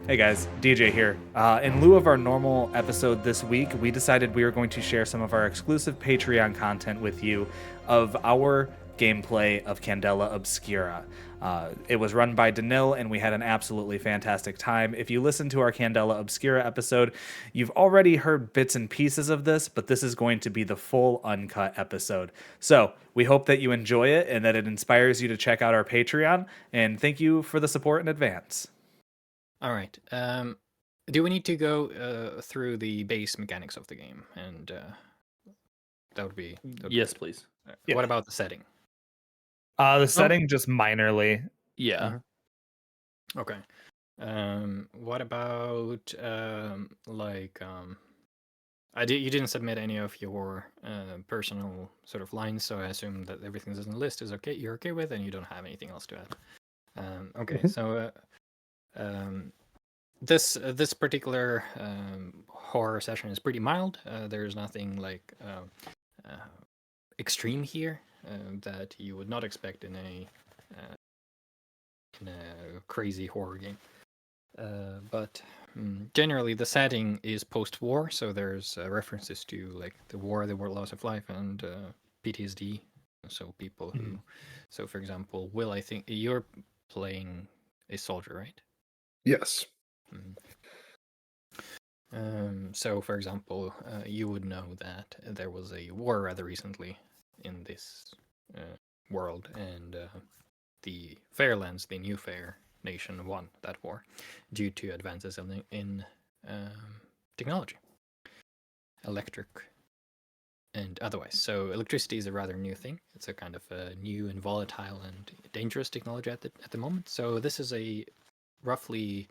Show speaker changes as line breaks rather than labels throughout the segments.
Hey guys, DJ here. In lieu of our normal episode this week, we decided we were going to share some of our exclusive Patreon content with you of our gameplay of Candela Obscura. It was run by Danil, and we had an absolutely fantastic time. If you listen to our Candela Obscura episode, you've already heard bits and pieces of this, but this is going to be the full uncut episode. So we hope that you enjoy it and that it inspires you to check out our Patreon, and thank you for the support in advance.
All right. Do we need to go through the base mechanics of the game? And that would be
Yes, please.
Yeah.
What about the setting?
The setting just minorly.
Yeah.
Okay. What about you didn't submit any of your personal sort of lines, so I assume that everything that's in the list is okay. You're okay with, and you don't have anything else to add. Okay. So. This particular horror session is pretty mild. There's nothing like extreme here that you would not expect in a crazy horror game. But generally, the setting is post-war, so there's references to like the war, the loss of life, and PTSD. So people who, so for example, Will, I think you're playing a soldier, right?
Yes.
So, for example, you would know that there was a war rather recently in this world, and the Fairlands, the New Fair nation, won that war due to advances in technology, electric and otherwise. So, electricity is a rather new thing. It's a kind of a new and volatile and dangerous technology at the moment. So, this is a roughly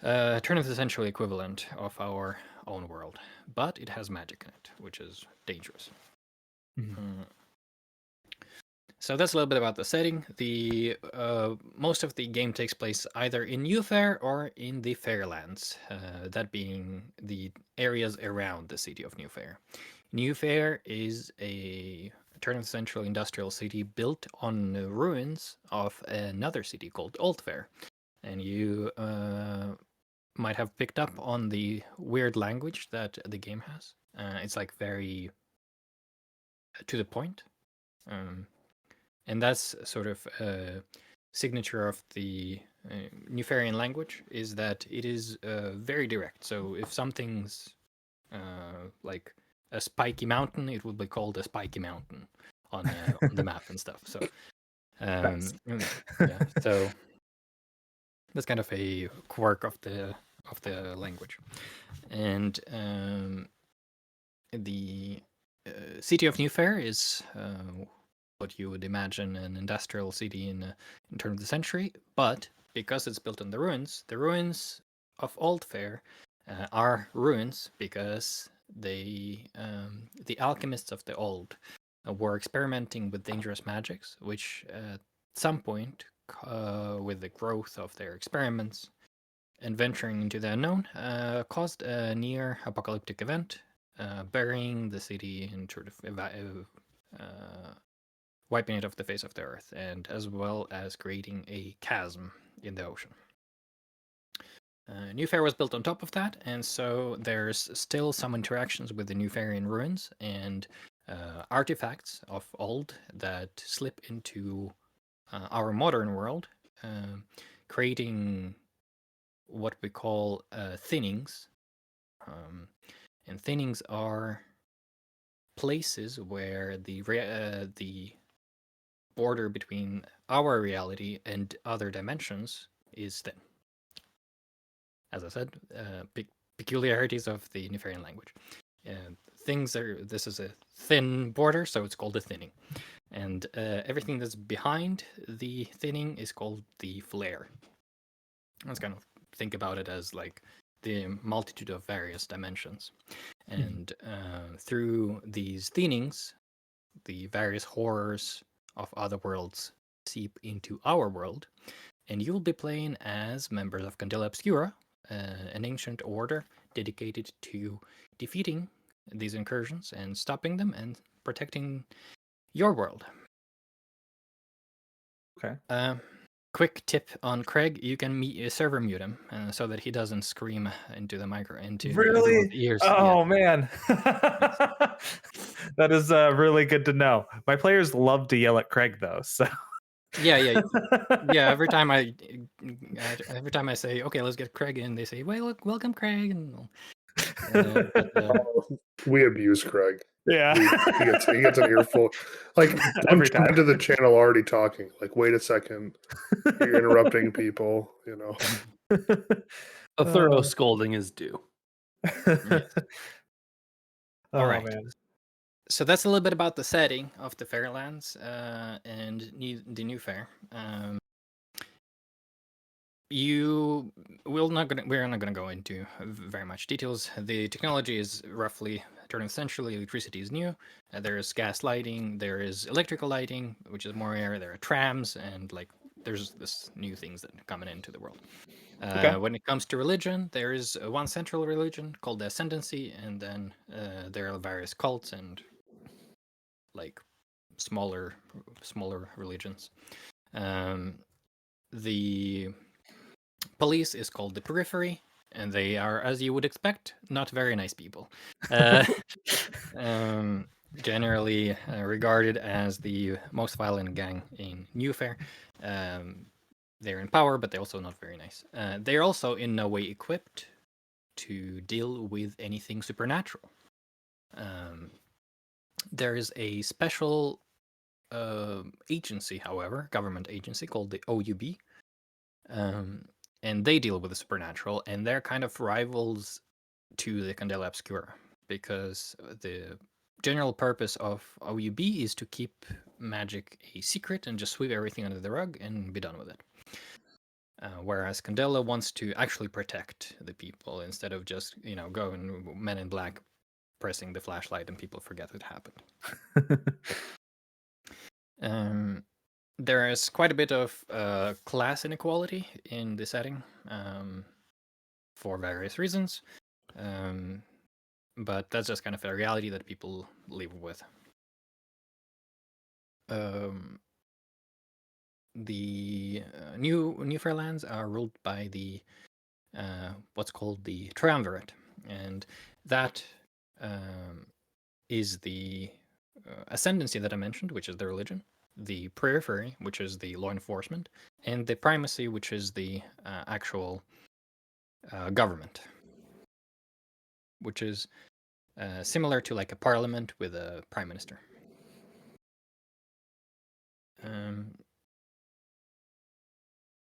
turn of the century equivalent of our own world, but it has magic in it, which is dangerous. So that's a little bit about the setting. The most of the game takes place either in New Fair or in the Fairlands, that being the areas around the city of New Fair. New Fair is a turn of the century industrial city built on the ruins of another city called Old Fair, and you might have picked up on the weird language that the game has. It's like very to the point. And that's sort of a signature of the Newfarian language, is that it is very direct. So if something's like a spiky mountain, it would be called a spiky mountain on the map and stuff. So yeah, so that's kind of a quirk of the language. And the city of New Fair is what you would imagine an industrial city in turn of the century, but because it's built on the ruins of Old Fair are ruins because the alchemists of the old were experimenting with dangerous magics, which at some point, with the growth of their experiments and venturing into the unknown, caused a near apocalyptic event, burying the city and sort of wiping it off the face of the earth, and as well as creating a chasm in the ocean. New Fair was built on top of that, and so there's still some interactions with the Newfarian ruins and artifacts of old that slip into our modern world, creating what we call thinnings. And thinnings are places where the border between our reality and other dimensions is thin. As I said, peculiarities of the Nefarian language. This is a thin border, so it's called a thinning. And everything that's behind the thinning is called the flare. Let's kind of think about it as like the multitude of various dimensions. And through these thinnings, the various horrors of other worlds seep into our world, and you'll be playing as members of Candela Obscura, an ancient order dedicated to defeating these incursions and stopping them and protecting your world.
Okay.
quick tip on Craig: you can server mute him so that he doesn't scream into the everyone's
Really?
ears. Yeah.
Oh man.
Yes.
That is really good to know. My players love to yell at Craig though, so
Yeah. Every time I say, okay, let's get Craig in, they say, well, look, welcome, Craig, and
We abuse Craig.
yeah.
He gets an earful. Like, don't
Every
jump
time.
into the channel already talking. Like, wait a second. You're interrupting people, you know.
A thorough scolding is due.
Yes. All right.
Man.
So that's a little bit about the setting of the Fairlands and the new fair. We're not gonna go into very much details. The technology is roughly turn of the century. Electricity is new. There is gas lighting. There is electrical lighting, which is more rare. There are trams, and like there's this new things that are coming into the world.
Okay.
When it comes to religion, there is one central religion called the Ascendancy, and then there are various cults and like smaller religions. The police is called the Periphery, and they are, as you would expect, not very nice people. Generally regarded as the most violent gang in New Fair. They're in power, but they're also not very nice. They're also in no way equipped to deal with anything supernatural. There is a special agency, however, government agency called the OUB, and they deal with the supernatural, and they're kind of rivals to the Candela Obscura, because the general purpose of OUB is to keep magic a secret and just sweep everything under the rug and be done with it. Whereas Candela wants to actually protect the people instead of just, going Men in Black pressing the flashlight and people forget it happened. There is quite a bit of class inequality in the setting for various reasons. But that's just kind of a reality that people live with. The New Fairlands are ruled by the what's called the Triumvirate, and that is the Ascendancy that I mentioned, which is the religion, the Periphery, which is the law enforcement, and the Primacy, which is the actual government, which is similar to like a parliament with a prime minister.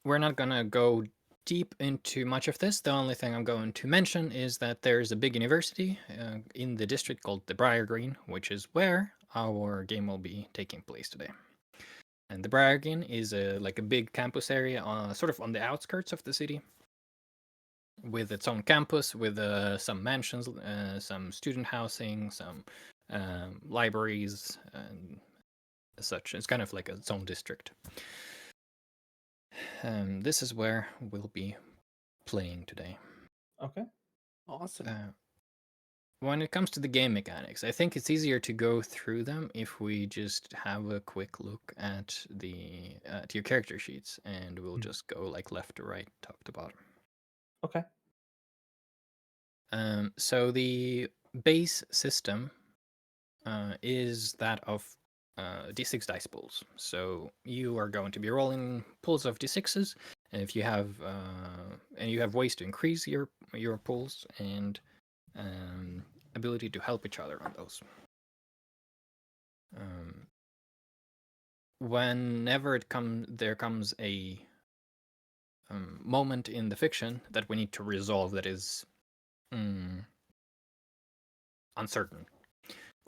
We're not gonna go deep into much of this. The only thing I'm going to mention is that there's a big university in the district called the Briar Green, which is where our game will be taking place today. And the Briar Green is like a big campus area, sort of on the outskirts of the city, with its own campus, with some mansions, some student housing, some libraries, and such. It's kind of like its own district. This is where we'll be playing today.
Okay. Awesome.
When it comes to the game mechanics, I think it's easier to go through them if we just have a quick look at your character sheets, and we'll just go like left to right, top to bottom.
Okay.
So the base system is that of d6 dice pools. So you are going to be rolling pools of d6s, and if you have ways to increase your pools and ability to help each other on those. Whenever there comes a moment in the fiction that we need to resolve that is uncertain,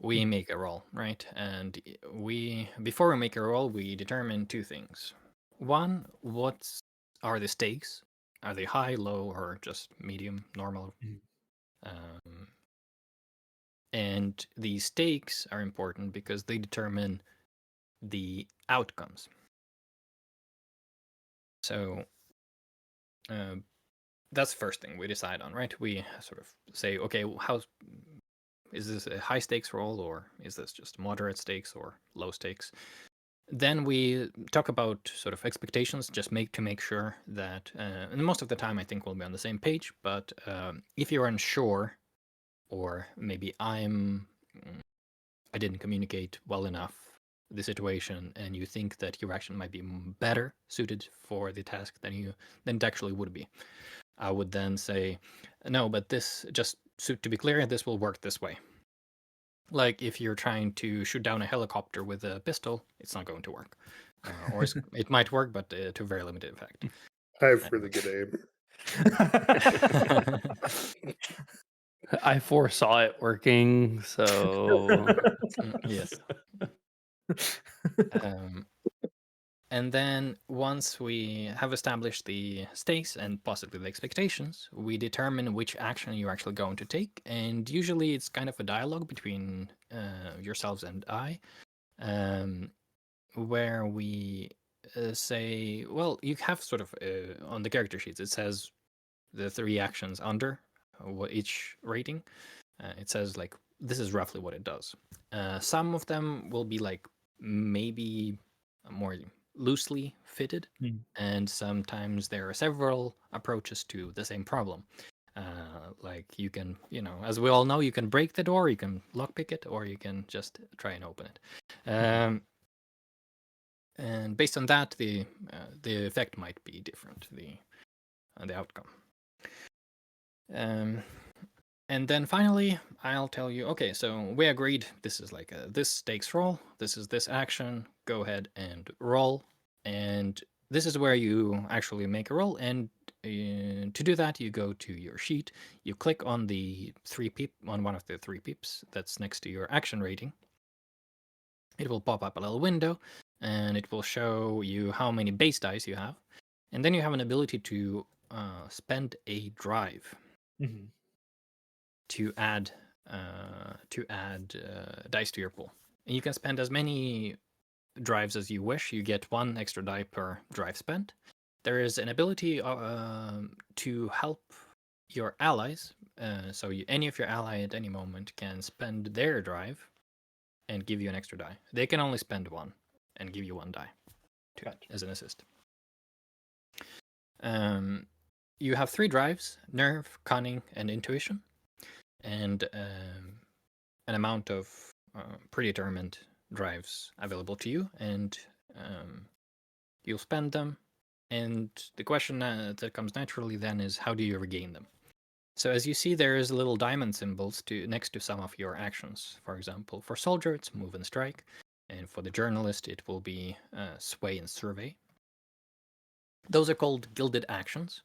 we make a roll, right? And before we make a roll, we determine two things. One, what are the stakes? Are they high, low, or just medium, normal? And the stakes are important because they determine the outcomes. So that's the first thing we decide on, right? We sort of say, okay, how is this a high stakes roll, or is this just moderate stakes or low stakes? Then we talk about sort of expectations, just to make sure that, and most of the time I think we'll be on the same page. But if you're unsure, or maybe I didn't communicate well enough the situation, and you think that your action might be better suited for the task than it actually would be, I would then say, no, but this, just to be clear, this will work this way. Like if you're trying to shoot down a helicopter with a pistol, it's not going to work. Or it might work, but to very limited effect.
I have really good aim.
I foresaw it working, so
Yes. And then once we have established the stakes and possibly the expectations, we determine which action you're actually going to take. And usually it's kind of a dialogue between yourselves and I, where we say, well, you have sort of on the character sheets, it says the 3 actions under each rating. It says like, this is roughly what it does. Some of them will be like maybe more loosely fitted, and sometimes there are several approaches to the same problem. Like you can, as we all know, you can break the door, you can lockpick it, or you can just try and open it. And based on that, the effect might be different, the outcome. And then finally, I'll tell you, okay, so we agreed this is like this stakes roll, this is this action, go ahead and roll. And this is where you actually make a roll. And to do that, you go to your sheet, you click on the on one of the 3 peeps that's next to your action rating. It will pop up a little window, and it will show you how many base dice you have. And then you have an ability to spend a drive.
Mm-hmm.
To add dice to your pool. And you can spend as many drives as you wish. You get 1 extra die per drive spent. There is an ability to help your allies. So any of your ally at any moment can spend their drive and give you an extra die. They can only spend 1 and give you 1 die as an assist. You have 3 drives: nerve, cunning, and intuition. And an amount of predetermined drives available to you, and you'll spend them. And the question that comes naturally then is, how do you regain them? So as you see, there is little diamond symbols next to some of your actions. For example, for soldier, it's move and strike, and for the journalist, it will be sway and survey. Those are called gilded actions.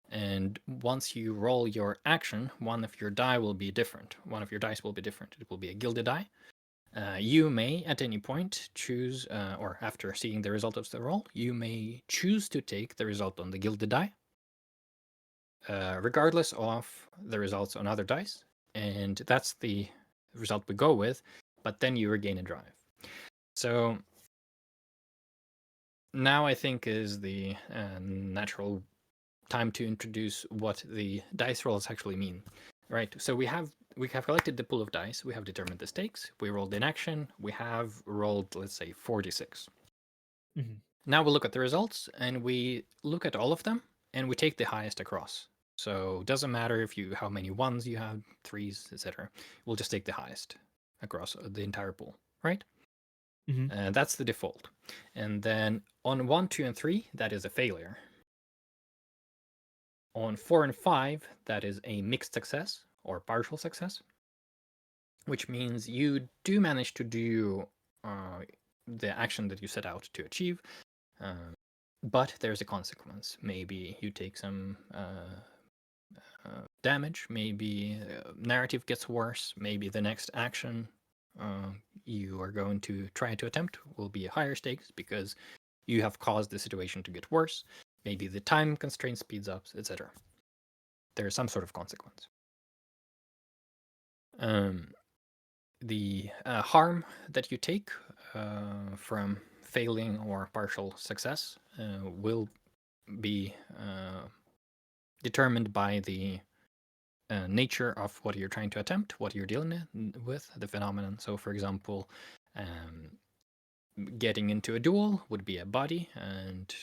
And once you roll your action, one of your dice will be different. It will be a gilded die. You may, at any point, choose, or after seeing the result of the roll, you may choose to take the result on the gilded die, regardless of the results on other dice. And that's the result we go with, but then you regain a drive. So now I think is the natural time to introduce what the dice rolls actually mean, right? So we have collected the pool of dice, we have determined the stakes, we rolled in action, we have rolled, let's say, 46.
Mm-hmm.
Now we look at the results, and we look at all of them, and we take the highest across. So it doesn't matter how many 1s you have, 3s, etc. We'll just take the highest across the entire pool, right?
Mm-hmm.
That's the default. And then on 1, 2, and 3, that is a failure. On 4 and 5, that is a mixed success or partial success, which means you do manage to do the action that you set out to achieve, but there's a consequence. Maybe you take some damage, maybe narrative gets worse, maybe the next action you are going to try to attempt will be a higher stakes because you have caused the situation to get worse. Maybe the time constraint speeds up, etc. There is some sort of consequence. The harm that you take from failing or partial success will be determined by the nature of what you're trying to attempt, what you're dealing with, the phenomenon. So, for example, getting into a duel would be a body, and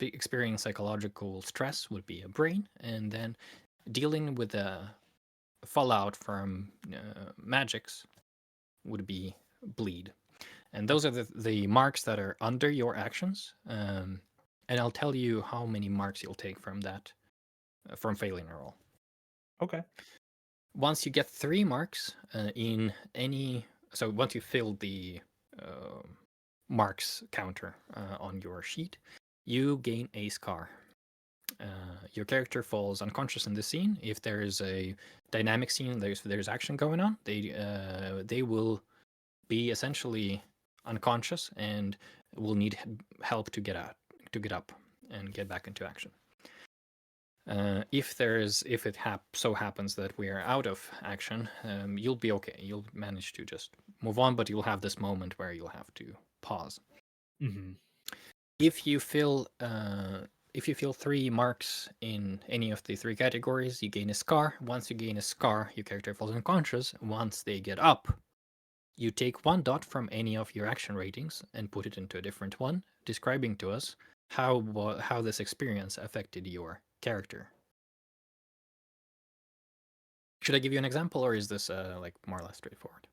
experiencing psychological stress would be a brain, and then dealing with the fallout from magics would be bleed. And those are the marks that are under your actions. And I'll tell you how many marks you'll take from that, from failing a roll.
Okay.
Once you get 3 marks so once you fill the marks counter on your sheet, you gain a scar. Your character falls unconscious in the scene. If there is a dynamic scene, there's action going on, they will be essentially unconscious and will need help to get up and get back into action. If it so happens that we are out of action, you'll be okay. You'll manage to just move on, but you'll have this moment where you'll have to pause.
Mm-hmm.
If you feel 3 marks in any of the 3 categories, you gain a scar. Once you gain a scar, your character falls unconscious. Once they get up, you take 1 dot from any of your action ratings and put it into a different one, describing to us how this experience affected your character. Should I give you an example, or is this like more or less straightforward?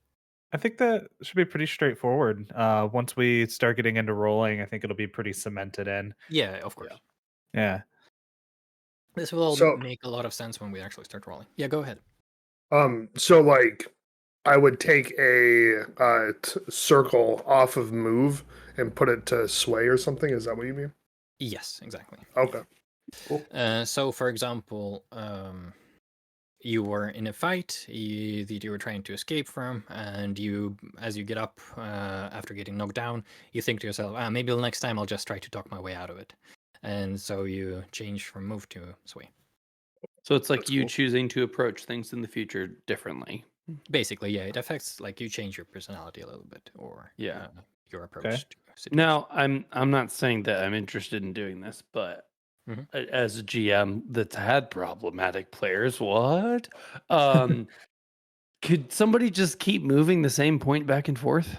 I think that should be pretty straightforward. Once we start getting into rolling, I think it'll be pretty cemented in.
Yeah, of course.
Yeah.
This will all
So-
make a lot of sense when we actually start rolling. Yeah, go ahead.
So like, I would take a circle off of move and put it to sway or something. Is that what you mean?
Yes, exactly.
Okay.
So, for example, you were in a fight that you were trying to escape from, and as you get up after getting knocked down, you think to yourself, maybe the next time I'll just try to talk my way out of it. And so you change from move to sway.
So it's like
That's
you
cool.
choosing to approach things in the future differently.
Basically, yeah, it affects, like, you change your personality a little bit, or
Yeah.
your approach
Okay.
to situations.
Now, I'm not saying that I'm interested in doing this, but
Mhm.
as a GM that's had problematic players, what? Could somebody just keep moving the same point back and forth,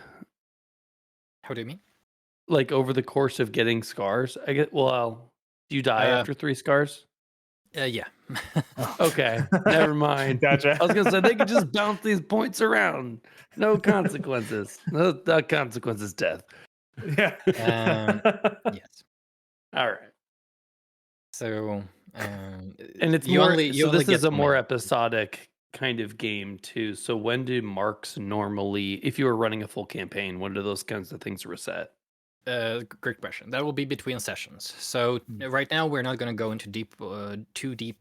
How do you mean?
like over the course of getting scars? I get. Well, do you die after 3 scars?
Yeah.
Okay, never mind.
Gotcha.
I was gonna say they could just bounce these points around. No consequences. No consequences. Death.
Yeah.
Yes.
All right.
So,
And it's
you
more.
only
So
only
this
get
is a
so
more
many.
episodic kind of game too. So when do marks normally, if you were running a full campaign, when do those kinds of things reset?
Great question. That will be between sessions. So right now we're not going to go into too deep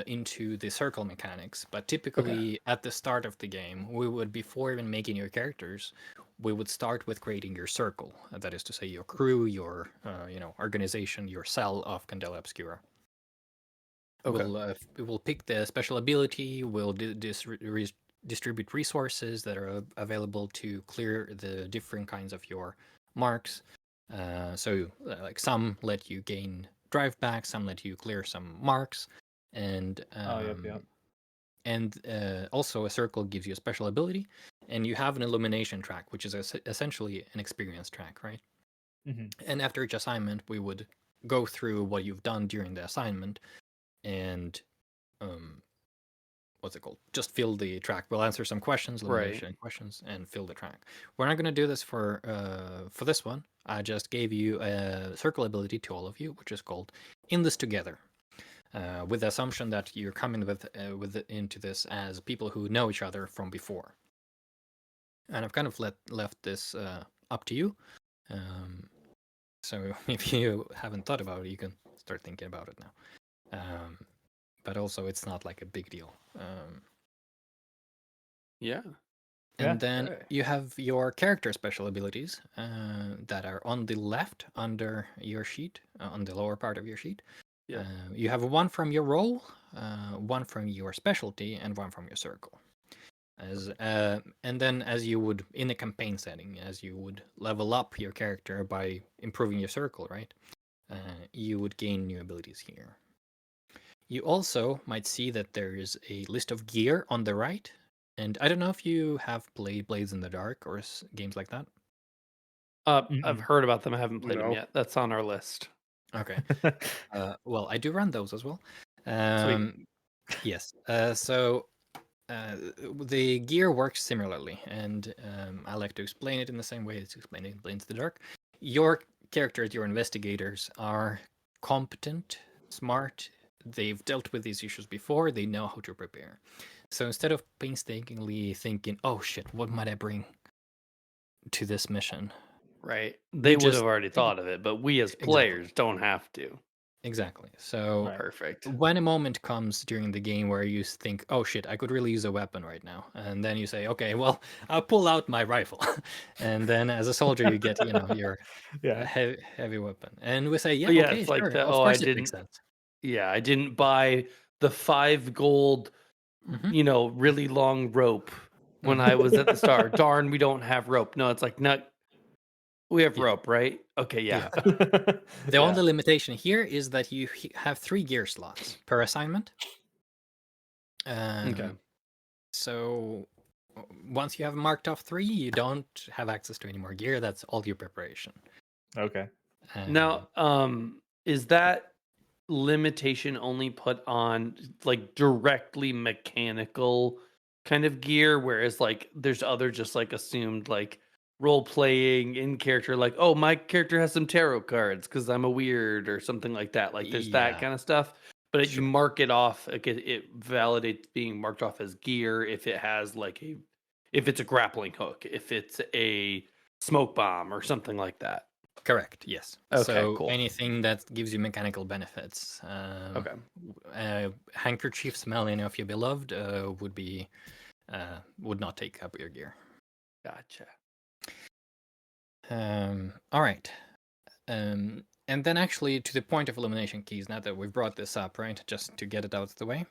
into the circle mechanics, but typically at the start of the game, we would, before even making your characters, we would start with creating your circle. That is to say, your crew, your organization, your cell of Candela Obscura.
Okay.
We'll pick the special ability. We'll distribute resources that are available to clear the different kinds of your marks. Like, some let you gain drive back, some let you clear some marks, and
Yep.
and also a circle gives you a special ability, and you have an illumination track, which is essentially an experience track, right?
Mhm.
And after each assignment, we would go through what you've done during the assignment, and what's it called? Just fill the track. We'll answer some questions, elimination questions, and fill the track. We're not going to do this for this one. I just gave you a circle ability to all of you, which is called In This Together, with the assumption that you're coming into this as people who know each other from before. And I've kind of left this up to you. So if you haven't thought about it, you can start thinking about it now. But also, it's not like a big deal.
Yeah.
And then
Okay.
you have your character special abilities that are on the left under your sheet, on the lower part of your sheet.
Yeah.
You have 1 from your role, 1 from your specialty, and 1 from your circle. And then, as you would in a campaign setting, as you would level up your character by improving your circle, right? You would gain new abilities here. You also might see that there is a list of gear on the right. And I don't know if you have played Blades in the Dark or games like that.
I've heard about them. I haven't played them
No.
yet. That's on our list.
Okay. Well, I do run those as well.
Sweet.
Yes. So the gear works similarly, and I like to explain it in the same way as explaining in Blades in the Dark. Your characters, your investigators, are competent, smart. They've dealt with these issues before. They know how to prepare. So instead of painstakingly thinking, "Oh shit, what might I bring to this mission?"
Right. They would
just-
have already thought of it, but we as
Exactly.
players don't have to.
Exactly. So
Right.
Perfect.
when a moment comes during the game where you think, "Oh shit, I could really use a weapon right now," and then you say, "Okay, well, I'll pull out my rifle," and then as a soldier you get, your
Yeah.
heavy weapon, and we say, "Yeah,
Yeah,
okay,
it's like
sure,
the,
of
oh,
course
I
it makes
didn't.
sense."
Yeah, I didn't buy the 5 gold,
Mhm.
really long rope when I was at the start. Darn, we don't have rope. No, it's like, no, we have
Yeah.
rope, right? Okay, yeah.
The only limitation here is that you have 3 gear slots per assignment.
Okay.
So once you have marked off 3, you don't have access to any more gear. That's all your preparation.
Okay.
Now, is that limitation only put on like directly mechanical kind of gear, whereas like there's other just like assumed like role playing in character, like, oh, my character has some tarot cards because I'm a weird or something like that. Like there's that
Yeah.
kind of stuff. But you
Sure.
mark it off, like it validates being marked off as gear if it has like if it's a grappling hook, if it's a smoke bomb or something like that.
Correct. Yes.
Okay,
So
cool.
anything that gives you mechanical benefits.
Okay.
Handkerchief smelling of your beloved would not take up your gear.
Gotcha.
All right. And then actually to the point of elimination keys. Now that we've brought this up, right, just to get it out of the way.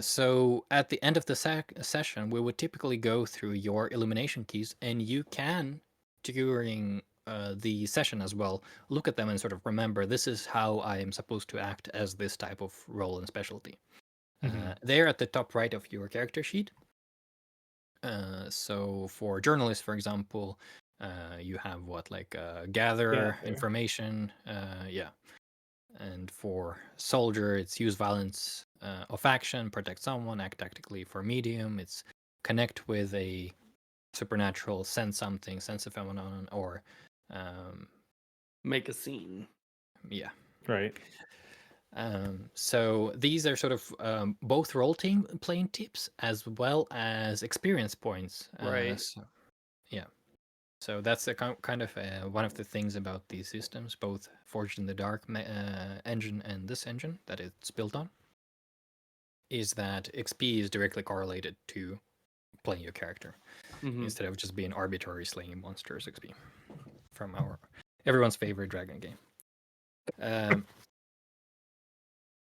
So at the end of the session, we would typically go through your elimination keys, and you can, during the session as well, look at them and sort of remember, this is how I am supposed to act as this type of role and specialty. They're at the top right of your character sheet. So for journalists, for example, you have gather information, and for soldier, it's use violence of action, protect someone, act tactically. For medium, it's connect with a supernatural, sense something, sense a phenomenon, or
Make a scene.
Yeah.
Right.
So these are sort of both playing tips as well as experience points.
Right.
So that's a kind of one of the things about these systems, both Forged in the Dark engine and this engine that it's built on, is that XP is directly correlated to playing your character instead of just being arbitrary slaying monsters. XP from everyone's favorite dragon game.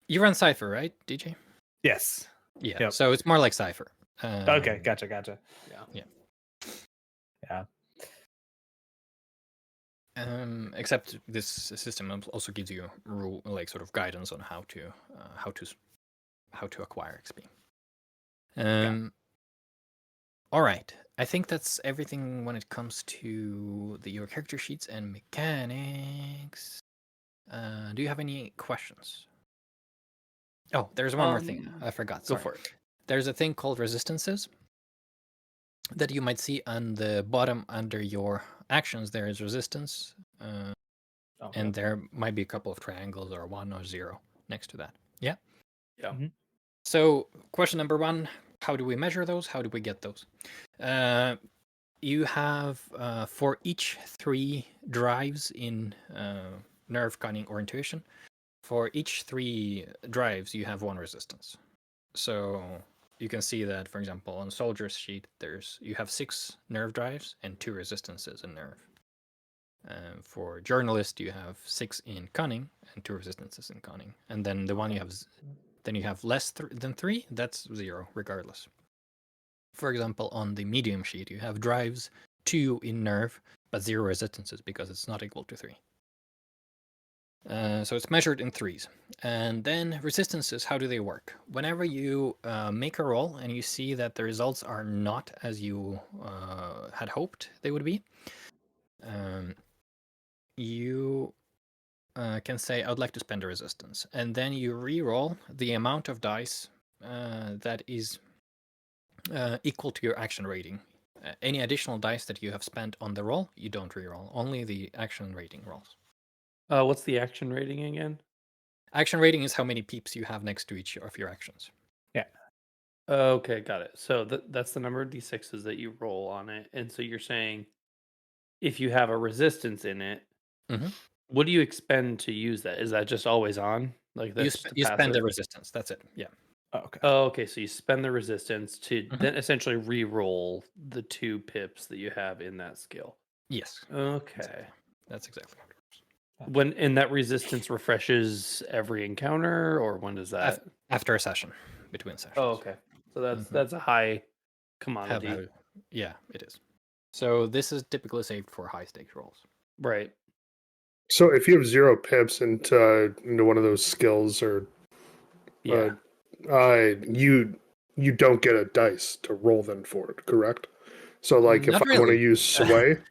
You run Cypher, right, DJ?
Yes.
Yeah.
Yep.
So it's more like Cypher.
Okay. Gotcha. Yeah.
Except this system also gives you sort of guidance on how to acquire XP. All right. I think that's everything when it comes to your character sheets and mechanics. Do you have any questions? Oh, there's one more thing I forgot.
Go
Sorry.
for it.
There's a thing called resistances that you might see on the bottom under your actions. There is resistance, and there might be a couple of triangles or 1 or 0 next to that. Yeah.
Yeah.
So question number 1, how do we measure those? How do we get those? You have for each 3 drives in nerve, cunning, or intuition, for each 3 drives you have 1 resistance. So you can see that, for example, on soldier's sheet, you have 6 nerve drives and 2 resistances in nerve. For journalist, you have 6 in cunning and 2 resistances in cunning. And then the one you have less than 3, that's 0 regardless. For example, on the medium sheet, you have drives 2 in nerve, but 0 resistances because it's not equal to 3. So it's measured in 3s. And then resistances, how do they work? Whenever you make a roll and you see that the results are not as you had hoped they would be, you can say, I would like to spend a resistance. And then you re-roll the amount of dice that is equal to your action rating. Any additional dice that you have spent on the roll, you don't re-roll. Only the action rating rolls.
What's the action rating again?
Action rating is how many peeps you have next to each of your actions.
Okay, got it. So that's the number of d6s that you roll on it. And so you're saying if you have a resistance in it,
Mhm.
what do you expend to use that? Is that just always on? Like that's just a
You spend the
passive?
resistance. That's it. Yeah.
Oh, okay.
Oh, okay. So you spend the resistance to
Mhm.
then essentially re-roll the 2 pips that you have in that skill.
Yes.
Okay.
That's exactly how it works.
And that resistance refreshes every encounter, or when does that?
After a session, between sessions.
Oh, okay. So
Mhm.
that's a high
Have-
commodity,
yeah, it is. So this is typically saved for high stakes rolls.
right?
So if you have 0 pips into one of those skills, or
Yeah.
you don't get a dice to roll them for it, correct? So like if
Not
I want to
really.
use sway,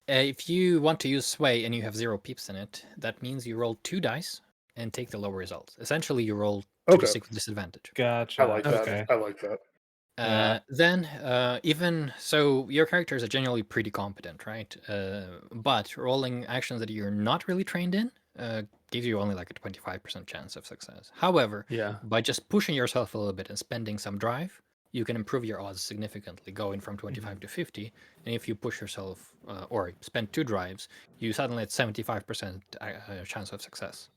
If you want to use sway and you have 0 peeps in it, that means you roll 2 dice and take the lower result. Essentially, you roll 2d6 with disadvantage.
Gotcha.
I like that.
Okay.
I like that.
Yeah.
Then, even so, your characters are generally pretty competent, right? But rolling actions that you're not really trained in gives you only like a 25% chance of success. However,
Yeah.
by just pushing yourself a little bit and spending some drive, you can improve your odds significantly, going from 25 to 50. And if you push yourself or spend 2 drives, you suddenly at 75% chance of success.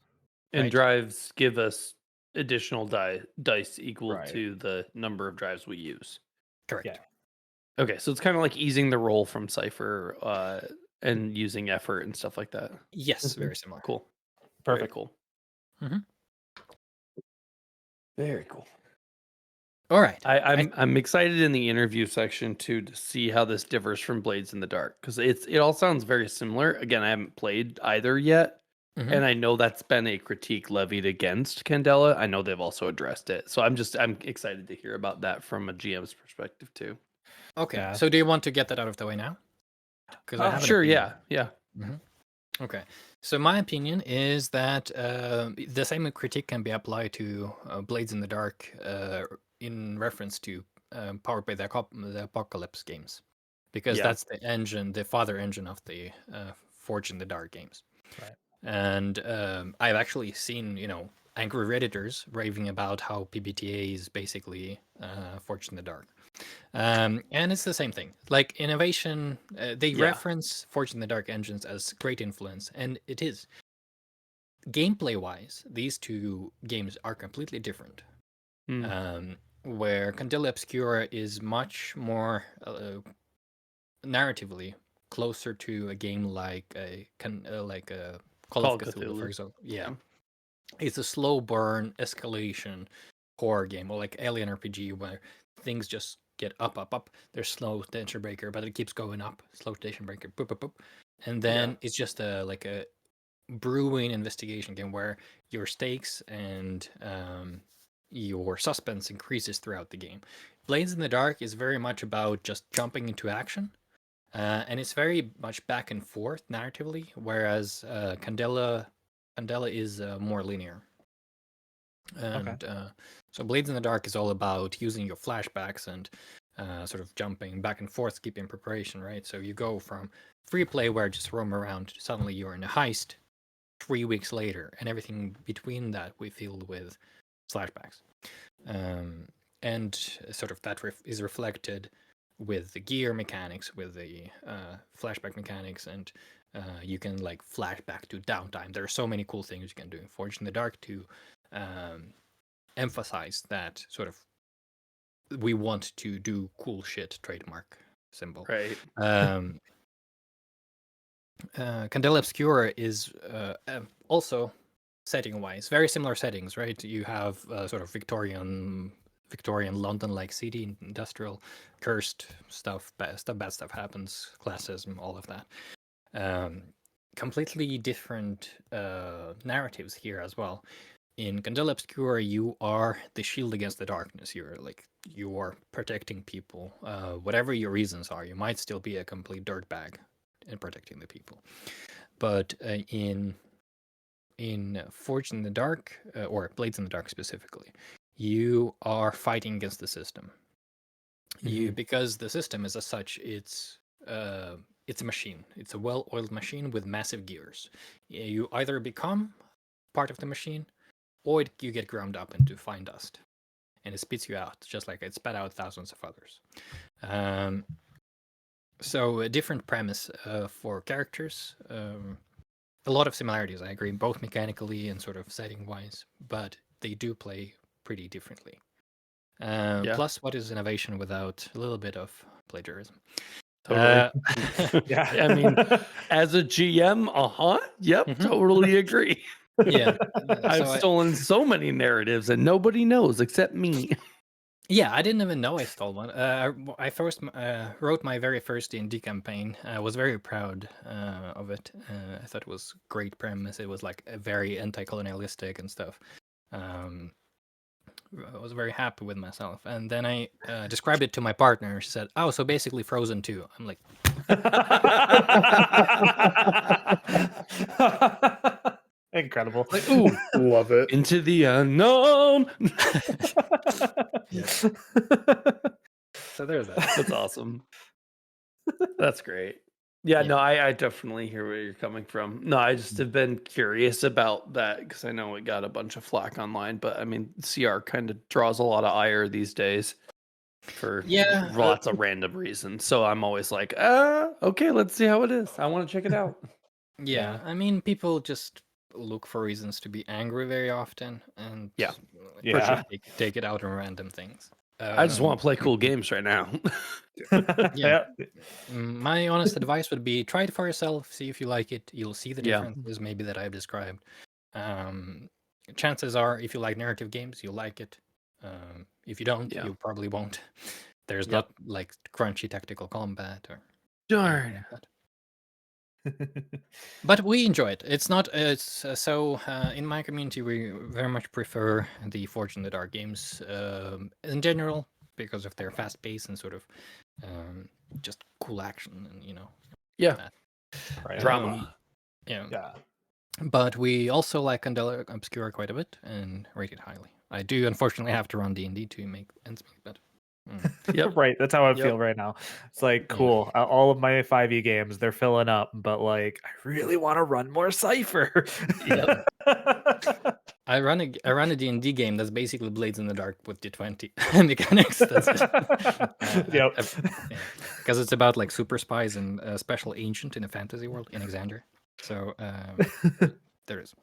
And
Right.
drives give us additional dice equal
Right.
to the number of drives we use.
Correct.
Yeah.
Okay, so it's kind of like easing the roll from Cypher and using effort and stuff like that.
Yes, very similar.
Cool.
Perfect.
Very cool.
Mhm.
Very cool.
All right.
I'm excited in the interview section too to see how this differs from Blades in the Dark, because it all sounds very similar. Again, I haven't played either yet,
Mhm.
and I know that's been a critique levied against Candela. I know they've also addressed it, so I'm excited to hear about that from a GM's perspective too.
Okay.
Yeah.
So do you want to get that out of the way now? Because I have an
Sure,
opinion.
yeah.
Okay. So my opinion is that the same critique can be applied to Blades in the Dark in reference to Powered by the Apocalypse games, because
Yeah.
that's the engine, the father engine of the Forge in the Dark games.
Right.
And I've actually seen, angry Redditors raving about how PBTA is basically Forge in the Dark. And it's the same thing. Like innovation, they
Yeah.
reference Forge in the Dark engines as great influence, and it is. Gameplay-wise, these two games are completely different. Where Candela Obscura is much more narratively closer to a game like a Call of Cthulhu, for example. Yeah, it's a slow burn escalation horror game, or like Alien RPG, where things just get up. There's slow tension breaker, but it keeps going up. Slow tension breaker, boop, boop, boop. And then it's just a brewing investigation game where your stakes and your suspense increases throughout the game. Blades in the Dark is very much about just jumping into action. And it's very much back and forth narratively, whereas Candela is more linear. And so Blades in the Dark is all about using your flashbacks and sort of jumping back and forth, keeping preparation, right? So you go from free play where just roam around, suddenly you're in a heist 3 weeks later, and everything between that we filled with flashbacks. And sort of that is reflected with the gear mechanics, with the flashback mechanics, and you can like flashback to downtime. There are so many cool things you can do in Forge in the Dark to emphasize that sort of we want to do cool shit trademark symbol.
Right.
Candela Obscura is also setting-wise very similar settings, right? You have sort of Victorian London-like city, industrial, cursed stuff, bad stuff happens, classism, all of that. Completely different narratives here as well. In Candela Obscura, you are the shield against the darkness. You are protecting people, whatever your reasons are. You might still be a complete dirtbag and protecting the people. But in Forged in the Dark, or Blades in the Dark specifically, you are fighting against the system. Because the system is as such, it's a machine. It's a well-oiled machine with massive gears. You either become part of the machine, or you get ground up into fine dust, and it spits you out, just like it spat out thousands of others. So a different premise for characters. A lot of similarities, I agree, both mechanically and sort of setting-wise, but they do play pretty differently. Plus, what is innovation without a little bit of plagiarism?
Totally.
Yeah.
I mean, as a GM, yep, totally agree.
Yeah.
I've stolen so many narratives and nobody knows except me.
Yeah, I didn't even know I stole one. I first wrote my very first D&D campaign. I was very proud of it. I thought it was great premise. It was like a very anti-colonialistic and stuff. I was very happy with myself. And then I described it to my partner. She said, "Oh, so basically Frozen 2." I'm like,
Incredible.
Like, ooh,
Love it.
into the unknown.
so there's that.
That's awesome. That's great. Yeah, no, I definitely hear where you're coming from. No, I just have been curious about that because I know it got a bunch of flack online, but I mean, CR kind of draws a lot of ire these days for lots of random reasons. So I'm always like, okay, let's see how it is. I want to check it out.
Yeah, I mean, people just look for reasons to be angry very often, and take it out on random things.
I just want to play cool games right now.
My honest advice would be try it for yourself, see if you like it. You'll see the differences maybe that I've described. Chances are, if you like narrative games, you'll like it. If you don't, you probably won't. There's not like crunchy tactical combat or
darn.
But we enjoy it. It's not. It's so in my community we very much prefer the Forged in the Dark games in general because of their fast pace and sort of just cool action and
drama.
Yeah. But we also like Candela Obscura quite a bit and rate it highly. I do unfortunately have to run D&D to make ends meet, but
Right, that's how I feel right now. It's like, cool, all of my 5e games, they're filling up, but like I really want to run more Cypher.
I run a D&D game that's basically Blades in the Dark with D20 mechanics. That's it. Because it's about like super spies and a special agent in a fantasy world in Exandria. So there is.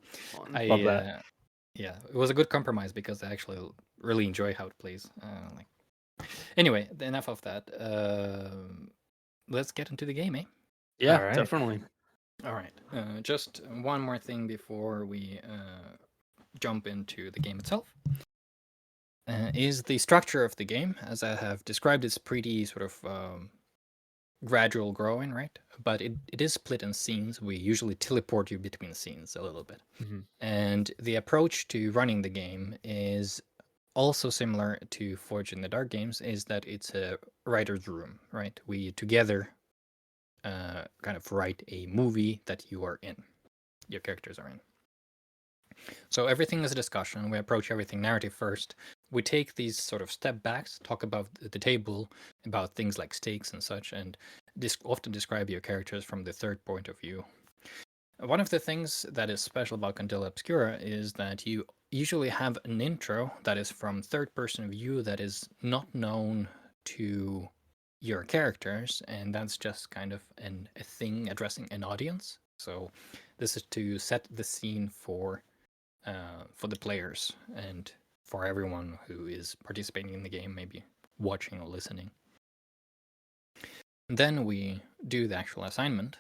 Love that.
Yeah, it was a good compromise because I actually really enjoy how it plays. Anyway, enough of that. Let's get into the game, eh?
Yeah, definitely.
All right. Just one more thing before we jump into the game itself. Is the structure of the game, as I have described, it's pretty sort of gradual growing, right? But it is split in scenes. We usually teleport you between scenes a little bit. And the approach to running the game is also similar to Forged in the Dark games, is that it's a writer's room, right? We together kind of write a movie that you are in, your characters are in. So everything is a discussion. We approach everything narrative first. We take these sort of step backs, talk about the table, about things like stakes and such, and often describe your characters from the third point of view. One of the things that is special about Candela Obscura is that you usually have an intro that is from third person view that is not known to your characters, and that's just kind of a thing addressing an audience. So this is to set the scene for the players and for everyone who is participating in the game, maybe watching or listening. And then we do the actual assignment,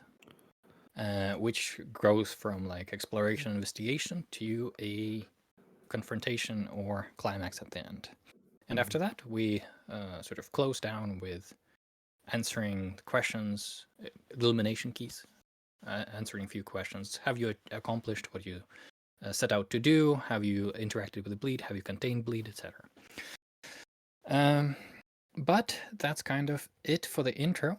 which grows from like exploration and investigation to a confrontation or climax at the end. And after that, we sort of close down with answering questions, illumination keys, answering a few questions. Have you accomplished what you set out to do? Have you interacted with the bleed? Have you contained bleed, etc.? But that's kind of it for the intro.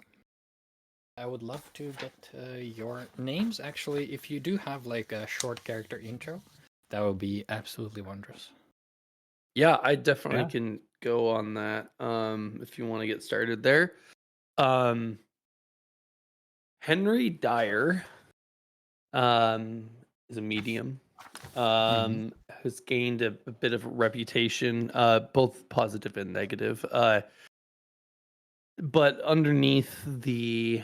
I would love to get your names. Actually, if you do have like a short character intro, that would be absolutely wondrous.
Yeah, I definitely
Yeah.
can go on that. If you want to get started there. Henry Dyer is a medium. Has gained a bit of a reputation, both positive and negative. But underneath the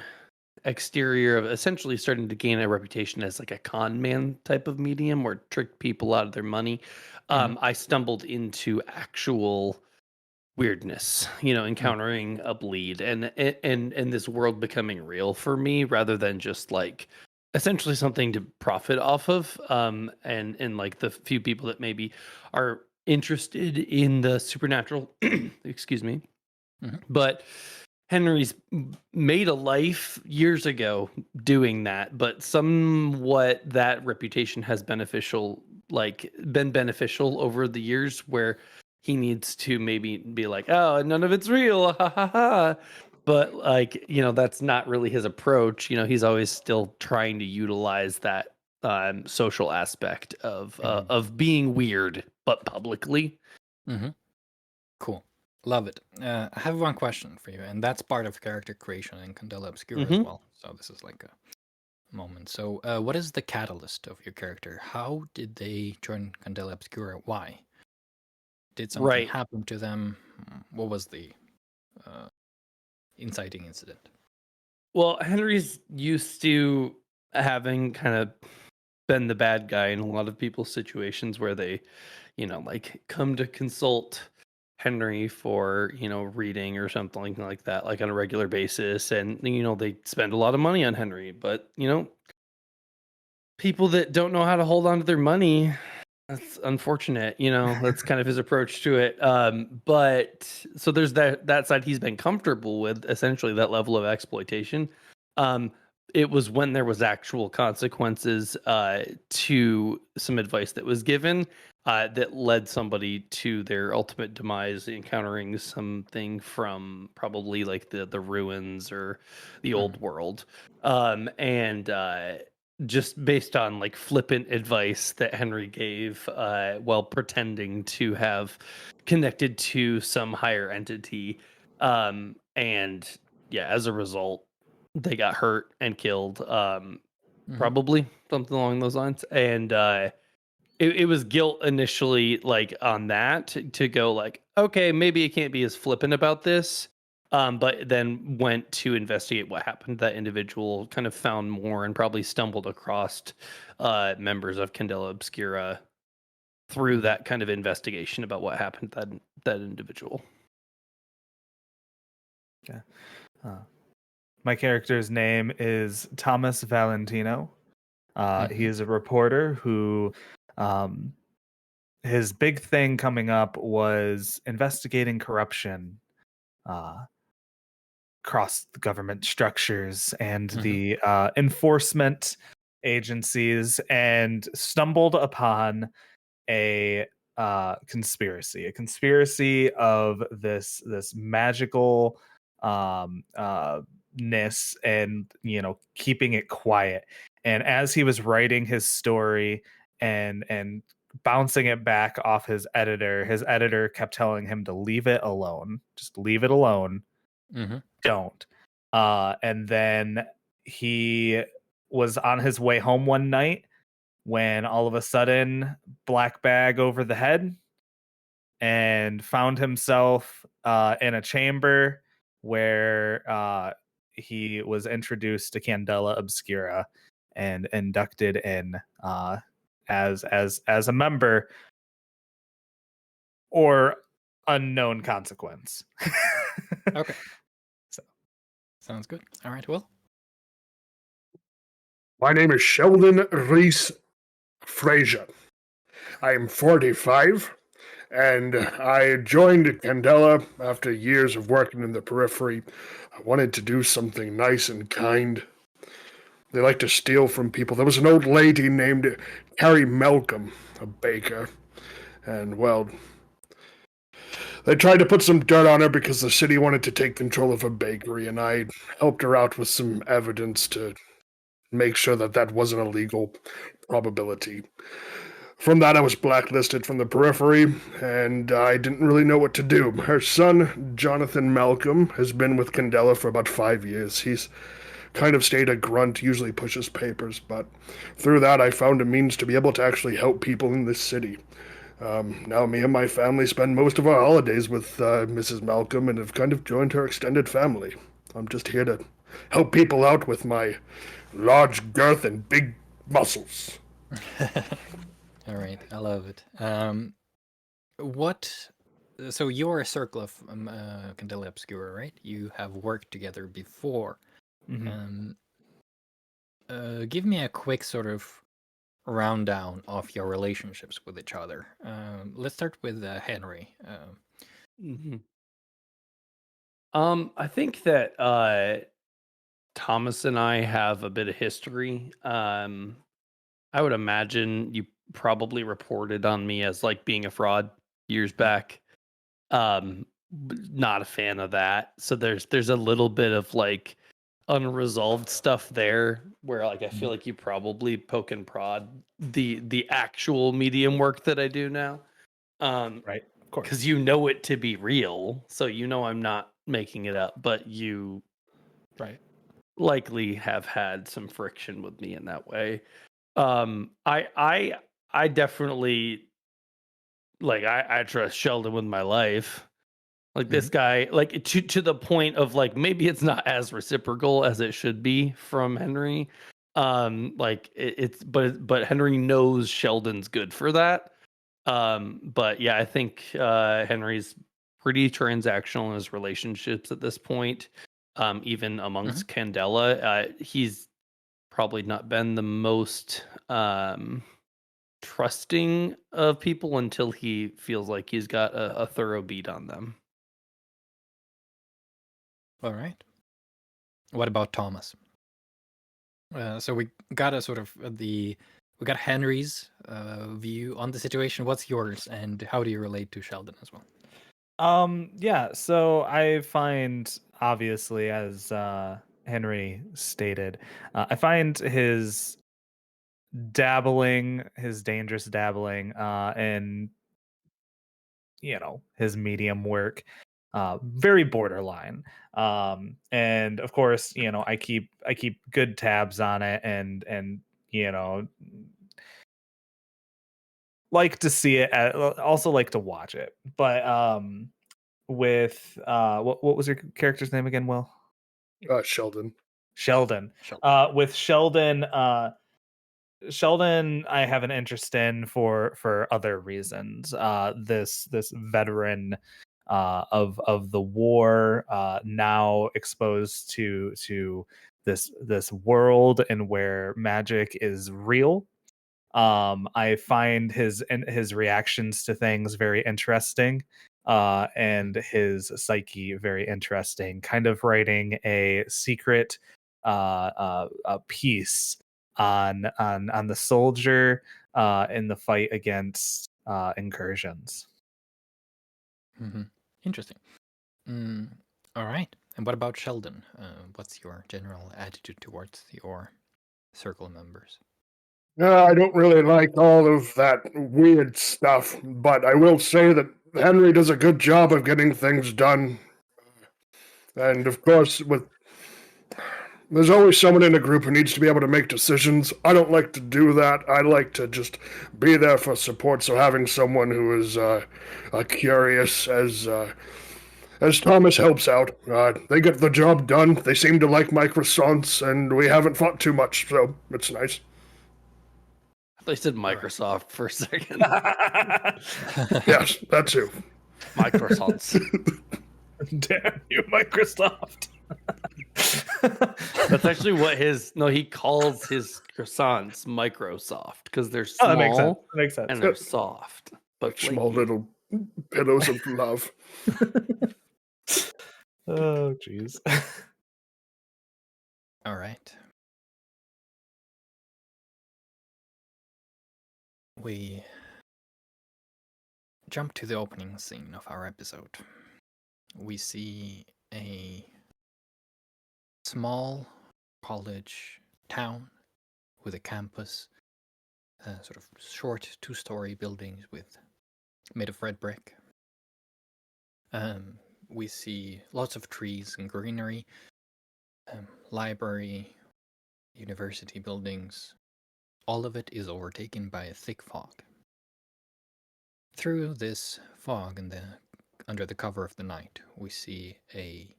exterior of essentially starting to gain a reputation as like a con man type of medium or trick people out of their money, I stumbled into actual weirdness, encountering a bleed and this world becoming real for me rather than just like essentially something to profit off of. And like the few people that maybe are interested in the supernatural, excuse me. But Henry's made a life years ago doing that, but somewhat that reputation has been beneficial over the years where he needs to maybe be like, oh, none of it's real. Ha ha ha. But like, that's not really his approach. He's always still trying to utilize that social aspect of being weird, but publicly.
Cool. Love it. I have one question for you, and that's part of character creation in Candela Obscura as well. So this is like a moment. So what is the catalyst of your character? How did they join Candela Obscura? Why? Did something happen to them? What was the inciting incident?
Well, Henry's used to having kind of been the bad guy in a lot of people's situations where they, like come to consult Henry for, reading or something like that, like on a regular basis. And, they spend a lot of money on Henry, but, people that don't know how to hold on to their money, that's unfortunate. That's kind of his approach to it. But so there's that side he's been comfortable with, essentially that level of exploitation. It was when there was actual consequences to some advice that was given that led somebody to their ultimate demise, encountering something from probably like the ruins or the old world. And just based on like flippant advice that Henry gave while pretending to have connected to some higher entity. And yeah, as a result, they got hurt and killed. Probably something along those lines. And it was guilt initially, like on that to go like, okay, maybe it can't be as flippant about this. But then went to investigate what happened to that individual, kind of found more, and probably stumbled across members of Candela Obscura through that kind of investigation about what happened to that individual.
Okay. My character's name is Thomas Valentino. He is a reporter who, his big thing coming up was investigating corruption across the government structures and the enforcement agencies, and stumbled upon a conspiracy of this magical ness, and keeping it quiet. And as he was writing his story and bouncing it back off his editor kept telling him to leave it alone. Just leave it alone. Don't. And then he was on his way home one night when all of a sudden, black bag over the head, and found himself in a chamber where he was introduced to Candela Obscura and inducted in as a member, or unknown consequence.
Okay. So sounds good. All right, Will.
My name is Sheldon Reese Frazier. I am 45, and I joined Candela after years of working in the periphery. I wanted to do something nice and kind. They like to steal from people. There was an old lady named Carrie Malcolm, a baker, and well, They tried to put some dirt on her because the city wanted to take control of a bakery, and I helped her out with some evidence to make sure that that wasn't a legal probability. From that, I was blacklisted from the periphery, and I didn't really know what to do. Her son, Jonathan Malcolm, has been with Candela for about 5 years. He's kind of stayed a grunt, usually pushes papers, but through that, I found a means to be able to actually help people in this city. Now, me and my family spend most of our holidays with Mrs. Malcolm and have kind of joined her extended family. I'm just here to help people out with my large girth and big muscles.
All right, I love it. What? So you're a circle of Candela Obscura, right? You have worked together before.
Mhm.
Give me a quick sort of rundown of your relationships with each other. Let's start with Henry.
Mhm. I think that Thomas and I have a bit of history. I would imagine you probably reported on me as like being a fraud years back. Not a fan of that. So there's a little bit of like unresolved stuff there where like I feel like you probably poke and prod the actual medium work that I do now.
Right. Of course.
Because you know it to be real, so you know I'm not making it up, but you
Right.
likely have had some friction with me in that way. I definitely like I trust Sheldon with my life. Like this guy, like to the point of like maybe it's not as reciprocal as it should be from Henry. Like it's but Henry knows Sheldon's good for that. But yeah, I think Henry's pretty transactional in his relationships at this point. Even amongst Candela, he's probably not been the most trusting of people until he feels like he's got a thorough beat on them.
All right. What about Thomas? So we got a sort of we got Henry's view on the situation. What's yours, and how do you relate to Sheldon as well?
Yeah, so I find, obviously, as Henry stated, I find his dangerous dabbling, in, his medium work, very borderline. And of course, I keep good tabs on it, and you know like to see it, also like to watch it. But with what was your character's name again, Will?
Sheldon.
Sheldon.
Sheldon.
With Sheldon, I have an interest in for other reasons. This veteran of the war, now exposed to this world and where magic is real. I find his reactions to things very interesting, and his psyche very interesting. Kind of writing a secret a piece on the soldier in the fight against incursions.
Interesting. All right. And what about Sheldon? What's your general attitude towards your circle members?
I don't really like all of that weird stuff, but I will say that Henry does a good job of getting things done. And of course, there's always someone in a group who needs to be able to make decisions. I don't like to do that. I like to just be there for support. So having someone who is curious as Thomas helps out, they get the job done. They seem to like my croissants, and we haven't fought too much, so it's nice.
They said Microsoft for a second.
Yes, that too.
Microsoft.
Damn you, Microsoft.
That's actually what he calls his croissants Microsoft because they're small
Oh, that makes sense. That makes sense.
and they're soft. But
Small
flaky.
little pillows of love.
Oh, jeez.
All right. jump to the opening scene of our episode. We see a small college town with a campus, sort of short 2-story buildings made of red brick. We see lots of trees and greenery, library, university buildings. All of it is overtaken by a thick fog. Through this fog and under the cover of the night, we see a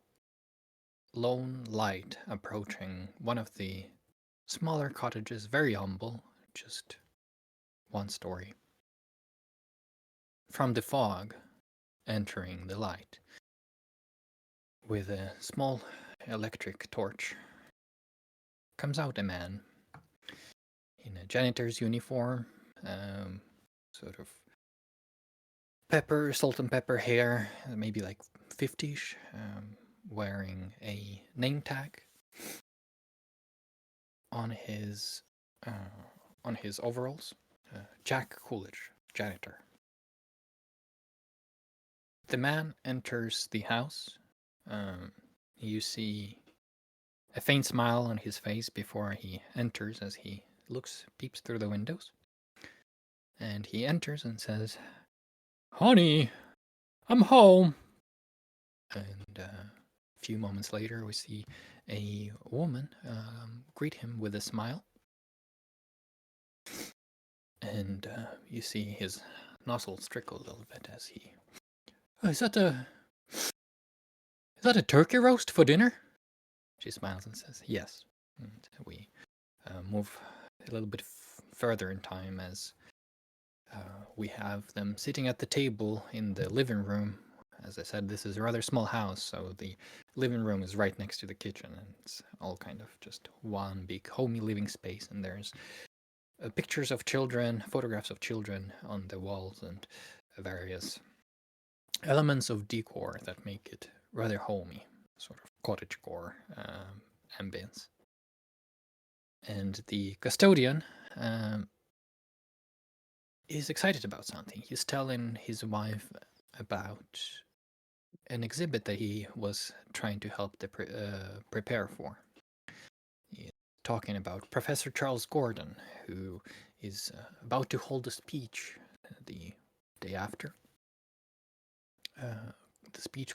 lone light approaching one of the smaller cottages, very humble, just 1 story. From the fog, entering the light, with a small electric torch, comes out a man in a janitor's uniform, sort of salt and pepper hair, maybe like 50s, wearing a name tag on his overalls. Jack Coolidge, janitor. The man enters the house. You see a faint smile on his face before he enters as he peeps through the windows. And he enters and says, "Honey, I'm home." And a few moments later, we see a woman greet him with a smile. And you see his nostrils trickle a little bit as he... "Is that a turkey roast for dinner?" She smiles and says, "Yes." And we move a little bit further in time as we have them sitting at the table in the living room. As I said, this is a rather small house, so the living room is right next to the kitchen, and it's all kind of just one big homey living space. And there's pictures of children, photographs of children on the walls, and various elements of decor that make it rather homey, sort of cottagecore ambience. And the custodian is excited about something. He's telling his wife about an exhibit that he was trying to help prepare for. He's talking about Professor Charles Gordon, who is about to hold a speech the day after. The speech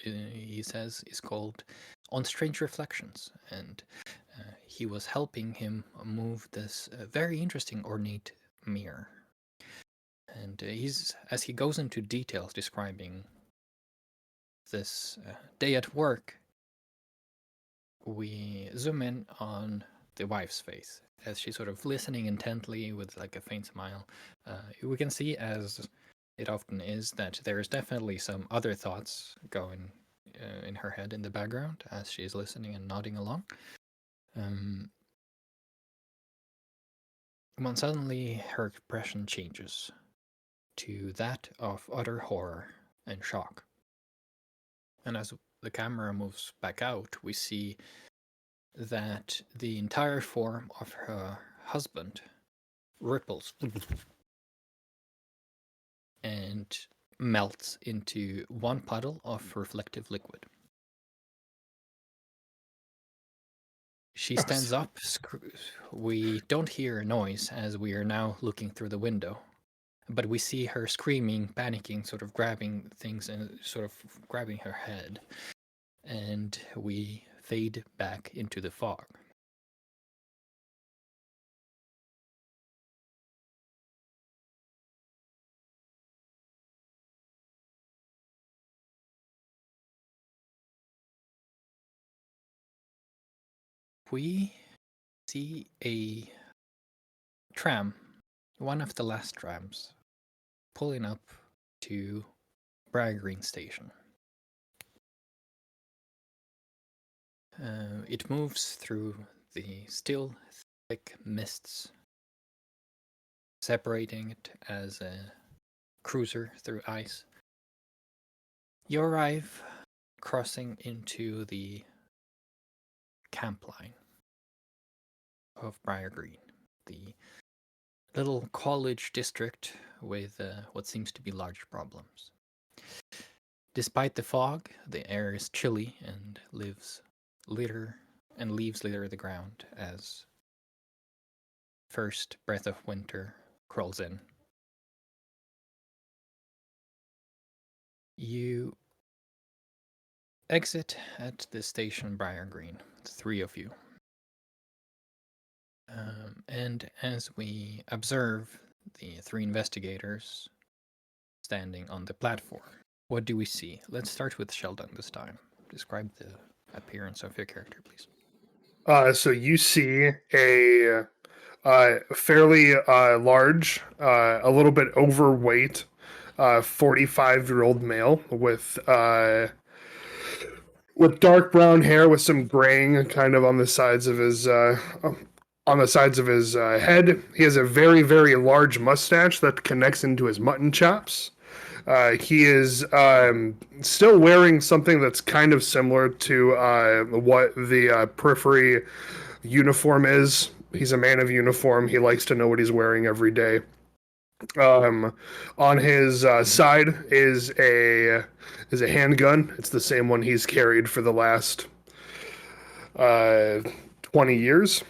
he says, is called "On Strange Reflections," and he was helping him move this very interesting ornate mirror. And as he goes into details describing this day at work, we zoom in on the wife's face as she's sort of listening intently with like a faint smile. We can see, as it often is, that there is definitely some other thoughts going in her head in the background as she's listening and nodding along. When suddenly her expression changes to that of utter horror and shock. And as the camera moves back out, we see that the entire form of her husband ripples and melts into one puddle of reflective liquid. She stands up. We don't hear a noise as we are now looking through the window, but we see her screaming, panicking, sort of grabbing things and sort of grabbing her head. And we fade back into the fog. We see a tram, one of the last trams, pulling up to Briar Green Station. It moves through the still thick mists, separating it as a cruiser through ice. You arrive crossing into the camp line of Briar Green, the little college district with what seems to be large problems. Despite the fog, the air is chilly and leaves litter the ground as first breath of winter crawls in. You exit at the station Briar Green, the three of you. And as we observe the three investigators standing on the platform, what do we see? Let's start with Sheldon this time. Describe the appearance of your character, please.
So you see a fairly large, a little bit overweight, 45-year-old male with dark brown hair with some graying kind of on the sides of his head. He has a very, very large mustache that connects into his mutton chops. He is still wearing something that's kind of similar to what the periphery uniform is. He's a man of uniform. He likes to know what he's wearing every day. On his side is a handgun. It's the same one he's carried for the last 20 years.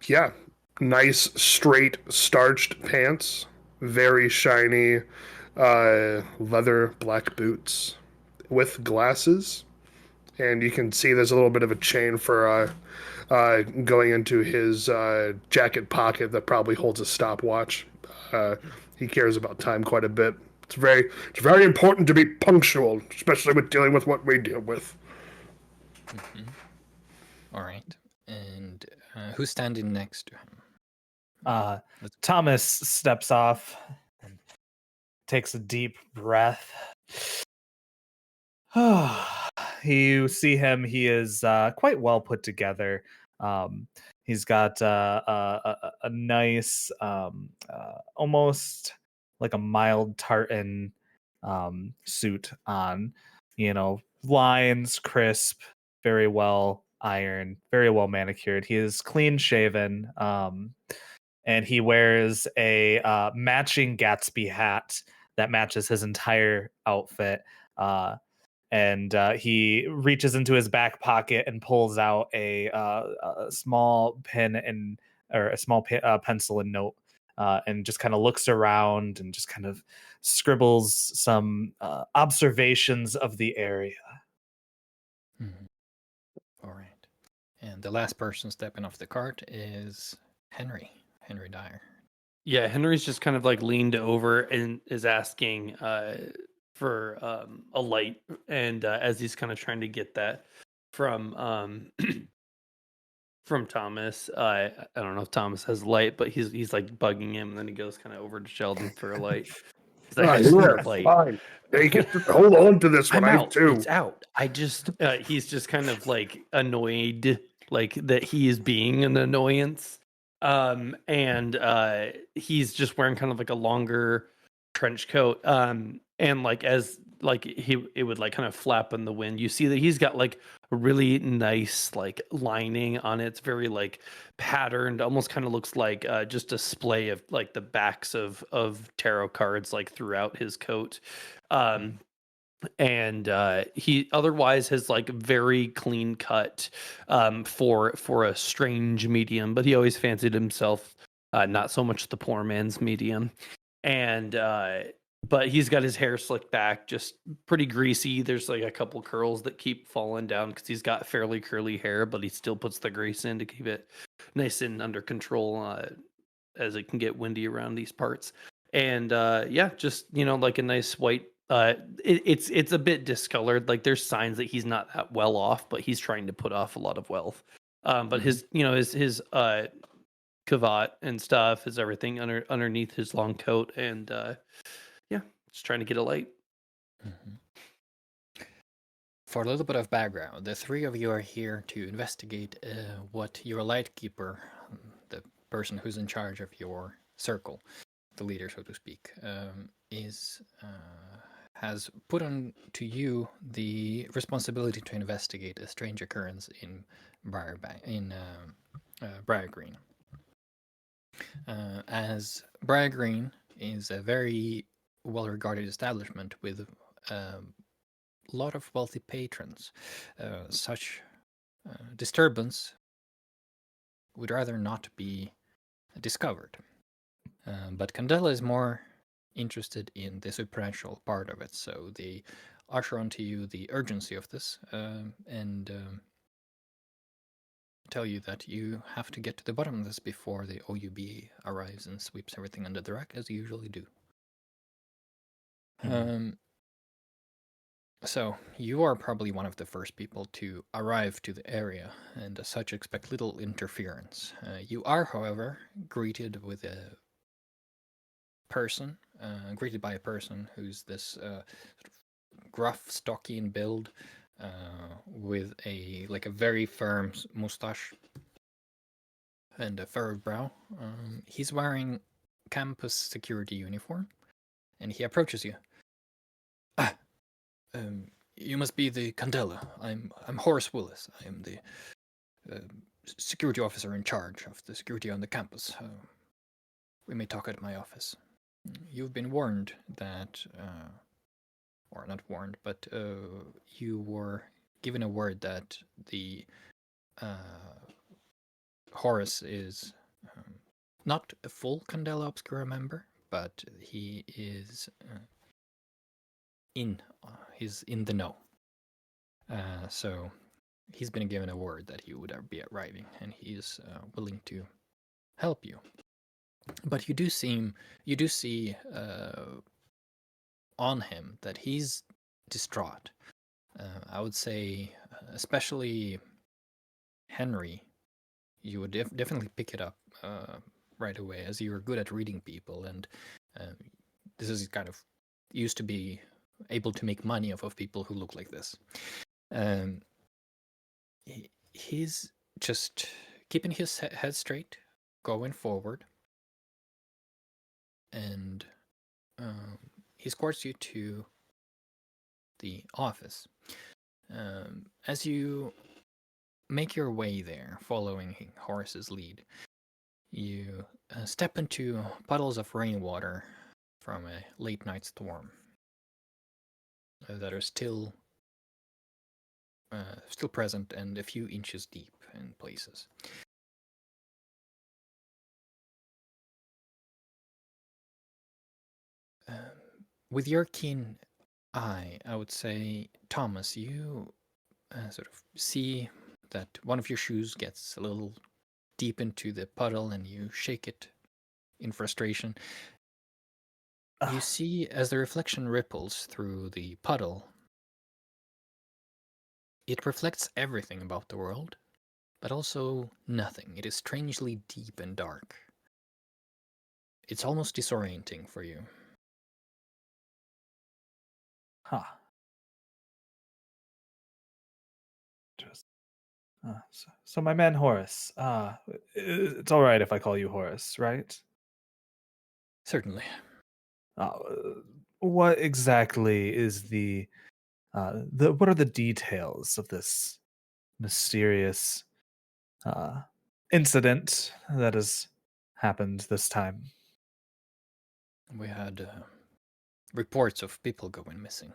Yeah, nice straight starched pants, very shiny leather black boots with glasses, and you can see there's a little bit of a chain for going into his jacket pocket that probably holds a stopwatch. He cares about time quite a bit. It's very important to be punctual, especially with dealing with what we deal with.
Mm-hmm. All right. And who's standing next to him?
Thomas steps off and takes a deep breath. You see him. He is quite well put together. He's got a nice, almost like a mild tartan suit on. Lines, crisp, very well ironed, very well manicured. He is clean shaven, and he wears a matching Gatsby hat that matches his entire outfit. And he reaches into his back pocket and pulls out a small pen or a small pencil and note, and just kind of looks around and just kind of scribbles some observations of the area.
Mm-hmm. All right. And the last person stepping off the cart is Henry Dyer.
Yeah, Henry's just kind of like leaned over and is asking for a light, and as he's kind of trying to get that from from Thomas, I don't know if Thomas has light, but he's like bugging him, and then he goes kind of over to Sheldon for a light. He's like, I just need a light.
Fine. Take it. Hold on to this one.
I'm
I
out.
too.
It's out. I just he's just kind of like annoyed, like that he is being an annoyance. And he's just wearing kind of like a longer trench coat. And like as like it would like kind of flap in the wind. You see that he's got like a really nice like lining on it. It's very like patterned, almost kind of looks like just a display of like the backs of tarot cards like throughout his coat. And he otherwise has like very clean cut for a strange medium, but he always fancied himself not so much the poor man's medium. And but he's got his hair slicked back, just pretty greasy. There's like a couple curls that keep falling down because he's got fairly curly hair, but he still puts the grease in to keep it nice and under control as it can get windy around these parts. And yeah, just like a nice white. It's a bit discolored. Like there's signs that he's not that well off, but he's trying to put off a lot of wealth. But his cravat and stuff is everything underneath his long coat, and yeah, just trying to get a light.
Mm-hmm. For a little bit of background, the three of you are here to investigate what your lightkeeper, the person who's in charge of your circle, the leader, so to speak, has put on to you the responsibility to investigate a strange occurrence in Briar Green. As Briar Green is a very well-regarded establishment with a lot of wealthy patrons, such disturbance would rather not be discovered. But Candela is more interested in the supernatural part of it, so they usher onto you the urgency of this and tell you that you have to get to the bottom of this before the OUB arrives and sweeps everything under the rug, as you usually do. So you are probably one of the first people to arrive to the area, and as such expect little interference. You are, however, greeted by a person who's this sort of gruff, stocky in build, with a very firm mustache and a furrowed brow. He's wearing campus security uniform, and he approaches you. You must be the Candela. I'm Horace Willis. I am the security officer in charge of the security on the campus. We may talk at my office. You've been warned that, or not warned, but you were given a word that the Horace is not a full Candela Obscura member, but he is he's in the know. So he's been given a word that he would be arriving, and he's willing to help you. But you do see on him that he's distraught. I would say, especially Henry, you would definitely pick it up right away, as you're good at reading people, and this is kind of used to be able to make money off of people who look like this. He's just keeping his head straight, going forward, and he escorts you to the office. As you make your way there, following Horace's lead, you step into puddles of rainwater from a late night storm that are still present and a few inches deep in places. With your keen eye, I would say, Thomas, you sort of see that one of your shoes gets a little deep into the puddle, and you shake it in frustration. You see, as the reflection ripples through the puddle, it reflects everything about the world, but also nothing. It is strangely deep and dark. It's almost disorienting for you.
Huh. So my man Horace. It's all right if I call you Horace, right?
Certainly.
What exactly is what are the details of this mysterious incident that has happened this time?
We had reports of people going missing.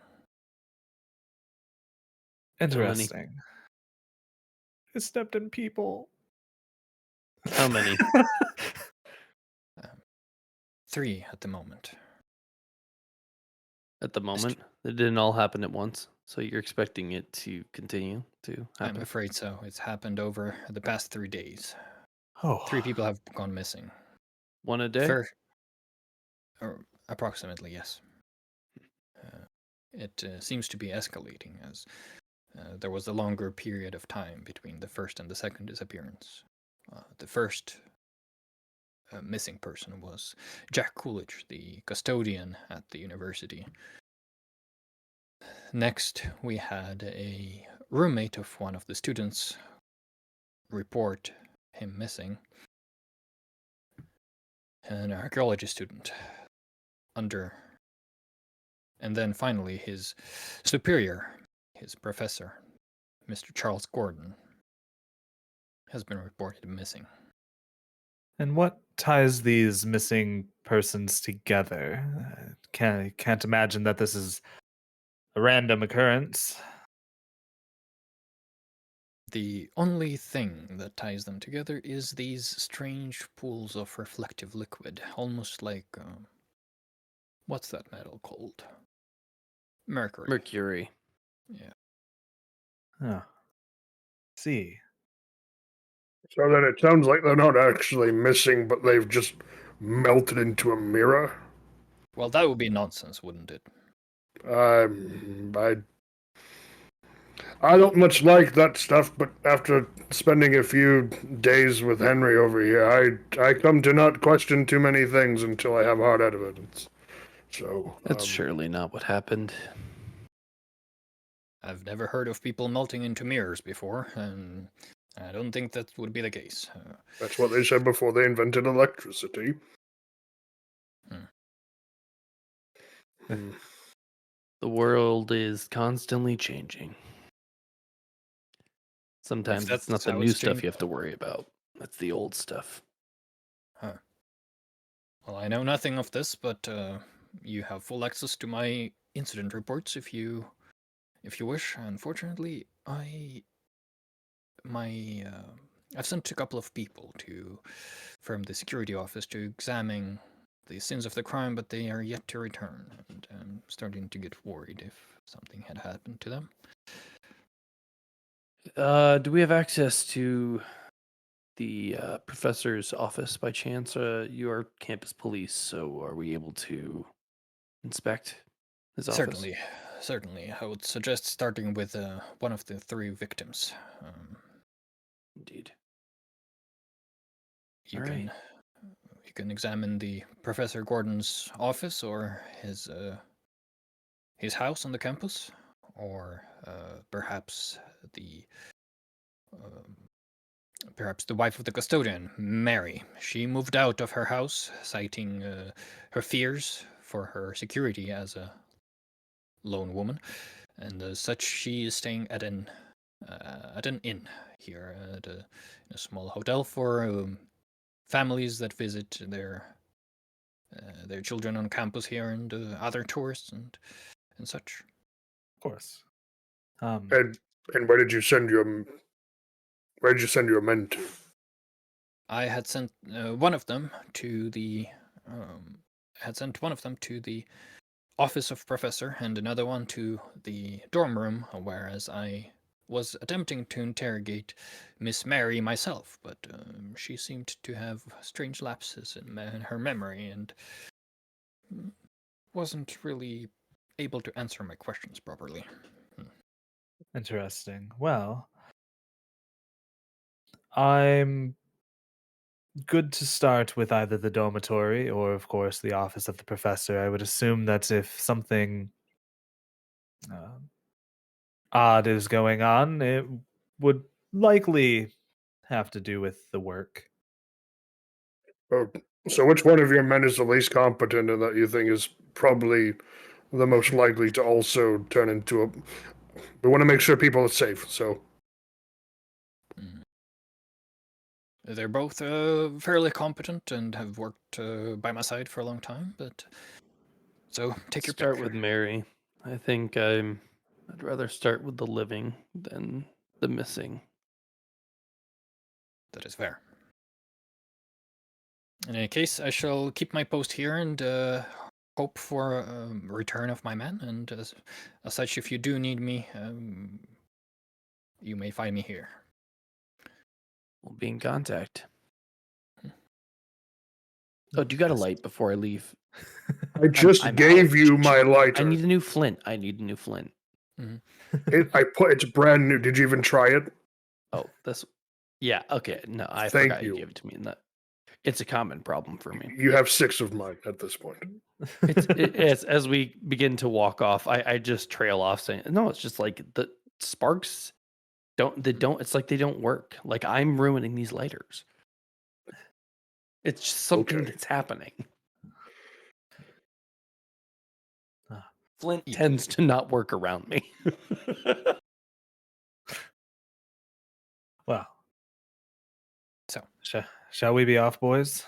Interesting. I stepped in people.
How many?
3 at the moment.
At the moment, it didn't all happen at once, so you're expecting it to continue to happen?
I'm afraid so. It's happened over the past 3 days.
Oh,
3 people have gone missing.
One a day?
Or approximately, yes. It seems to be escalating, as there was a longer period of time between the first and the second disappearance. The first missing person was Jack Coolidge, the custodian at the university. Next, we had a roommate of one of the students report him missing. An archaeology student. And then finally his superior, his professor, Mr. Charles Gordon, has been reported missing.
And what ties these missing persons together? Can't imagine that this is a random occurrence.
The only thing that ties them together is these strange pools of reflective liquid, almost like what's that metal called? Mercury.
Mercury.
Yeah.
Huh. See.
So then it sounds like they're not actually missing, but they've just melted into a mirror.
Well, that would be nonsense, wouldn't it?
I don't much like that stuff, but after spending a few days with Henry over here, I come to not question too many things until I have hard evidence. So
That's surely not what happened.
I've never heard of people melting into mirrors before, and I don't think that would be the case.
That's what they said before they invented electricity.
The world is constantly changing. Sometimes it's not the new stuff you have to worry about. That's the old stuff.
Huh. Well, I know nothing of this, but you have full access to my incident reports if you wish. Unfortunately, I've sent a couple of people from the security office to examine the scenes of the crime, but they are yet to return, and I'm starting to get worried if something had happened to them.
Do we have access to the professor's office by chance? You are campus police, so are we able to inspect his office?
Certainly. I would suggest starting with one of the three victims.
Indeed.
You can examine the Professor Gordon's office or his house on the campus, or perhaps the wife of the custodian, Mary. She moved out of her house, citing her fears for her security as a lone woman, and as such, she is staying at an inn here, in a small hotel for families that visit their children on campus here, and other tourists and such.
Of course.
And where did you send your men to?
I had sent one of them to the office of professor, and another one to the dorm room, whereas I was attempting to interrogate Miss Mary myself, but she seemed to have strange lapses in her memory and wasn't really able to answer my questions properly.
Interesting. Well, I'm good to start with either the dormitory or, of course, the office of the professor. I would assume that if something odd is going on, it would likely have to do with the work.
Oh, so which one of your men is the least competent and that you think is probably the most likely to also turn into a... We want to make sure people are safe, so...
They're both fairly competent and have worked by my side for a long time, but so take your pick.
Start with Mary. I think I'd rather start with the living than the missing.
That is fair. In any case, I shall keep my post here and hope for a return of my men, and as such, if you do need me, you may find me here.
We'll be in contact. Oh, do you got a light before I leave?
I just gave you my lighter.
I need a new flint.
Mm-hmm.
It's brand new. Did you even try it?
Oh, yeah. Okay, no, I
Thank
forgot you gave it to me. And it's a common problem for me.
You have 6 of mine at this point.
It's as we begin to walk off, I just trail off saying, no, it's just like the sparks it's like they don't work. Like I'm ruining these lighters. It's just something that's happening. Flint tends to not work around me.
Well,
so
Shall we be off, boys?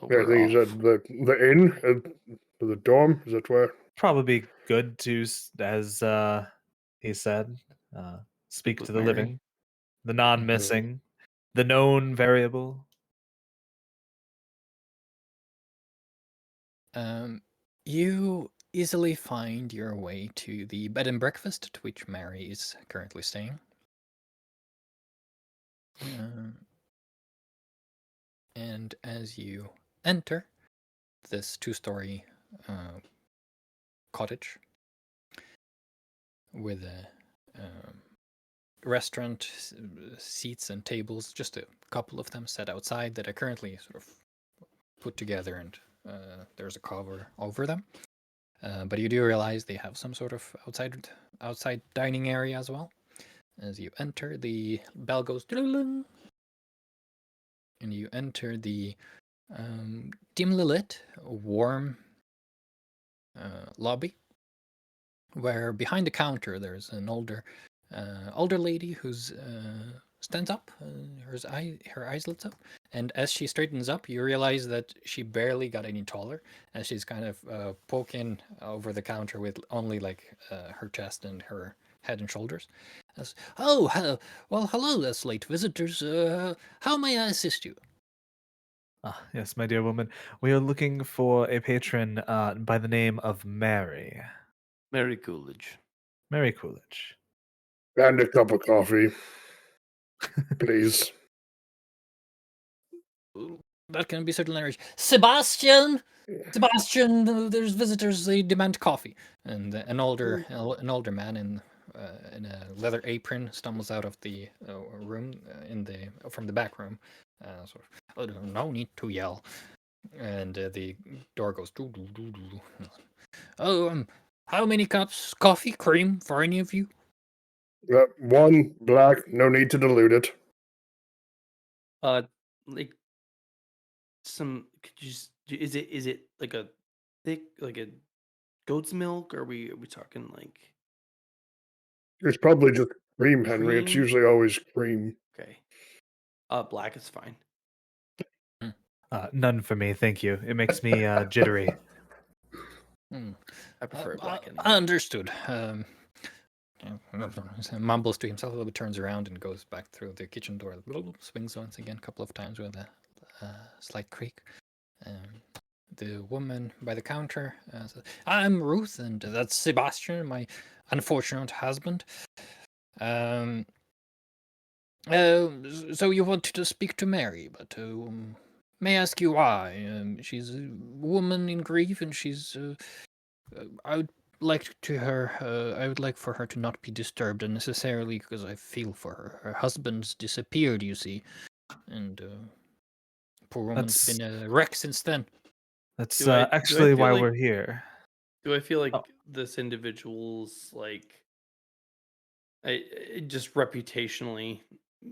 Oh,
Yeah, I
we're
think he's
off.
at the inn, the dorm. Is that where?
Probably good to, as he said, speak
with
to the
Mary.
living, the non-missing, the known variable.
You easily find your way to the bed and breakfast at which Mary is currently staying. And as you enter this two-story cottage with a restaurant, seats and tables, just a couple of them set outside that are currently sort of put together, and there's a cover over them. But you do realize they have some sort of outside dining area as well. As you enter, the bell goes ding, and you enter the dimly lit, warm lobby, where behind the counter there's an older lady who's stands up. Her eyes lights up, and as she straightens up, you realize that she barely got any taller, as she's kind of poking over the counter with only like her chest and her head and shoulders. Well, hello, us late visitors. How may I assist you?
Ah, yes, my dear woman. We are looking for a patron by the name of Mary.
Mary Coolidge.
Mary Coolidge.
And a cup of coffee, please.
That can be certainly arranged. Sebastian, there's visitors. They demand coffee. And an older man in a leather apron stumbles out of the room from the back room. Sort of, oh, no need to yell. And the door goes doo doo doo doo. Oh, how many cups coffee cream for any of you?
One black, no need to dilute it.
Like some. Could you? Is it like a thick, like a goat's milk? Or are we talking like
It's probably just cream, Henry. It's
cream?
usually always cream.
Okay. Black is fine.
None for me, thank you. It makes me jittery.
I prefer black anyway.
Understood. Mumbles to himself a little bit, turns around and goes back through the kitchen door. Swings once again a couple of times with a slight creak. The woman by the counter says, I'm Ruth, and that's Sebastian, my unfortunate husband. So you wanted to speak to Mary, but may I ask you why? She's a woman in grief, and she's... I would like for her to not be disturbed unnecessarily, because I feel for her. Her husband's disappeared, you see, and poor woman's been a wreck since then.
That's
Do I
actually
feel
why
like-
we're here.
Do I feel like this individual's like, just reputationally,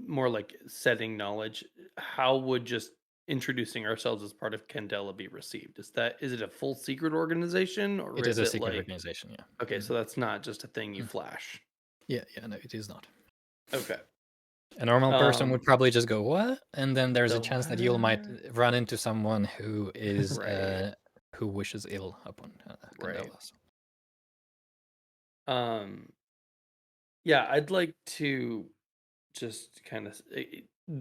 more like setting knowledge? How would just introducing ourselves as part of Candela be received? Is it a full secret organization, or
It is a
it
secret
like
organization, yeah.
okay, so that's not just a thing you flash.
Yeah, no, it is not.
Okay.
A normal person would probably just go, what? And then there's a
The
chance that you might
what?
run into someone who is
Right.
who wishes ill upon
Right.
Candela.
Yeah, I'd like to just kind of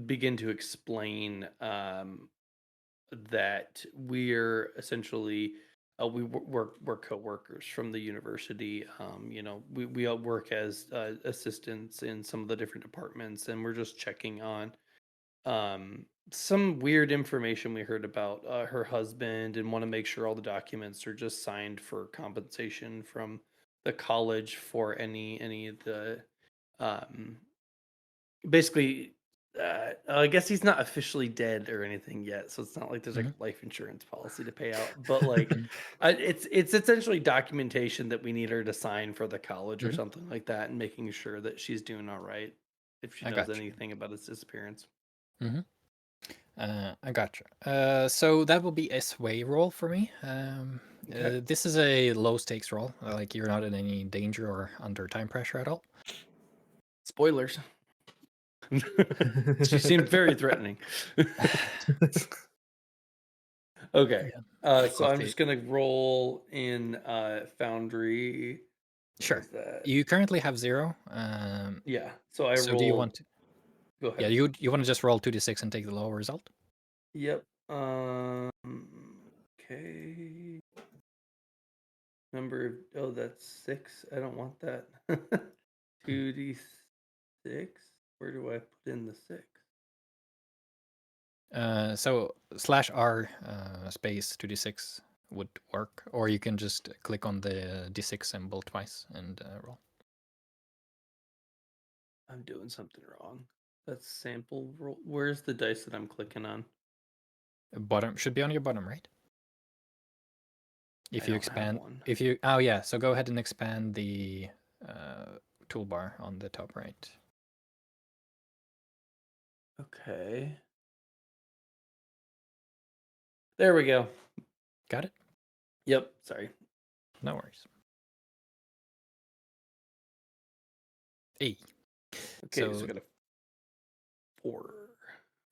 begin to explain that we're essentially we're co-workers from the university. We all work as assistants in some of the different departments, and we're just checking on some weird information we heard about her husband, and want to make sure all the documents are just signed for compensation from the college for any of the um basically I guess he's not officially dead or anything yet, so it's not like there's like a life insurance policy to pay out, but like it's essentially documentation that we need her to sign for the college or something like that, and making sure that she's doing all right if she knows anything about his disappearance.
I gotcha. So that will be a sway roll for me. This is a low stakes roll. Like, you're not in any danger or under time pressure at all.
Spoilers. She seemed very threatening. Okay. So I'm
Coffee.
just gonna roll in Foundry. What
Sure.
is that?
You currently have 0.
Yeah. So I
so
roll.
do you want to?
Go ahead.
Yeah, you want to just roll 2d6 and take the lower result?
Yep. Okay. Number. Oh, that's 6. I don't want that. 2d6. Where do I put in the 6?
So /R space 2d6 would work, or you can just click on the d6 symbol twice and roll.
I'm doing something wrong. That's sample roll. Where's the dice that I'm clicking on?
Bottom should be on your bottom right. If
I
you
don't have
expand,
one.
oh yeah, so go ahead and expand the toolbar on the top right.
Okay. There we go.
Got it?
Yep. Sorry.
No worries. Hey.
Okay. So,
So
I got a 4,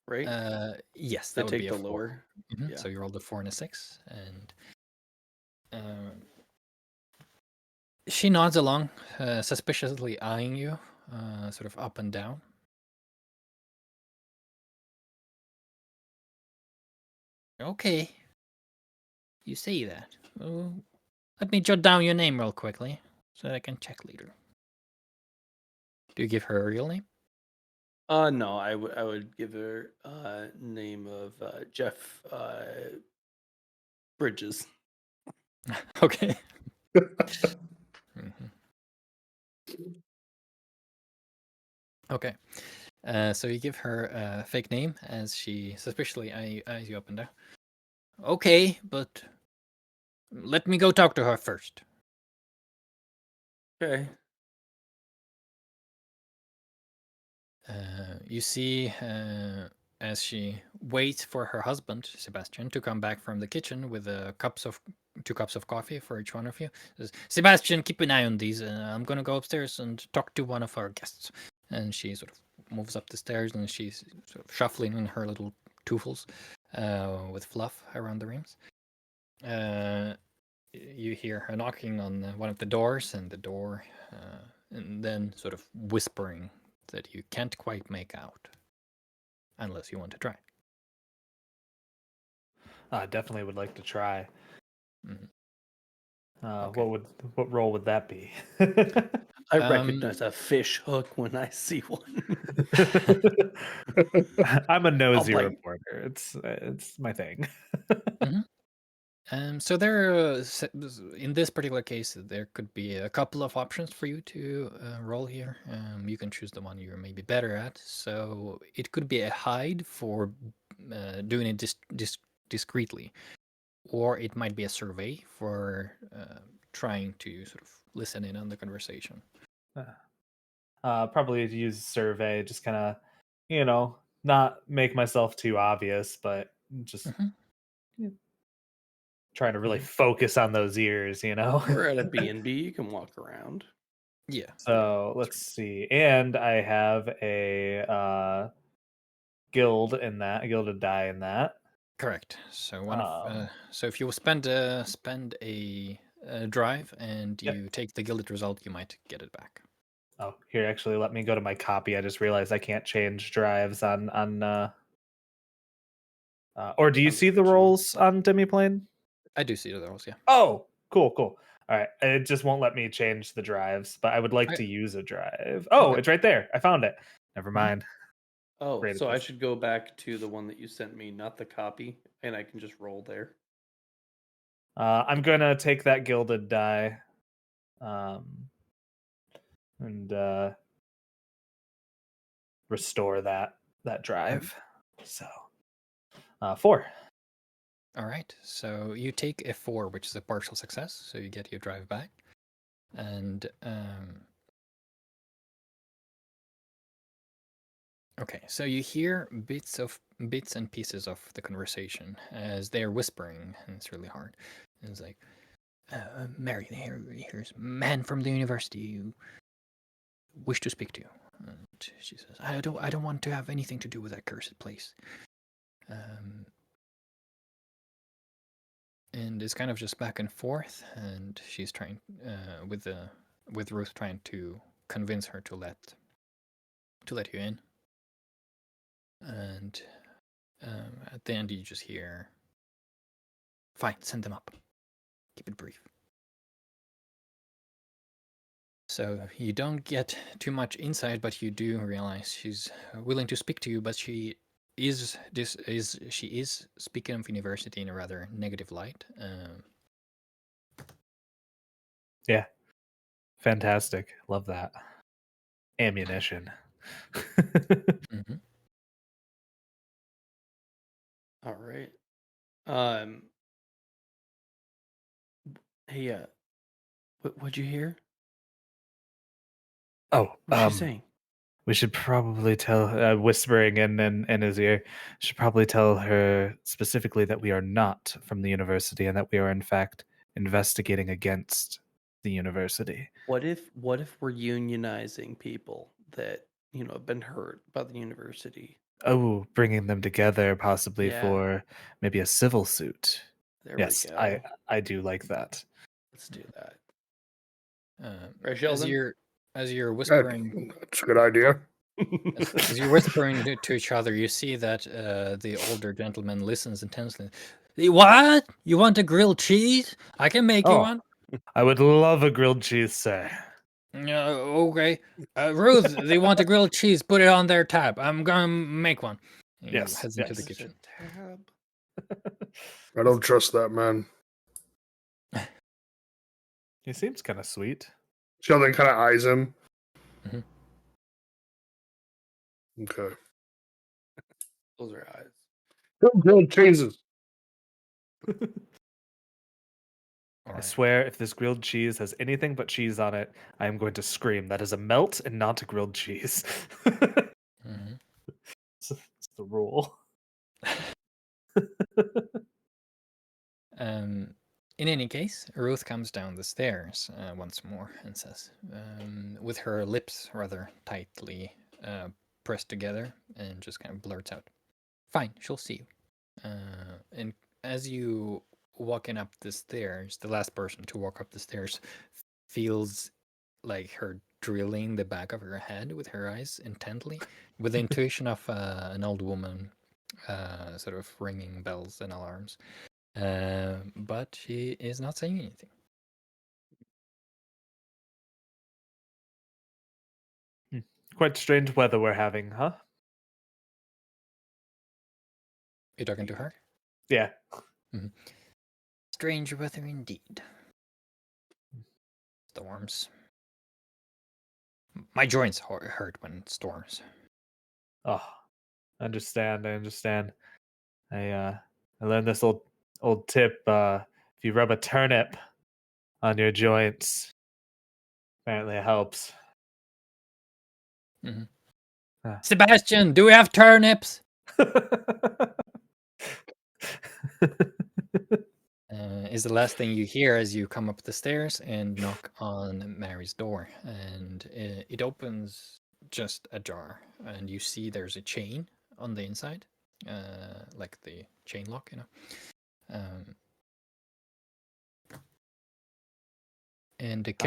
right?
yes,
I
that would
take
be a
the
4.
lower. Yeah.
So you rolled a 4 and a 6, and she nods along, suspiciously eyeing you, sort of up and down. Okay. You say that. Oh, let me jot down your name real quickly so I can check later. Do you give her a real name?
No, I would give her name of Jeff Bridges.
Okay. Mhm. Okay. So you give her a fake name as she suspiciously eyes you up and down. Okay, but let me go talk to her first.
Okay.
You see, as she waits for her husband Sebastian to come back from the kitchen with 2 cups of coffee for each one of you. Says, Sebastian, keep an eye on these. I'm gonna go upstairs and talk to one of our guests. And she sort of moves up the stairs and she's sort of shuffling in her little tufels with fluff around the rims. You hear her knocking on one of the doors, and the door, and then sort of whispering that you can't quite make out, unless you want to try.
I definitely would like to try.
Mhm.
What role would that be?
I recognize a fish hook when I see one.
I'm a nosy
bite.
reporter. It's my thing.
So there, in this particular case, there could be a couple of options for you to roll here. You can choose the one you're maybe better at. So it could be a hide for doing it discreetly, or it might be a survey for trying to sort of listen in on the conversation.
Probably use survey, just kind of, not make myself too obvious, but just trying to really focus on those ears,
We're at a B&B. You can walk around.
Yeah.
So let's see. And I have a gilded die in that.
Correct. So so if you spend a drive and
Yep.
you take the gilded result, you might get it back.
Oh, here, actually, let me go to my copy. I just realized I can't change drives on or do you see the rolls on Demiplane?
I do see those, yeah.
Oh, cool. All right. It just won't let me change the drives, but I would like
Okay.
to use a drive. Oh,
Okay.
it's right there. I found it. Never mind.
Oh,
Great at
so I
this.
should go back to the one that you sent me, not the copy, and I can just roll there.
I'm gonna take that gilded die, and restore that drive. So, 4.
All right. So you take a 4, which is a partial success, so you get your drive back. And okay, so you hear bits and pieces of the conversation as they are whispering, and it's really hard. And it's like, Mary, here's a man from the university you wish to speak to you. And she says, I don't want to have anything to do with that cursed place. And it's kind of just back and forth, and she's trying with Ruth trying to convince her to let you in. And at the end, you just hear, "Fine, send them up. Keep it brief." So you don't get too much insight, but you do realize she's willing to speak to you, but she is speaking of university in a rather negative light.
Yeah. Fantastic. Love that. Ammunition.
Mhm.
All right. Hey, what'd you hear?
Oh,
What's she saying?
we should probably tell, whispering in his ear, should probably tell her specifically that we are not from the university and that we are in fact investigating against the university.
What if we're unionizing people that have been hurt by the university?
Oh, bringing them together possibly
Yeah.
for maybe a civil suit.
There
Yes,
we go.
I do like that.
Let's do that.
Right,
Right, Sheldon?
as you're whispering,
That's a good idea.
as you're whispering to each other, you see that the older gentleman listens intensely. What? You want a grilled cheese? I can make you
Oh,
one.
I would love a grilled cheese, sir.
Okay. Ruth, they want a grilled cheese. Put it on their tab. I'm gonna make one. And he
Yes,
heads into the
yes.
kitchen.
Tab.
I don't trust that man.
He seems kind of sweet.
Sheldon kind of eyes him.
Mhm.
Okay.
Those are eyes.
Grilled cheeses.
All
I
right.
swear, if this grilled cheese has anything but cheese on it, I am going to scream. That is a melt and not a grilled cheese.
Mhm.
It's the rule.
In any case, Ruth comes down the stairs once more and says, with her lips rather tightly pressed together, and just kind of blurts out, "Fine, she'll see you." And as you walking up the stairs, the last person to walk up the stairs feels like her drilling the back of her head with her eyes intently, with the intuition of an old woman sort of ringing bells and alarms. But she is not saying anything.
Quite strange weather we're having, huh?
You're talking to her?
Yeah.
Strange weather indeed. Storms. My joints hurt when it storms.
Oh, I understand. I learned this old tip. If you rub a turnip on your joints, apparently it helps.
Mhm.
Ah.
Sebastian, do we have turnips? Is the last thing you hear as you come up the stairs and knock on Mary's door, and it opens just ajar, and you see there's a chain on the inside, like the chain lock, and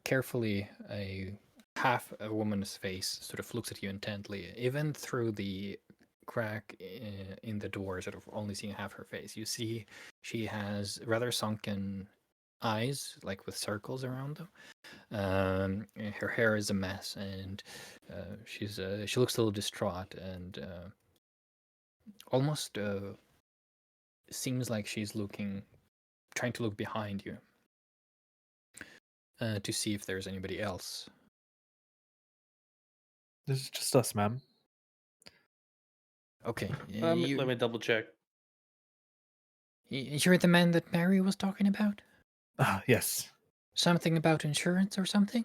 carefully half a woman's face sort of looks at you intently, even through the crack in the door, sort of only seeing half her face. You see she has rather sunken eyes, like with circles around them. Her hair is a mess, and she looks a little distraught, and almost seems like she's trying to look behind you to see if there's anybody else.
This is just us, ma'am.
Okay,
Let me double check.
you're the man that Mary was talking about?
Ah, yes.
Something about insurance or something?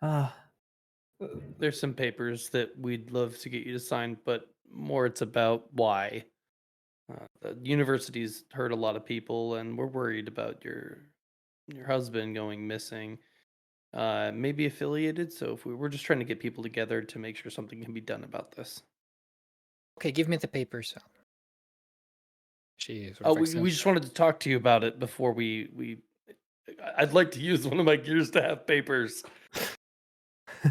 Ah,
There's some papers that we'd love to get you to sign, but more it's about why. The university's hurt a lot of people, and we're worried about your husband going missing. maybe affiliated. So if we're just trying to get people together to make sure something can be done about this.
Okay, give me the papers. She sort
Oh,
of
we just wanted to talk to you about it before we. I'd like to use one of my gears to have papers,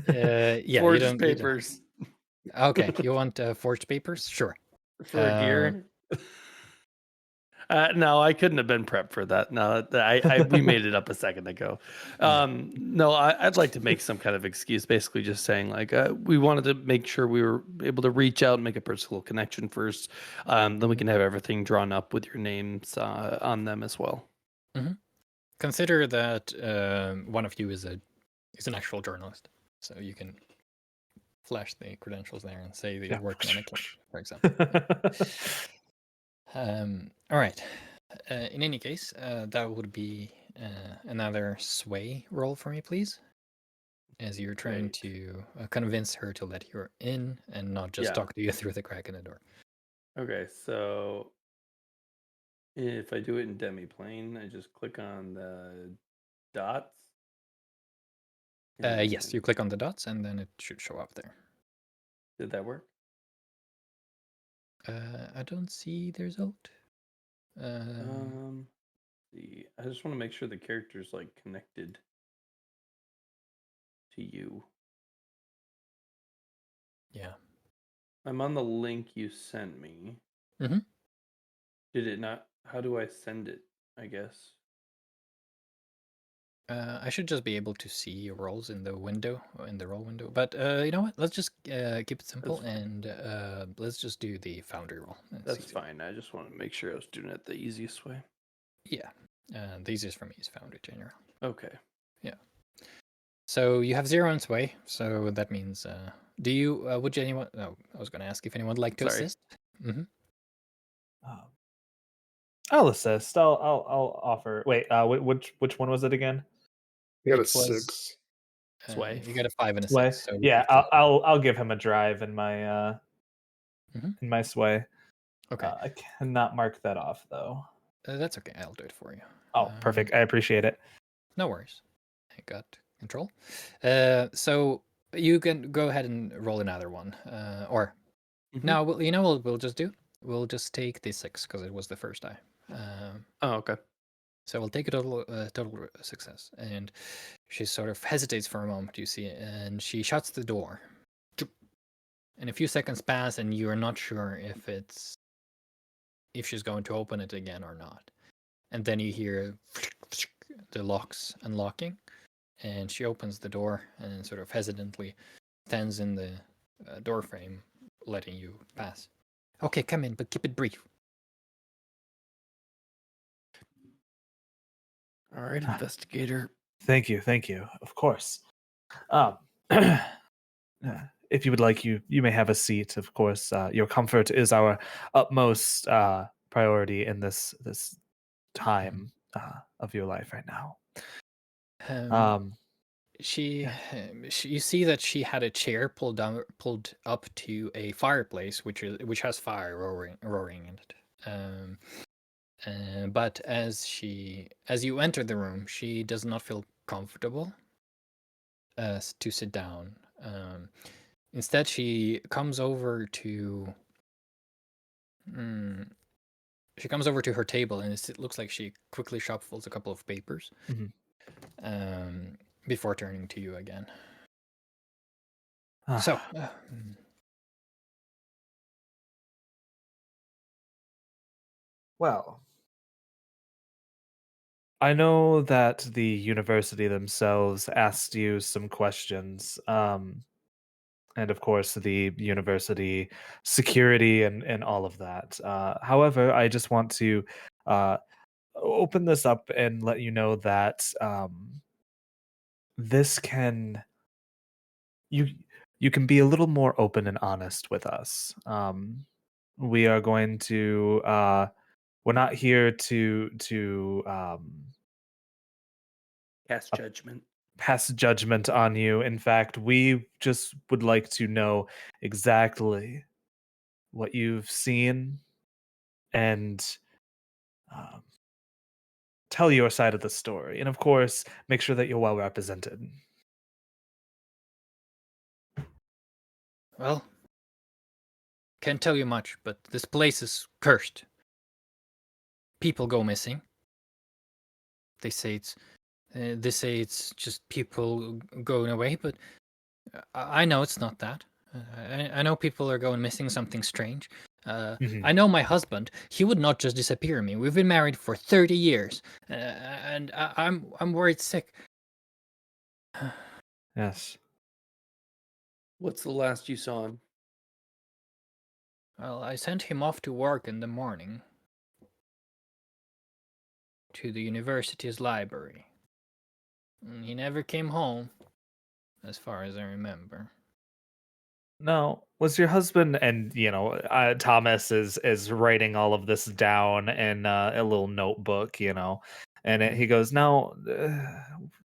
yeah, you
forged
don't.
papers
Okay, you want forged papers? Sure.
for a gear. No, I couldn't have been prepped for that. No, we made it up a second ago. No, I'd like to make some kind of excuse, basically just saying like we wanted to make sure we were able to reach out and make a personal connection first. Then we can have everything drawn up with your names on them as well.
Consider that one of you is an actual journalist, so you can flash the credentials there and say that you're working on a case, for example. All right. In any case, that would be another sway roll for me, please. As you're trying to convince her to let you in and not just talk to you through the crack in the door.
Okay, so if I do it in demiplane, I just click on the dots.
Yes, you click on the dots and then it should show up there.
Did that work?
I don't see the result.
I just want to make sure the character's like connected to you.
Yeah.
I'm on the link you sent me.
Mhm.
Did it not? How do I send it? I guess.
I should just be able to see your rolls in the window, in the roll window. But you know what? Let's just keep it simple and let's just do the foundry roll.
That's fine. I just want to make sure I was doing it the easiest way.
Yeah. The easiest for me is foundry general.
Okay.
Yeah. So you have 0 in sway. So that means, do you? Would you anyone? No, I was going to ask if anyone would like to assist. Mm-hmm.
I'll assist. I'll offer. Wait, which one was it again?
You got a
It was,
6.
Sway.
You got a 5 and a
Sway.
6. So
Yeah, I'll give him a drive in my in my sway.
Okay.
I cannot mark that off though.
That's okay. I'll do it for you.
Oh, perfect. I appreciate it.
No worries. I got control. So you can go ahead and roll another one. Or no, you know what we'll just do? We'll just take the 6 because it was the first die.
Oh, okay.
So we'll take a total success. And she sort of hesitates for a moment, you see, and she shuts the door. And a few seconds pass, and you are not sure if she's going to open it again or not. And then you hear the locks unlocking, and she opens the door and sort of hesitantly stands in the door frame, letting you pass. Okay, come in, but keep it brief.
All right, investigator.
Thank you. Of course. If you would like, you may have a seat. Of course, your comfort is our utmost priority in this time of your life right now.
You see that she had a chair pulled up to a fireplace, which has fire roaring in it. But as you enter the room, she does not feel comfortable to sit down. Instead, she comes over to her table, and it looks like she quickly shuffles a couple of papers before turning to you again. So,
well, I know that the university themselves asked you some questions, and of course the university security and all of that. However, I just want to open this up and let you know that this can you can be a little more open and honest with us. We are going to we're not here to pass judgment on you. In fact, we just would like to know exactly what you've seen and tell your side of the story, and of course make sure that you're well represented.
Well, can't tell you much, but this place is cursed. People go missing. They say it's just people going away, but I know it's not that. I know people are going missing, something strange.
Mhm.
I know my husband. He would not just disappear me. We've been married for 30 years, and I'm worried sick.
Yes.
What's the last you saw him?
Well, I sent him off to work in the morning to the university's library. And he never came home, as far as I remember.
No, was your husband, and Thomas is writing all of this down in a little notebook, and he goes, "Now,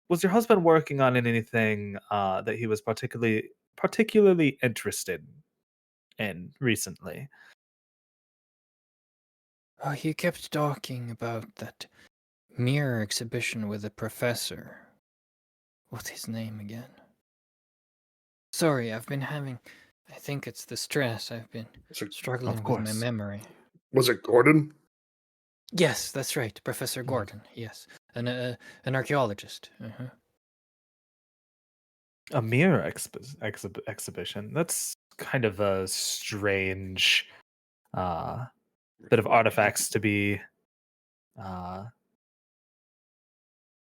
was your husband working on anything that he was particularly interested in recently?"
Oh, he kept talking about that mirror exhibition with the professor. What's his name again? Sorry, I think it's the stress. I've been struggling with my
course.
memory.
Was it Gordon?
Yes, that's right, Professor Gordon. Yes, an archaeologist.
A mirror exhibition. That's kind of a strange bit of artifacts to be uh,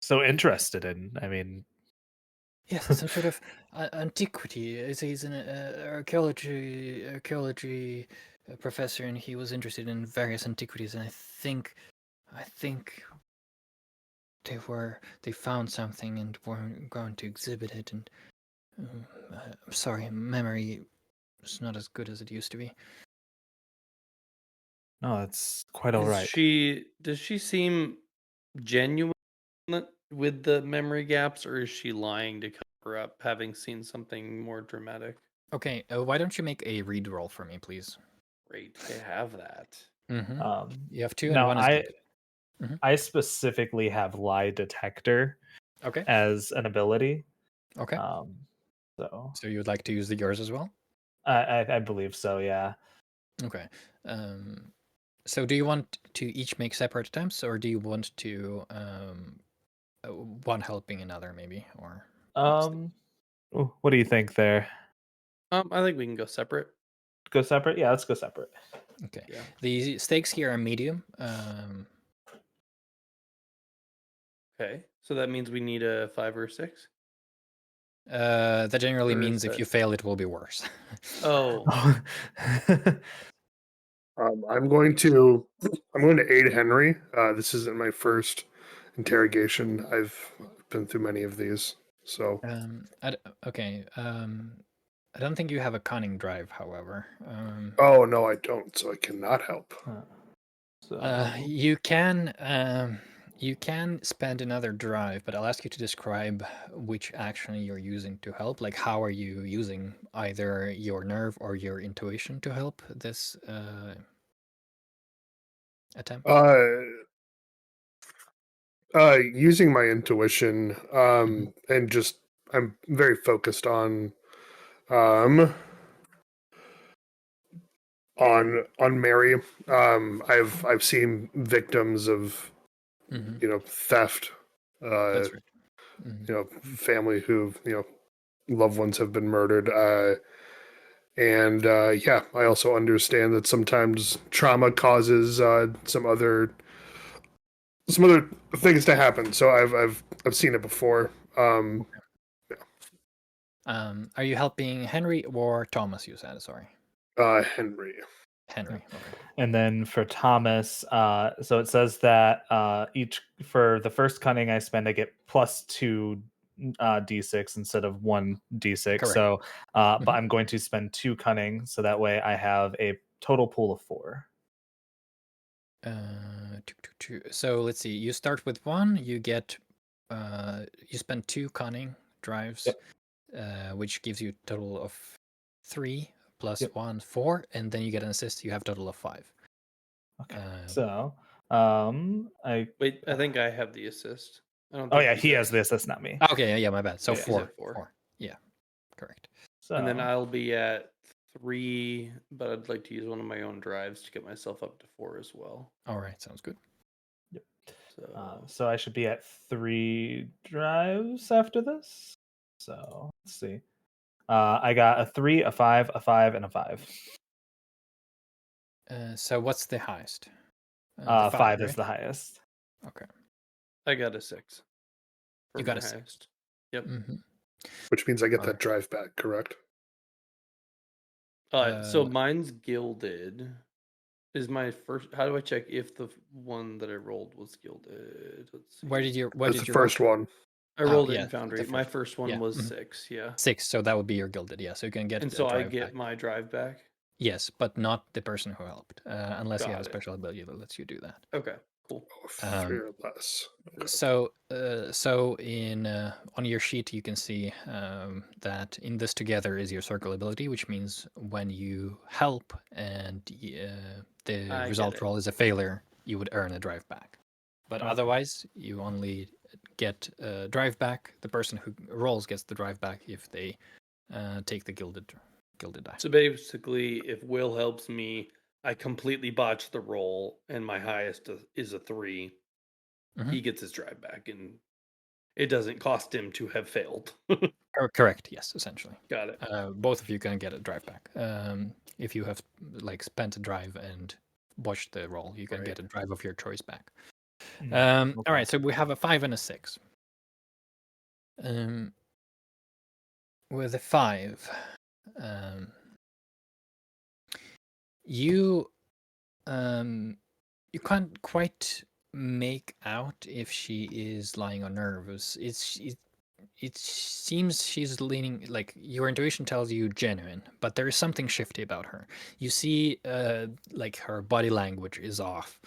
so interested in. I mean,
Yes, some sort of antiquity. He's an archaeology professor, and he was interested in various antiquities. And I think they found something and were going to exhibit it. And I'm sorry, memory is not as good as it used to be.
no, it's quite all right.
Does she seem genuine with the memory gaps, or is she lying to cover up having seen something more dramatic?
Okay, why don't you make a read roll for me, please?
Great, I have that.
Mm-hmm. You have 2, and
Now,
1 is good.
I specifically have lie detector
Okay.
as an ability.
Okay.
So
So you would like to use yours as well?
I believe so. Yeah.
Okay. So do you want to each make separate attempts, or do you want to one helping another, maybe, or?
What do you think there?
I think we can go separate.
Go separate? Yeah, let's go separate.
Okay.
Yeah.
The stakes here are medium.
Okay, so that means we need a 5 or a 6.
That generally
Or is
means if
that-
you fail, it will be worse.
Oh,
I'm going to aid Henry. This isn't my first interrogation. I've been through many of these. So
Okay. I don't think you have a cunning drive, however.
oh no, I don't. So I cannot help.
So
You can spend another drive, but I'll ask you to describe which action you're using to help. Like, how are you using either your nerve or your intuition to help this attempt?
Using my intuition, and just I'm very focused um, on Mary. I've seen victims of theft.
That's right.
Family who loved ones have been murdered. And yeah, I also understand that sometimes trauma causes some other things to happen. So I've seen it before.
Are you helping Henry or Thomas? You said, sorry.
Henry.
Henry. Okay.
And then for Thomas, so it says that each for the first cunning I spend, I get +2 d6 instead of 1 d6.
Correct.
So, but I'm going to spend 2 cunning, so that way I have a total pool of 4.
So let's see. You start with 1. You get you spend 2 cunning drives, which gives you a total of 3 plus 1, 4, and then you get an assist. You have a total of 5.
Okay. So,
wait, I think I have the assist. I don't.
Oh
think
yeah, he has the assist, not me.
Okay, yeah, my bad. So
Yeah.
4.
He's at 4.
4. Yeah, correct.
So,
And then I'll be at 3, but I'd like to use one of my own drives to get myself up to 4 as well.
All right, sounds good.
So I should be at 3 drives after this. So let's see. I got a 3, a 5, a 5, and a 5.
So what's the highest? The
5 is
right?
the highest.
Okay.
I got a 6.
You
for
got
my
a 6.
highest. Yep.
Mm-hmm.
Which means I get
All
that
right.
drive back, correct?
So mine's gilded. Is my first? How do I check if the one that I rolled was gilded? Let's see.
Where did you
That's the
roll?
first one.
I rolled it
yeah,
in Foundry.
the
My
first.
first one
Yeah.
was
Mhm.
6. Yeah.
6, so that would be your gilded, yeah. So you can get
And
a
so I
drive
get
back.
my drive back.
Yes, but not the person who helped, unless you have a
Got it.
special ability that lets you do that.
Okay. Cool.
Oh, 3 or less. Okay.
So in on your sheet you can see that in this together is your circle ability, which means when you help and the
I get
result
it.
roll is a failure, you would earn a drive back. But
Okay.
otherwise, you only get drive back. The person who rolls gets the drive back if they take the gilded die.
So basically, if Will helps me, I completely botch the roll, and my highest is a 3.
Mhm.
He gets his drive back, and it doesn't cost him to have failed.
Correct. Yes, essentially.
Got it.
Both of you can get a drive back. If you have like spent a drive and botched the roll, you can
Right.
get a drive of your choice back.
Okay.
All right, so we have a 5 and a 6. With a 5, you you can't quite make out if she is lying on nerves. It seems she's leaning, like your intuition tells you genuine, but there is something shifty about her. You see like her body language is off.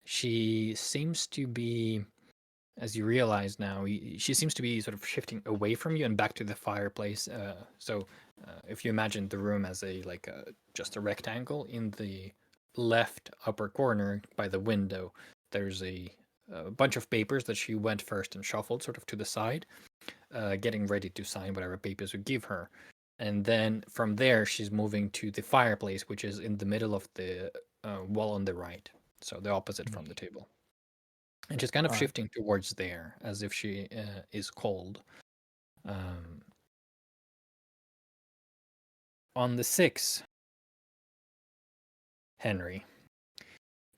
She seems to be, as you realize now, she seems to be sort of shifting away from you and back to the fireplace. So if you imagine the room as just a rectangle, in the left upper corner by the window, there's a bunch of papers that she went first and shuffled sort of to the side, getting ready to sign whatever papers you give her. And then from there, she's moving to the fireplace, which is in the middle of the wall on the right, so the opposite from the table. And she's kind of shifting towards there as if she is cold. On the 6, Henry,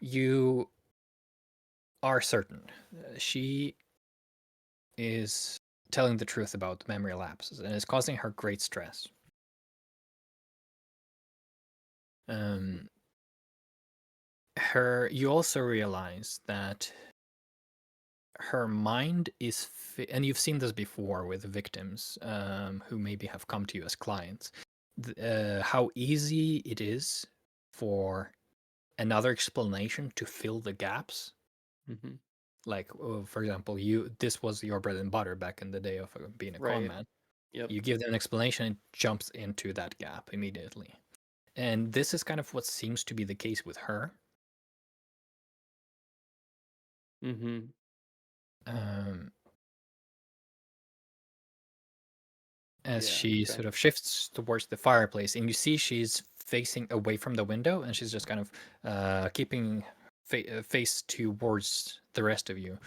you are certain she is telling the truth about memory lapses and is causing her great stress. You also realize that her mind is, and you've seen this before with victims who maybe have come to you as clients, how easy it is for another explanation to fill the gaps.
Mm-hmm.
Like, for example, this was your bread and butter back in the day of being a con man.
Yep.
You give them an explanation, it jumps into that gap immediately. And this is kind of what seems to be the case with her.
Mm-hmm.
As she sort of shifts towards the fireplace, and you see she's facing away from the window, and she's just kind of keeping face towards the rest of you,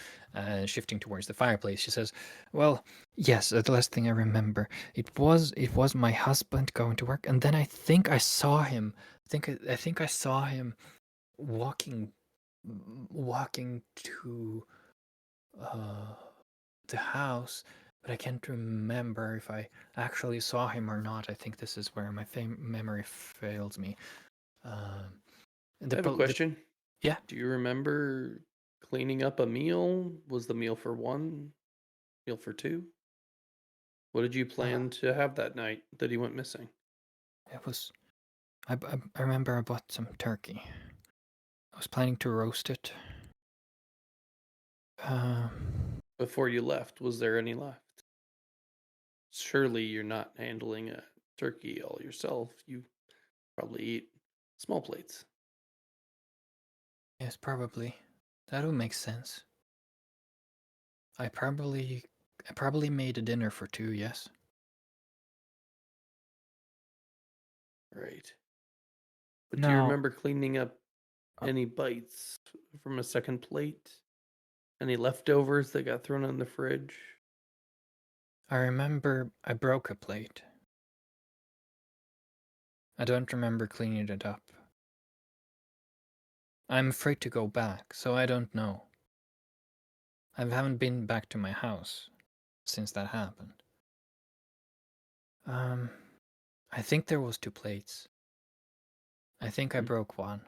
shifting towards the fireplace. She says, "Well, yes, the last thing I remember, it was my husband going to work, and then I think I saw him. I think I saw him walking to the house, but I can't remember if I actually saw him or not. I think this is where my memory fails me."
I have a question.
Yeah.
Do you remember cleaning up a meal? Was the meal for 1? Meal for 2? What did you plan to have that night that he went missing?
It was. I remember I bought some turkey. I was planning to roast it.
Before you left, was there any left? Surely you're not handling a turkey all yourself. You probably eat small plates.
Yes, probably. That would make sense. I probably made a dinner for 2. Yes.
Right. But do you
No.
remember cleaning up any bites from a second plate? Any leftovers that got thrown in the fridge?
I remember I broke a plate. I don't remember cleaning it up. I'm afraid to go back, so I don't know. I haven't been back to my house since that happened. I think there was 2 plates. I think I broke one.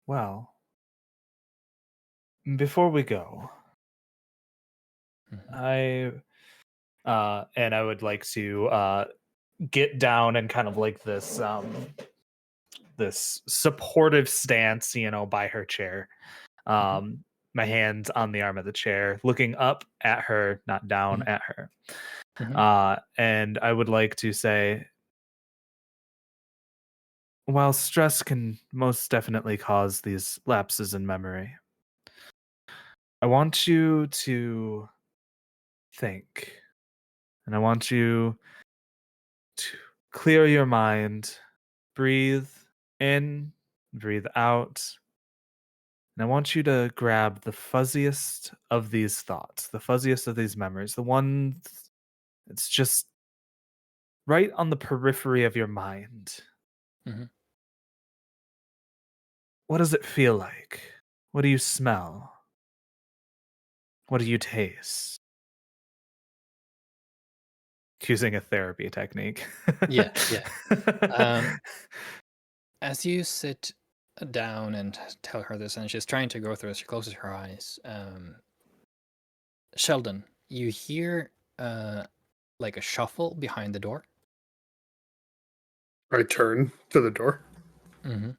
Well, before we go,
Mhm.
I would like to get down and kind of like this supportive stance, by her chair. My hands on the arm of the chair, looking up at her, not down
Mhm.
at her.
Mhm.
And I would like to say, while stress can most definitely cause these lapses in memory, I want you to think, and I want you to clear your mind, breathe in, breathe out. And I want you to grab the fuzziest of these thoughts, the fuzziest of these memories, the one that's just right on the periphery of your mind.
Mhm.
What does it feel like? What do you smell? What do you taste? Using a therapy technique.
Yeah. As you sit down and tell her this, and she's trying to go through as she closes her eyes, Sheldon, you hear like a shuffle behind the door.
I turn to the door.
Mm-hmm.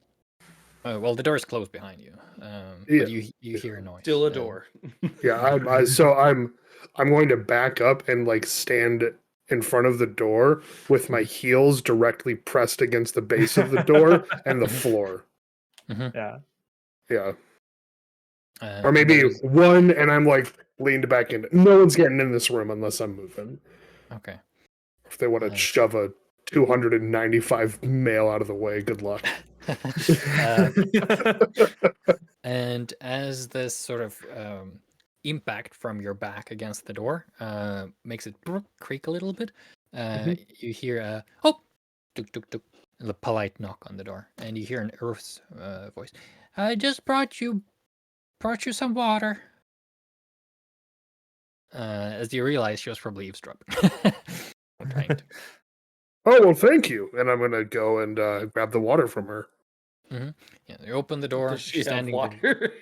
Well, the door is closed behind you,
Yeah,
but you
yeah.
hear a noise.
Still a door.
Yeah, I'm going to back up and like stand in front of the door with my heels directly pressed against the base of the door and the floor.
Yeah.
Yeah. Or
And
maybe
there's
one and I'm like leaned back in. No one's getting in this room unless I'm moving.
okay.
If they want to shove a 295 male out of the way, good luck.
And as this sort of impact from your back against the door makes it creak a little bit, you hear a tuk tuk tuk, a polite knock on the door, and you hear an Earth's voice. I just brought you some water. As you realize, she was probably eavesdropping. I'm trying to.
Oh, well, thank you. And I'm going to go and grab the water from her.
Mm-hmm. Yeah, you open the door.
Does she
She's
have
standing.
water?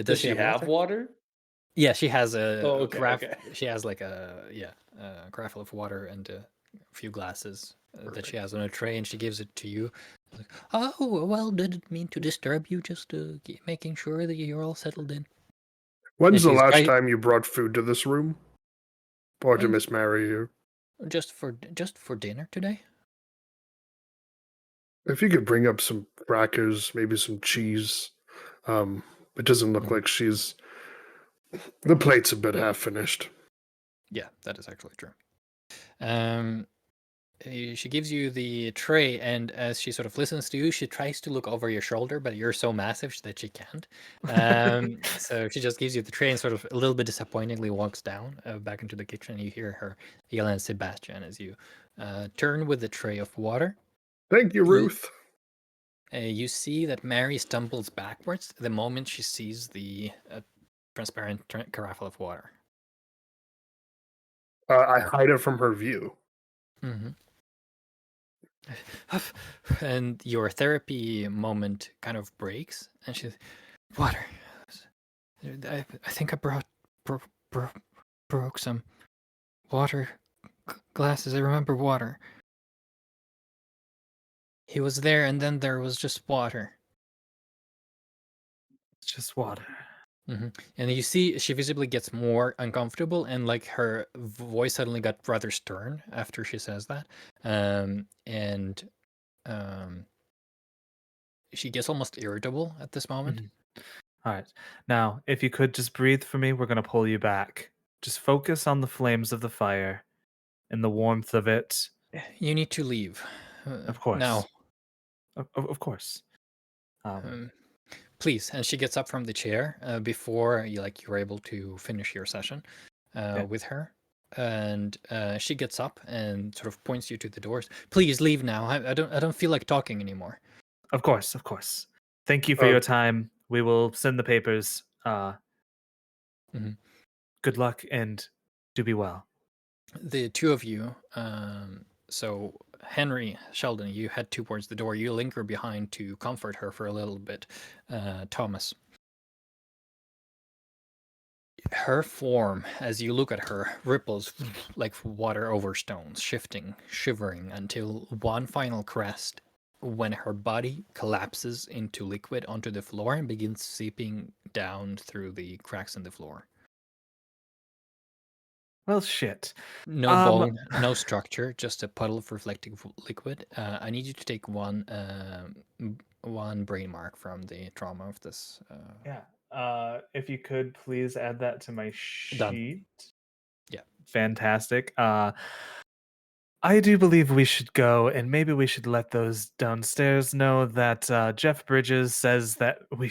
Does she have
water?
Yeah, she has a
Oh, okay,
carafe.
okay.
She has like a carafe of water and a few glasses that she has on a tray, and she gives it to you. Like, oh, well, didn't mean to disturb you. Just making sure that you're all settled in. And
When's the
she's
last time you brought food to this room? Or to
well,
Miss Mary here?
just for dinner today.
If you could bring up some crackers, maybe some cheese. It doesn't look like she's... The plate's a bit half finished.
Yeah, that is actually true. She gives you the tray, and as she sort of listens to you, she tries to look over your shoulder, but you're so massive that she can't. So she just gives you the tray and sort of a little bit disappointingly walks down back into the kitchen. You hear her yell at Sebastian as you turn with the tray of water.
Thank you, Ruth.
You see that Mary stumbles backwards the moment she sees the transparent carafe of water.
I hide it from her view.
Mm-hmm. And your therapy moment kind of breaks, and she's water. I think I broke some water glasses. I remember water. He was there, and then there was just water.
It's just water.
Mm-hmm. And you see, she visibly gets more uncomfortable, and like her voice suddenly got rather stern after she says that. And she gets almost irritable at this moment.
All right. Now, if you could just breathe for me, we're going to pull you back. Just focus on the flames of the fire and the warmth of it.
You need to leave.
Of course.
Now.
Of course.
Please. And she gets up from the chair before you're able to finish your session with her. And she gets up and sort of points you to the doors. Please leave now. I don't feel like talking anymore.
Of course. Thank you for your time. We will send the papers. Good luck and do be well.
The two of you, so Henry, Sheldon, you head towards the door. You linger behind to comfort her for a little bit. Thomas. Her form, as you look at her, ripples like water over stones, shifting, shivering until one final crest, when her body collapses into liquid onto the floor and begins seeping down through the cracks in the floor.
Well, shit.
No bone, no structure, just a puddle of reflective liquid. I need you to take one brain mark from the trauma of this.
If you could please add that to my sheet.
Done. Yeah.
Fantastic. I do believe we should go, and maybe we should let those downstairs know that Jeff Bridges says that we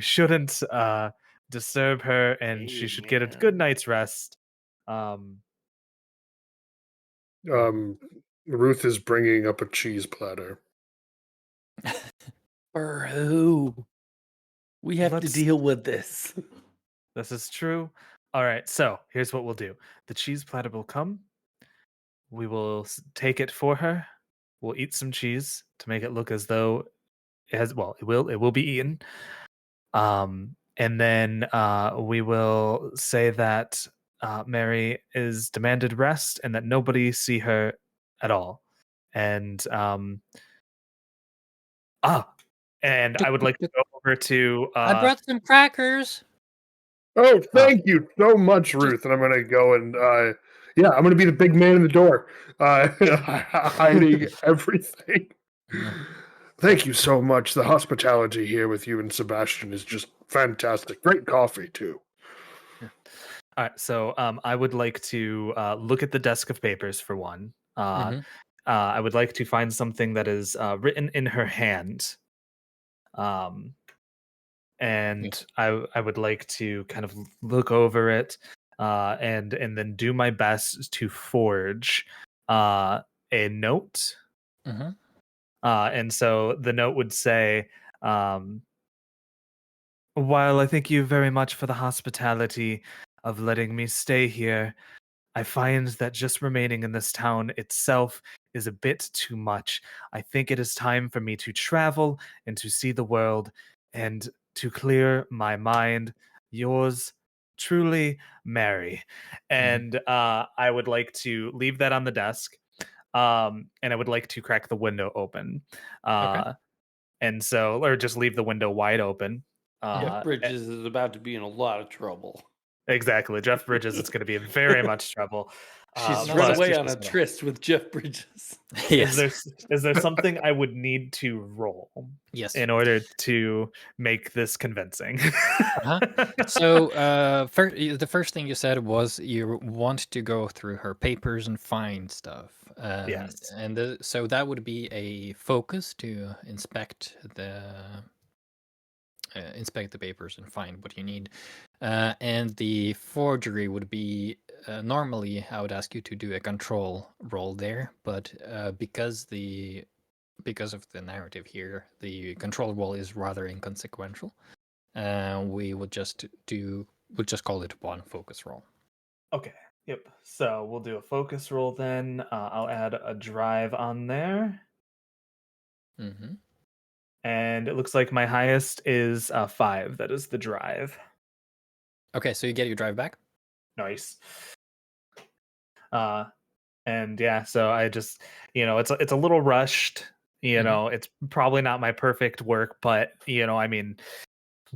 shouldn't disturb her, and she should get a good night's rest.
Ruth is bringing up a cheese platter.
For who? We have to deal with this.
This is true. All right, so here's what we'll do. The cheese platter will come. We will take it for her. We'll eat some cheese to make it look as though it has. Well, it will be eaten. And then we will say that Mary is demanded rest and that nobody see her at all. And and I would like to go over to.
I brought some crackers.
Oh, thank you so much, Ruth. And I'm gonna go and I'm gonna be the big man in the door, hiding everything. Thank you so much. The hospitality here with you and Sebastian is just fantastic. Great coffee too.
All right, so I would like to look at the desk of papers for one. I would like to find something that is written in her hand. And I would like to kind of look over it and then do my best to forge a note. And so the note would say, while I thank you very much for the hospitality of letting me stay here, I find that just remaining in this town itself is a bit too much. I think it is time for me to travel and to see the world and to clear my mind. Yours truly, Mary. And I would like to leave that on the desk. And I would like to crack the window open. And so, or just leave the window wide open.
Jeff Bridges is about to be in a lot of trouble.
Exactly. Jeff Bridges is going to be in very much trouble.
She's run away on a tryst with Jeff Bridges.
Yes. Is there something I would need to roll?
Yes.
In order to make this convincing.
So the first thing you said was you want to go through her papers and find stuff.
Yes.
And so that would be a focus to inspect the papers and find what you need. And the forgery would be normally I would ask you to do a control roll there, but because of the narrative here, the control roll is rather inconsequential. We would just call it one focus roll.
Okay. Yep. So we'll do a focus roll then. I'll add a drive on there. And it looks like my highest is 5. That is the drive.
Okay, so you get your drive back.
Nice. And yeah, so I just, it's a little rushed. It's probably not my perfect work, but I mean,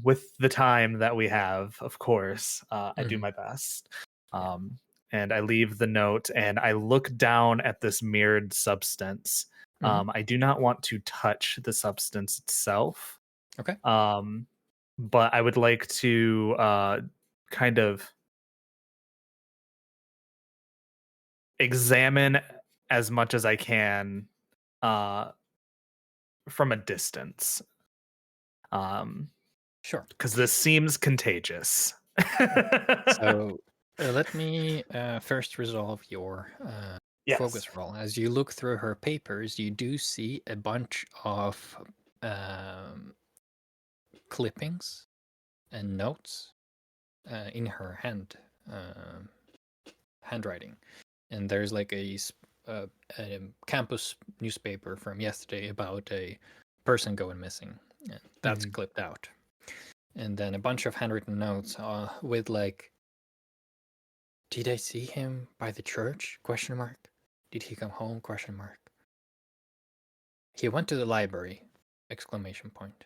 with the time that we have, of course, I do my best. And I leave the note and I look down at this mirrored substance. I do not want to touch the substance itself.
Okay.
but I would like to kind of examine as much as I can uh, from a distance.
Sure.
Because this seems contagious.
So let me first resolve your
Yes.
focus roll. As you look through her papers, you do see a bunch of um, clippings and notes in her handwriting, and there's like a campus newspaper from yesterday about a person going missing. And that's
Mhm.
clipped out, and then a bunch of handwritten notes with like, "Did I see him by the church? Question mark. Did he come home? Question mark. He went to the library! Exclamation point.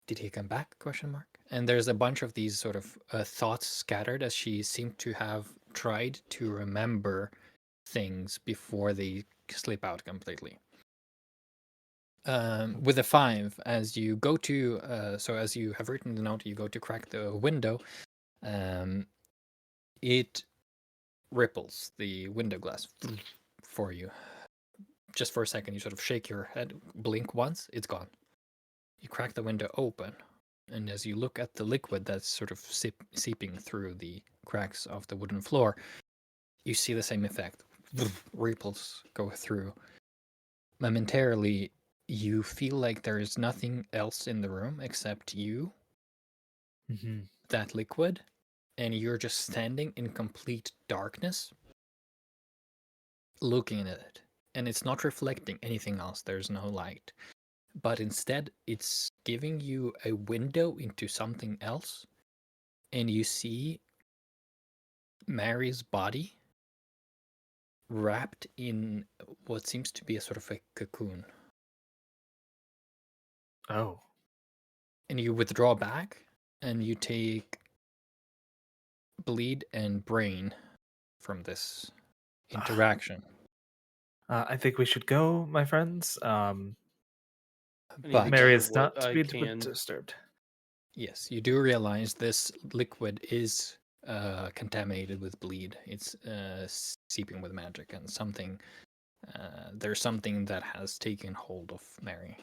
Did he come back? Question mark. And there's a bunch of these sort of thoughts scattered as she seemed to have tried to remember things before they slip out completely. With a 5, as you go to, so as you have written the note, you go to crack the window, it ripples the window glass for you. Just for a second, you sort of shake your head, blink once, it's gone. You crack the window open, and as you look at the liquid that's sort of seeping through the cracks of the wooden floor, you see the same effect. Ripples go through. Momentarily, you feel like there is nothing else in the room except you,
Mhm.
that liquid, and you're just standing in complete darkness looking at it. And it's not reflecting anything else, there's no light. But instead, it's giving you a window into something else, and you see Mary's body wrapped in what seems to be a sort of a cocoon.
Oh.
And you withdraw back, and you take bleed and brain from this interaction.
I think we should go, my friends.
I need to
But
Mary
gather
is not
what
to
I
be
can.
disturbed.
yes, you do realize this liquid is contaminated with bleed. It's seeping with magic, and something. There's something that has taken hold of Mary.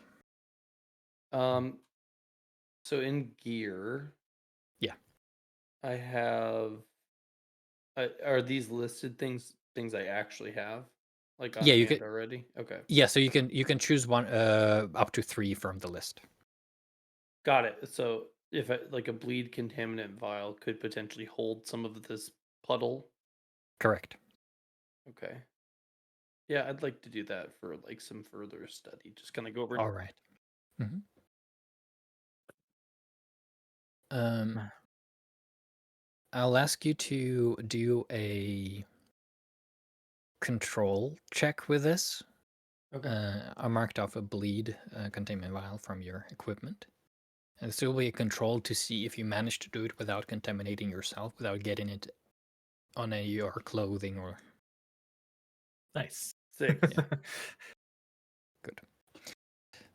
So in gear,
Yeah.
I have. Are these listed things I actually have, like on
Yeah, you
hand
could.
already? Okay,
Yeah, so you can choose one up to 3 from the list.
got it. So if like a bleed contaminant vial could potentially hold some of this puddle.
Correct.
Okay. Yeah, I'd like to do that for like some further study. Just kind of go over.
All right. Mm-hmm. I'll ask you to do a control check with this.
Okay.
I marked off a bleed containment vial from your equipment. And this will be a control to see if you manage to do it without contaminating yourself, without getting it on your clothing or.
Nice.
6.
Yeah. Good.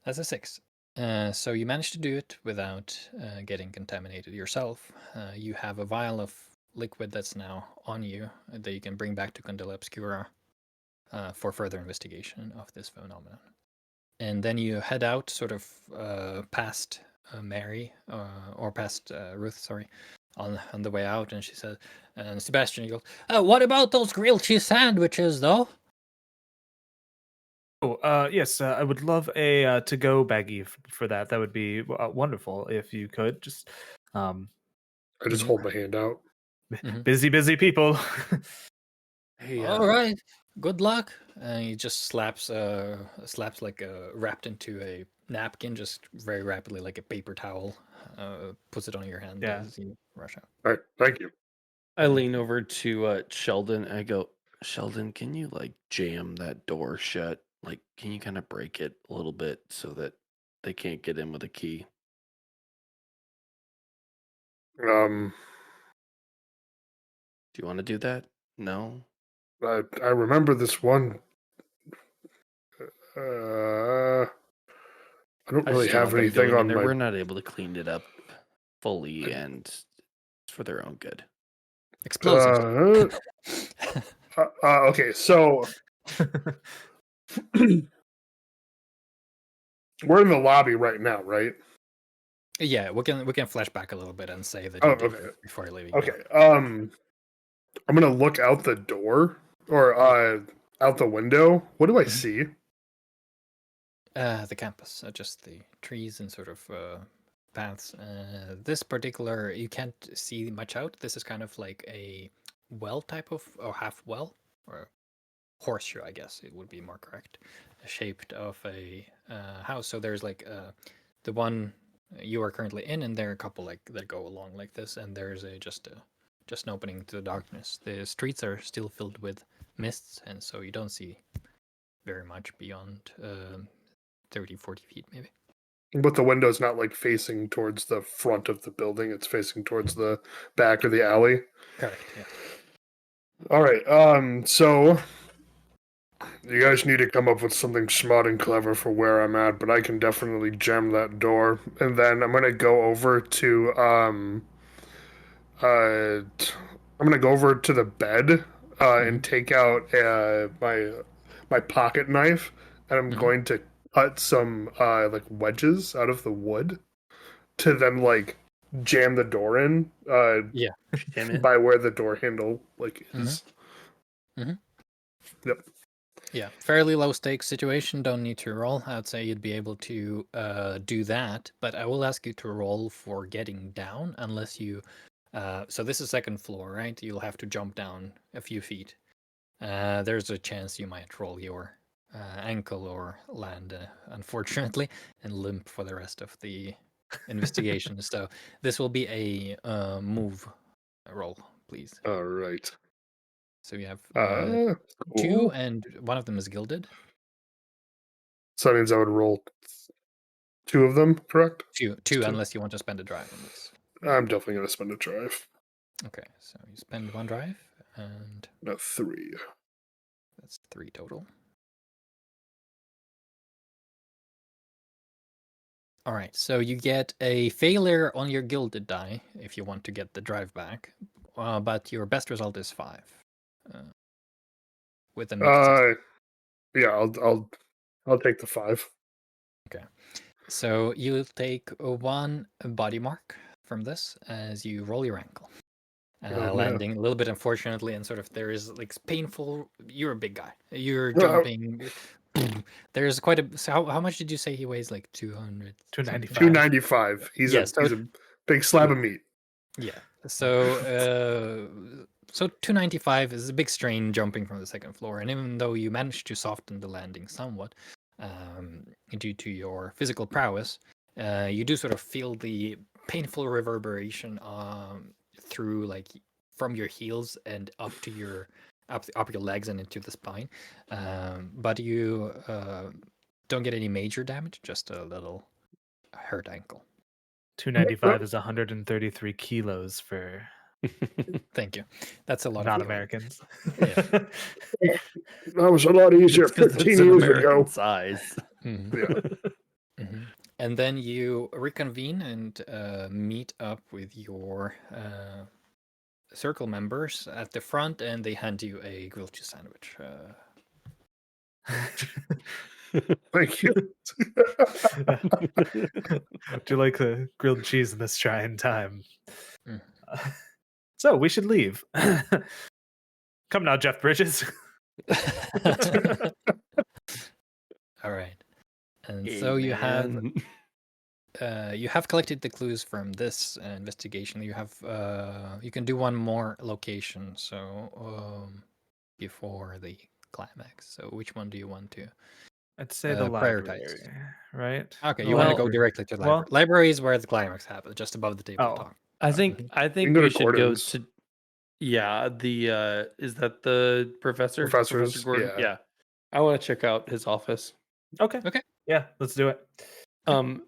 That's a 6. So you managed to do it without getting contaminated yourself. You have a vial of liquid that's now on you that you can bring back to Candela Obscura for further investigation of this phenomenon. And then you head out, sort of past Mary or past Ruth, sorry, on the way out, and she says, and Sebastian goes, "What about those grilled cheese sandwiches, though?"
Oh, yes. I would love a to-go baggie for that. That would be wonderful if you could. Just
I just
Mhm.
hold my hand out.
Mhm.
busy people.
Hey,
All right, good luck. And he just slaps like wrapped into a napkin, just very rapidly, like a paper towel. Puts it on your hand
Yeah.
as you rush out.
All right, thank you.
I lean over to Sheldon. And I go, Sheldon, can you like jam that door shut? Like, can you kind of break it a little bit so that they can't get in with a key?
Um,
Do you want to do that? No.
I remember this one. Uh, I don't
I
really
just don't
have
want them
anything
going in
on
there.
my.
We're not able to clean it up fully, and it's for their own good.
Explosives.
Okay, so we're in the lobby right now, right?
Yeah, we can flash back a little bit and say that
Oh,
you did
okay.
before leaving.
Okay. I'm gonna look out the door or out the window. What do I
Mhm.
see?
The campus, just the trees and sort of paths. This particular, you can't see much out. This is kind of like a well type of, or half well, or horseshoe, I guess it would be more correct, shaped of a house. So there's like the one you are currently in, and there are a couple like that go along like this, and there's just an opening to the darkness. The streets are still filled with mists, and so you don't see very much beyond 30, 40 feet maybe.
But the window's not like facing towards the front of the building, it's facing towards the back of the alley.
Correct, yeah.
All right. So you guys need to come up with something smart and clever for where I'm at, but I can definitely jam that door. And then I'm gonna go over to I'm gonna go over to the bed and take out my pocket knife, and I'm going to cut some like wedges out of the wood to then like jam the door in
Yeah.
Damn it.
by where the door handle like is.
Mhm.
Yep.
Yeah, fairly low stakes situation. Don't need to roll. I'd say you'd be able to do that, but I will ask you to roll for getting down unless you. So this is second floor, right? You'll have to jump down a few feet. There's a chance you might roll your ankle or land, unfortunately, and limp for the rest of the investigation. So this will be a move roll, please.
All right.
So you have two,
Cool.
and one of them is gilded.
So that means I would roll two of them, correct?
Two,
Two.
unless you want to spend a drive on this.
I'm definitely gonna spend a drive.
Okay, so you spend one drive, and
No, three.
that's 3 total. All right, so you get a failure on your gilded die if you want to get the drive back, but your best result is 5. With a mixed.
Yeah, I'll take the 5.
Okay, so you take 1 body mark from this as you roll your ankle.
Oh,
landing a little bit unfortunately, and sort of there is like painful. You're a big guy. You're jumping. There's quite a. So how much did you say he weighs? Like 200.
295.
295. He's
Yes,
he's a big slab of meat.
Yeah. So 295 is a big strain jumping from the second floor, and even though you managed to soften the landing somewhat, due to your physical prowess, you do sort of feel the painful reverberation through like from your heels and up to your up your legs and into the spine, but you don't get any major damage, just a little hurt ankle.
295 is 133 kilos for
Thank you. That's a lot of
non-Americans.
Yeah.
That was a lot easier
Because
15
it's an
years
American
ago.
size.
Mhm.
Yeah.
Mhm. And then you reconvene and meet up with your circle members at the front, and they hand you a grilled cheese sandwich.
Thank you.
Do you like the grilled cheese in this trying time?
Mm.
So we should leave. Come now, Jeff Bridges.
All right. And so you have collected the clues from this investigation. You have you can do one more location. So before the climax. So which one do you want to?
I'd say the
prioritize.
library, right?
Okay,
The
you want to go
library.
directly to the
Well-
library. Library is where the climax happens, just above the table
Oh.
talk.
I think
can go
we
to
should go
Gordon's.
to the is that the professor?
Professors,
Professor Gordon?
yeah.
Yeah. I want to check out his office.
Okay.
Okay.
Yeah, let's do it. Oh,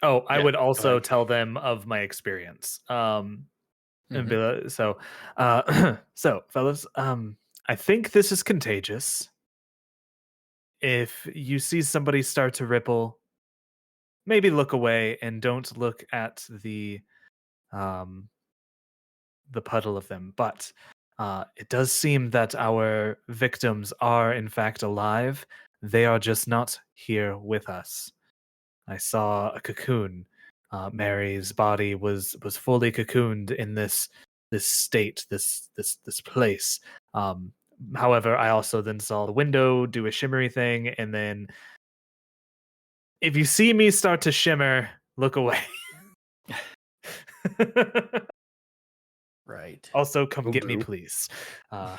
I
Yeah,
would
go
also
ahead.
tell them of my experience. And
Mhm.
be like, so fellas, I think this is contagious. If you see somebody start to ripple, maybe look away and don't look at the puddle of them. But it does seem that our victims are in fact alive. They are just not here with us. I saw a cocoon. Mary's body was fully cocooned in this state, this place. However, I also then saw the window do a shimmery thing, and then if you see me start to shimmer, look away.
Right.
Also, come
Will
get me,
do.
please.
All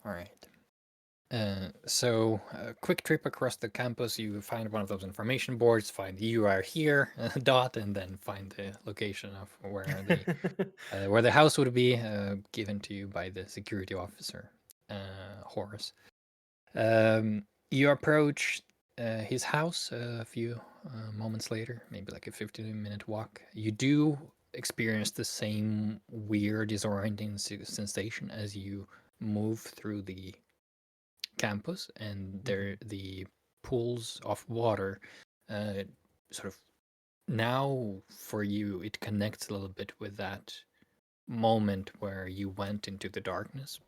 right. So, a quick trip across the campus. You find one of those information boards, find you are here, dot, and then find the location of where the house would be, given to you by the security officer, Horace. You approach his house a few moments later, maybe like a 15-minute walk. You do experience the same weird, disorienting sensation as you move through the campus, and there the pools of water sort of now for you it connects a little bit with that moment where you went into the darkness.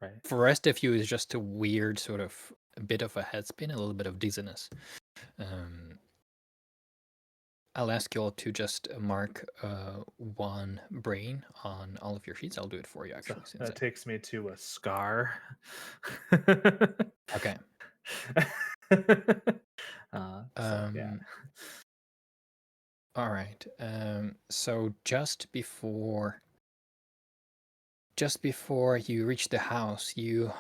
Right.
For the rest of you is just a weird sort of a bit of a headspin, a little bit of dizziness. I'll ask you all to just mark one brain on all of your sheets. I'll do it for you, actually.
So that takes me to a scar.
Okay.
Yeah.
All right. So just before you reach the house, you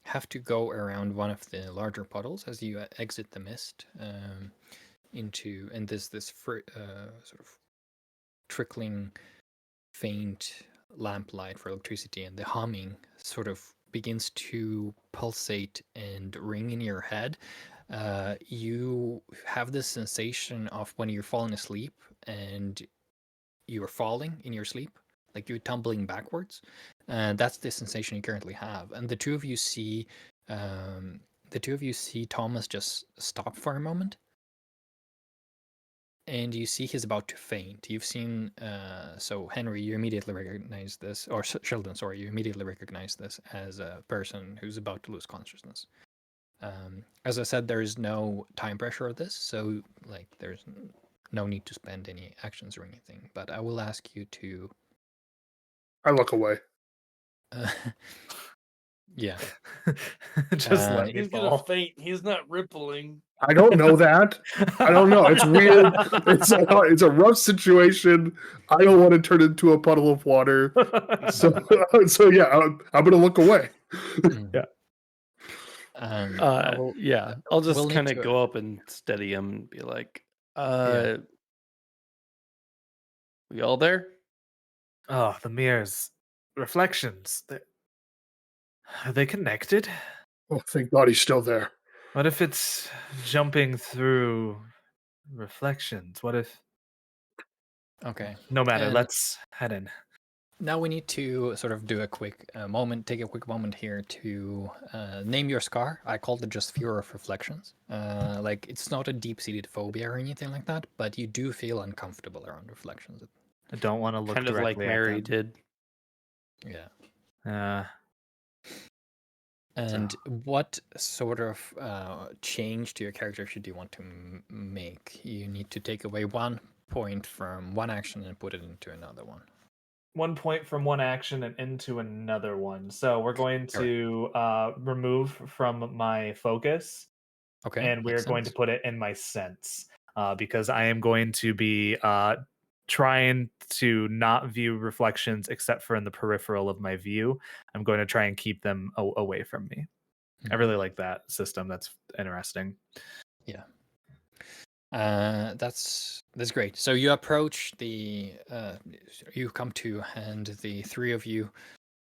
have to go around one of the larger puddles as you exit the mist into, and there's this sort of trickling faint lamplight for electricity, and the humming sort of begins to pulsate and ring in your head. You have this sensation of when you're falling asleep and you're falling in your sleep, like you're tumbling backwards. That's the sensation you currently have. And the two of you see Thomas just stop for a moment, and you see he's about to faint. You've seen, so Henry, you immediately recognize this, or Sheldon, sorry, you immediately recognize this as a person who's about to lose consciousness. As I said, there is no time pressure of this, so like there's no need to spend any actions or anything. But I will ask you to.
I look away.
Yeah.
Just let me
He's gonna
fall.
faint. He's not rippling.
I don't know that. I don't know. It's weird. It's a rough situation. I don't want to turn into a puddle of water. So yeah, I'm gonna look away.
Yeah.
Yeah, I'll just
we'll need
kind of
to-
go up and steady him and be like,
Yeah.
we all there?
Oh, the mirrors. Reflections. Are they connected?
Oh, thank God he's still there.
What if it's jumping through reflections? What if...
Okay.
No matter,
And
let's head in.
now we need to sort of do a quick take a quick moment here to name your scar. I called it just fear of reflections. Like it's not a deep-seated phobia or anything like that, but you do feel uncomfortable around reflections.
I don't want to look
Kind of like
directly
Mary
at them.
did.
Yeah. And what sort of change to your character should you want to make? You need to take away 1 point from one action and put it into another one.
1 point from one action and into another one. So we're going to remove from my focus,
Okay.
and we're
makes
going to
sense.
put it in my sense, because I am going to be trying to not view reflections except for in the peripheral of my view. I'm going to try and keep them away from me. I really like that system. That's interesting.
Yeah. That's great. So you approach you come to, and the three of you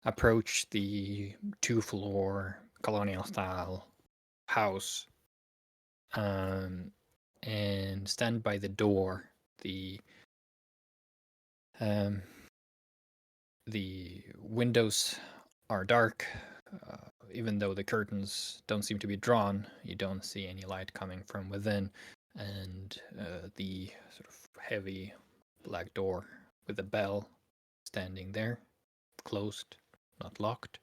approach the 2-floor colonial style house, and stand by the door. The windows are dark. even though the curtains don't seem to be drawn, you don't see any light coming from within, and the sort of heavy black door with a bell standing there, closed, not locked.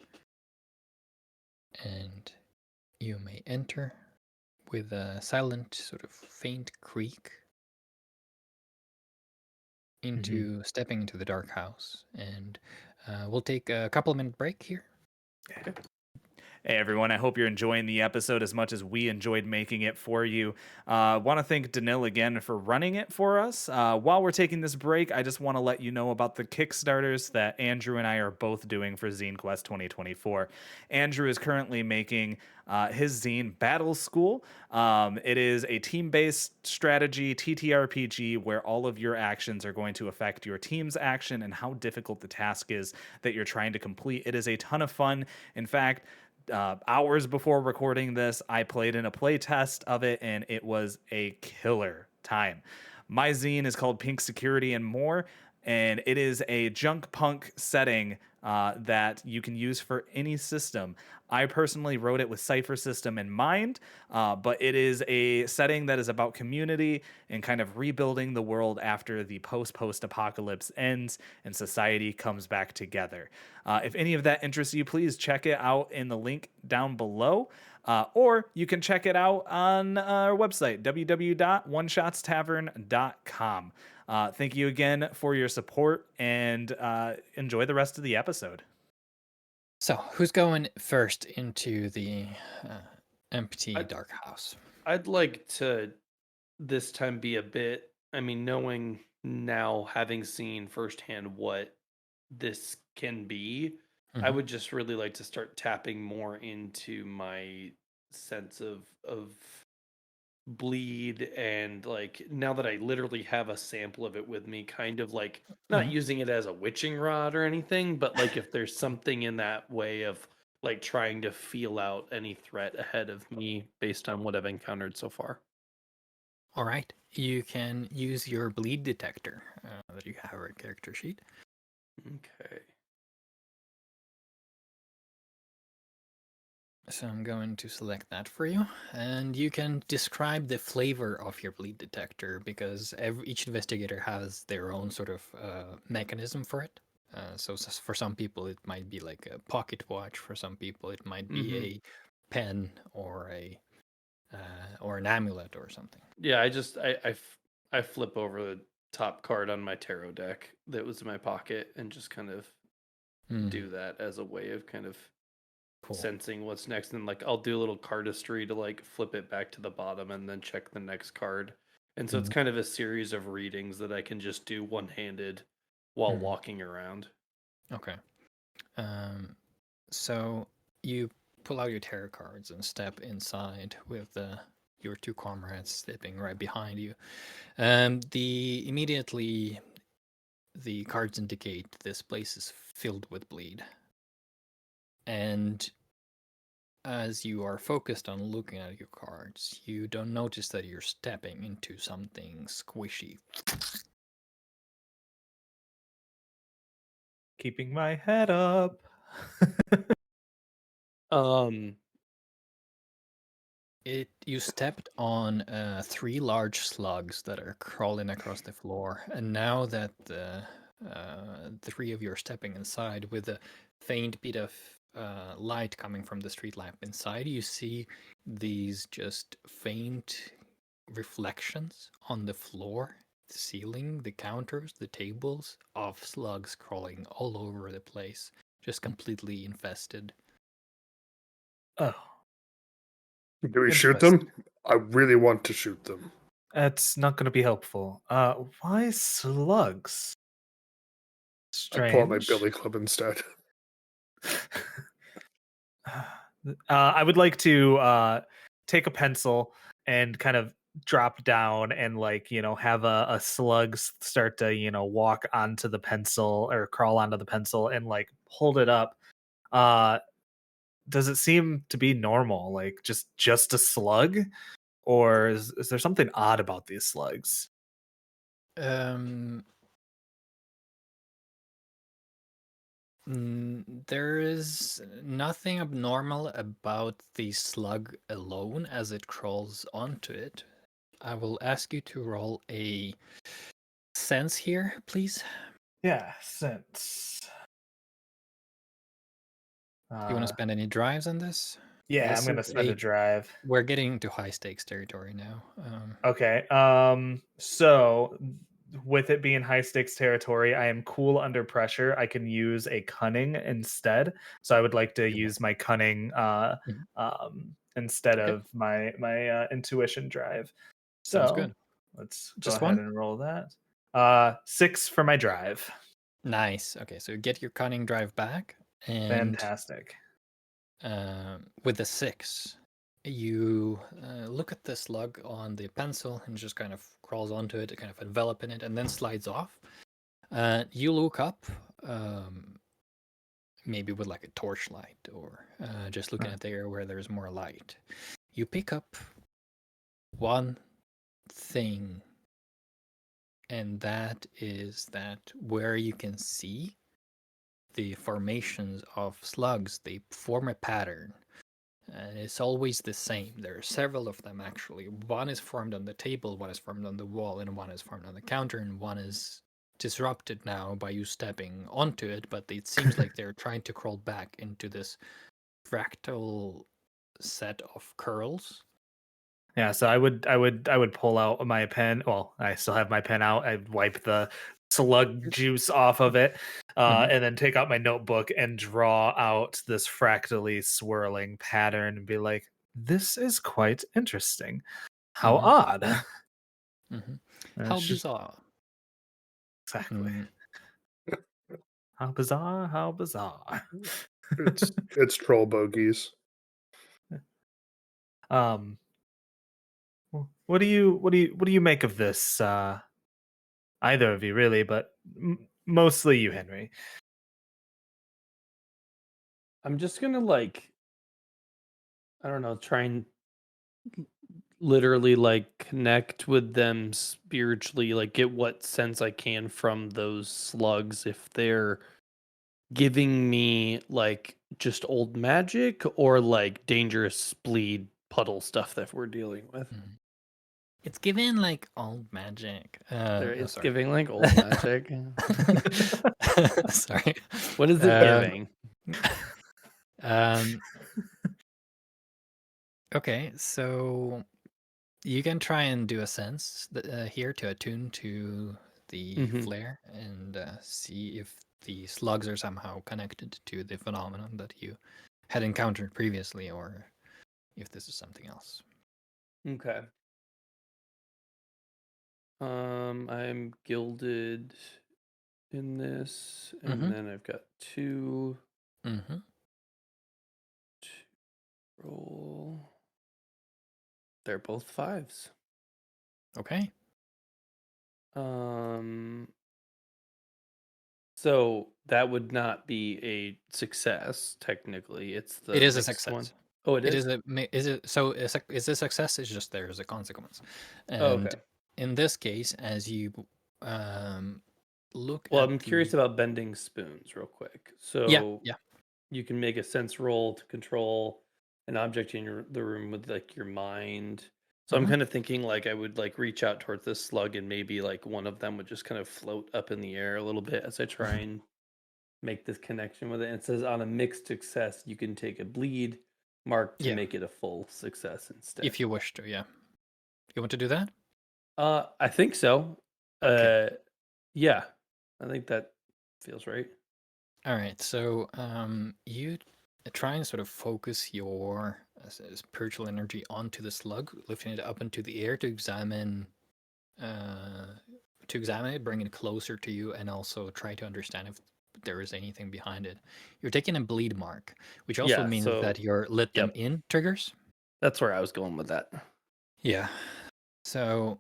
And you may enter with a silent, sort of faint creak into stepping into the dark house. And we'll take a couple minute break here.
Hey everyone, I hope you're enjoying the episode as much as we enjoyed making it for you. Want to thank Danil again for running it for us. While we're taking this break, I just want to let you know about the Kickstarters that Andrew and I are both doing for Zine Quest 2024. Andrew is currently making his zine Battle School. It is a team-based strategy TTRPG where all of your actions are going to affect your team's action and how difficult the task is that you're trying to complete. It is a ton of fun. In fact, hours before recording this, I played in a play test of it, and it was a killer time. My zine is called Pink Security and More, and it is a junk punk setting that you can use for any system. I personally wrote it with Cypher System in mind, but it is a setting that is about community and kind of rebuilding the world after the post-apocalypse ends and society comes back together. If any of that interests you, please check it out in the link down below. Or you can check it out on our website, www.oneshotstavern.com. Thank you again for your support, and enjoy the rest of the episode.
So, who's going first into the empty dark house?
I'd like to this time be a bit, knowing now, having seen firsthand what this can be, I would just really like to start tapping more into my sense of bleed, and like, now that I literally have a sample of it with me, kind of like not using it as a witching rod or anything, but like if there's something in that way of like trying to feel out any threat ahead of me based on what I've encountered so far.
All right, you can use your bleed detector that you have on your character sheet.
Okay.
So I'm going to select that for you, and you can describe the flavor of your bleed detector, because each investigator has their own sort of mechanism for it. So for some people it might be like a pocket watch, for some people it might be a pen or an amulet or something.
Yeah, I flip over the top card on my tarot deck that was in my pocket and just kind of do that as a way of kind of sensing what's next. And like I'll do a little cardistry to like flip it back to the bottom and then check the next card. And so it's kind of a series of readings that I can just do one-handed while walking around.
Okay. So you pull out your tarot cards and step inside with your two comrades stepping right behind you. Immediately the cards indicate this place is filled with bleed. And as you are focused on looking at your cards, you don't notice that you're stepping into something squishy.
Keeping my head up.
You stepped on 3 large slugs that are crawling across the floor, and now that the 3 of you are stepping inside with a faint bit of light coming from the street lamp inside, you see these just faint reflections on the floor, the ceiling, the counters, the tables, of slugs crawling all over the place, just completely infested.
Oh.
Do we shoot them? I really want to shoot them.
That's not going to be helpful. Why slugs? Strange.
I pull out my billy club instead.
I would like to take a pencil and kind of drop down and have a slug start to walk onto the pencil or crawl onto the pencil and like hold it up. Does it seem to be normal, like just a slug, or is there something odd about these slugs?
There is nothing abnormal about the slug alone as it crawls onto it. I will ask you to roll a sense here, please.
Yeah, sense.
Do you want to spend any drives on this?
Yeah,
This
I'm gonna
is
spend a drive.
We're getting into high stakes territory now.
Okay. So with it being high stakes territory, I am cool under pressure. I can use a cunning instead. So I would like to use my cunning
Mhm.
instead
Okay.
of my intuition drive.
Sounds
So
good.
let's go
Just
ahead
one?
and roll that. 6 for my drive.
Nice. Okay, so you get your cunning drive back, and
Fantastic.
with the 6, you look at the slug on the pencil and just kind of crawls onto it, kind of enveloping it, and then slides off. You look up, maybe with like a torchlight or just looking
Huh.
at the area where there's more light. You pick up one thing, and that is that where you can see the formations of slugs, they form a pattern. And it's always the same. There are several of them actually. One is formed on the table, one is formed on the wall, and one is formed on the counter, and one is disrupted now by you stepping onto it, but it seems like they're trying to crawl back into this fractal set of curls.
Yeah, so I would pull out my pen. Well, I still have my pen out. I'd wipe the slug juice off of it, and then take out my notebook and draw out this fractally swirling pattern and be like, "This is quite interesting. How
Mhm.
odd."
How
It's just-
bizarre.
exactly.
Mm,
How bizarre! How bizarre.
It's troll bogeys.
Um, what do you make of this? Either of you, really, but mostly you, Henry.
I'm just gonna like, I don't know, try and literally like connect with them spiritually, like get what sense I can from those slugs, if they're giving me like just old magic or like dangerous bleed puddle stuff that we're dealing with.
mm. It's given like old magic.
It's
Sorry.
giving like old magic.
Sorry.
What is it giving?
Um, okay, so you can try and do a sense here to attune to the
Mhm.
flare and see if the slugs are somehow connected to the phenomenon that you had encountered previously, or if this is something else.
Okay. I'm gilded in this, and
Mhm.
then I've got two
Mm-hmm.
to roll. They're both 5s.
Okay.
So that would not be a success technically. It's the
It is a
mixed
success.
one. Oh, it is.
Is it so? Is a success? It's just there is a consequence,
Oh,
and
okay.
in this case, as you um look
Well,
at
I'm curious about bending spoons real quick. So
yeah.
you can make a sense roll to control an object in the room with like your mind. So I'm
Mhm.
kind of thinking like I would like reach out towards this slug and maybe like one of them would just kind of float up in the air a little bit as I try and make this connection with it. And it says on a mixed success, you can take a bleed mark to
Yeah,
make it a full success instead.
if you wish to, yeah. You want to do that?
I think so.
Okay.
Yeah, I think that feels right.
All right. So you try and sort of focus your spiritual energy onto the slug, lifting it up into the air to examine it, bring it closer to you, and also try to understand if there is anything behind it. You're taking a bleed mark, which also
Yeah,
means
so
that your let them
yep,
in triggers.
that's where I was going with that.
Yeah. So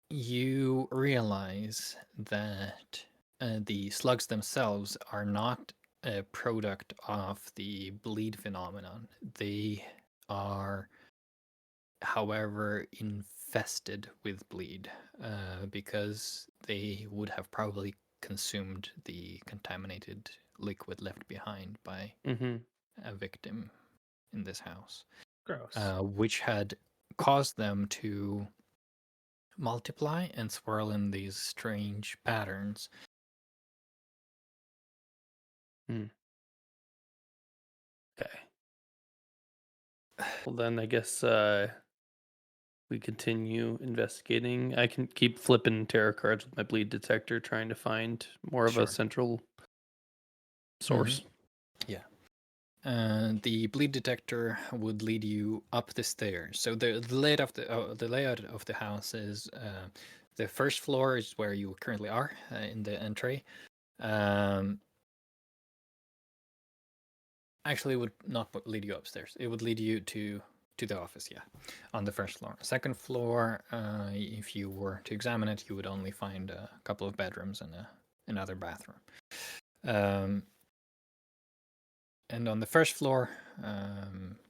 you realize that the slugs themselves are not a product of the bleed phenomenon. They are, however, infested with bleed because they would have probably consumed the contaminated liquid left behind by
Mm-hmm.
a victim in this house,
Gross.
which had caused them to multiply and swirl in these strange patterns.
Okay. Well, then I guess we continue investigating. I can keep flipping tarot cards with my bleed detector, trying to find more of
Sure.
a central source.
Yeah. The bleed detector would lead you up the stairs. So the layout of the house is the first floor is where you currently are in the entry. Actually, it would not lead you upstairs. It would lead you to the office. Yeah, on the first floor. Second floor, if you were to examine it, you would only find a couple of bedrooms and another bathroom. And on the first floor,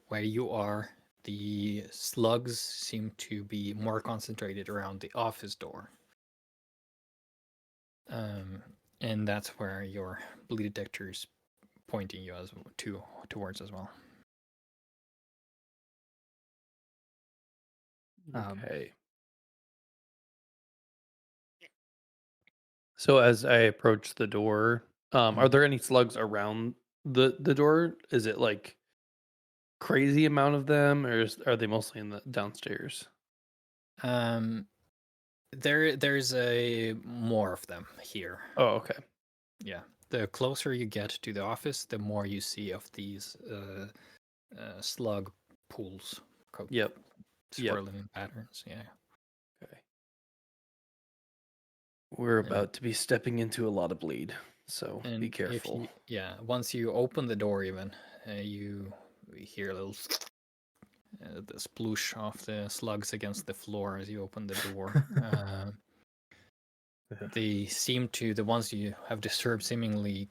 where you are, the slugs seem to be more concentrated around the office door. And that's where your bleed detector's pointing you towards as well.
Okay. So as I approach the door, are there any slugs around the door? Is it like crazy amount of them, or are they mostly in the downstairs?
There's a more of them here.
Oh, okay.
Yeah, the closer you get to the office, the more you see of these slug pools.
Yep.
Swirling in patterns. Yeah.
Okay. We're about to be stepping into a lot of bleed, so be careful.
Once you open the door, even you hear a little the sploosh of the slugs against the floor as you open the door. The ones you have disturbed seemingly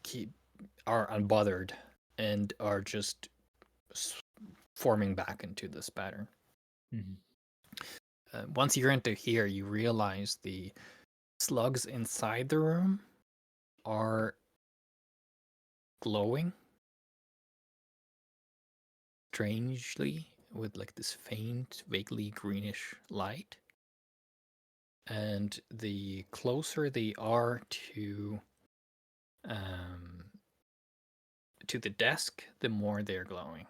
are unbothered and are just forming back into this pattern. Once you enter here, you realize the slugs inside the room are glowing strangely with like this faint, vaguely greenish light. And the closer they are to the desk, the more they're glowing.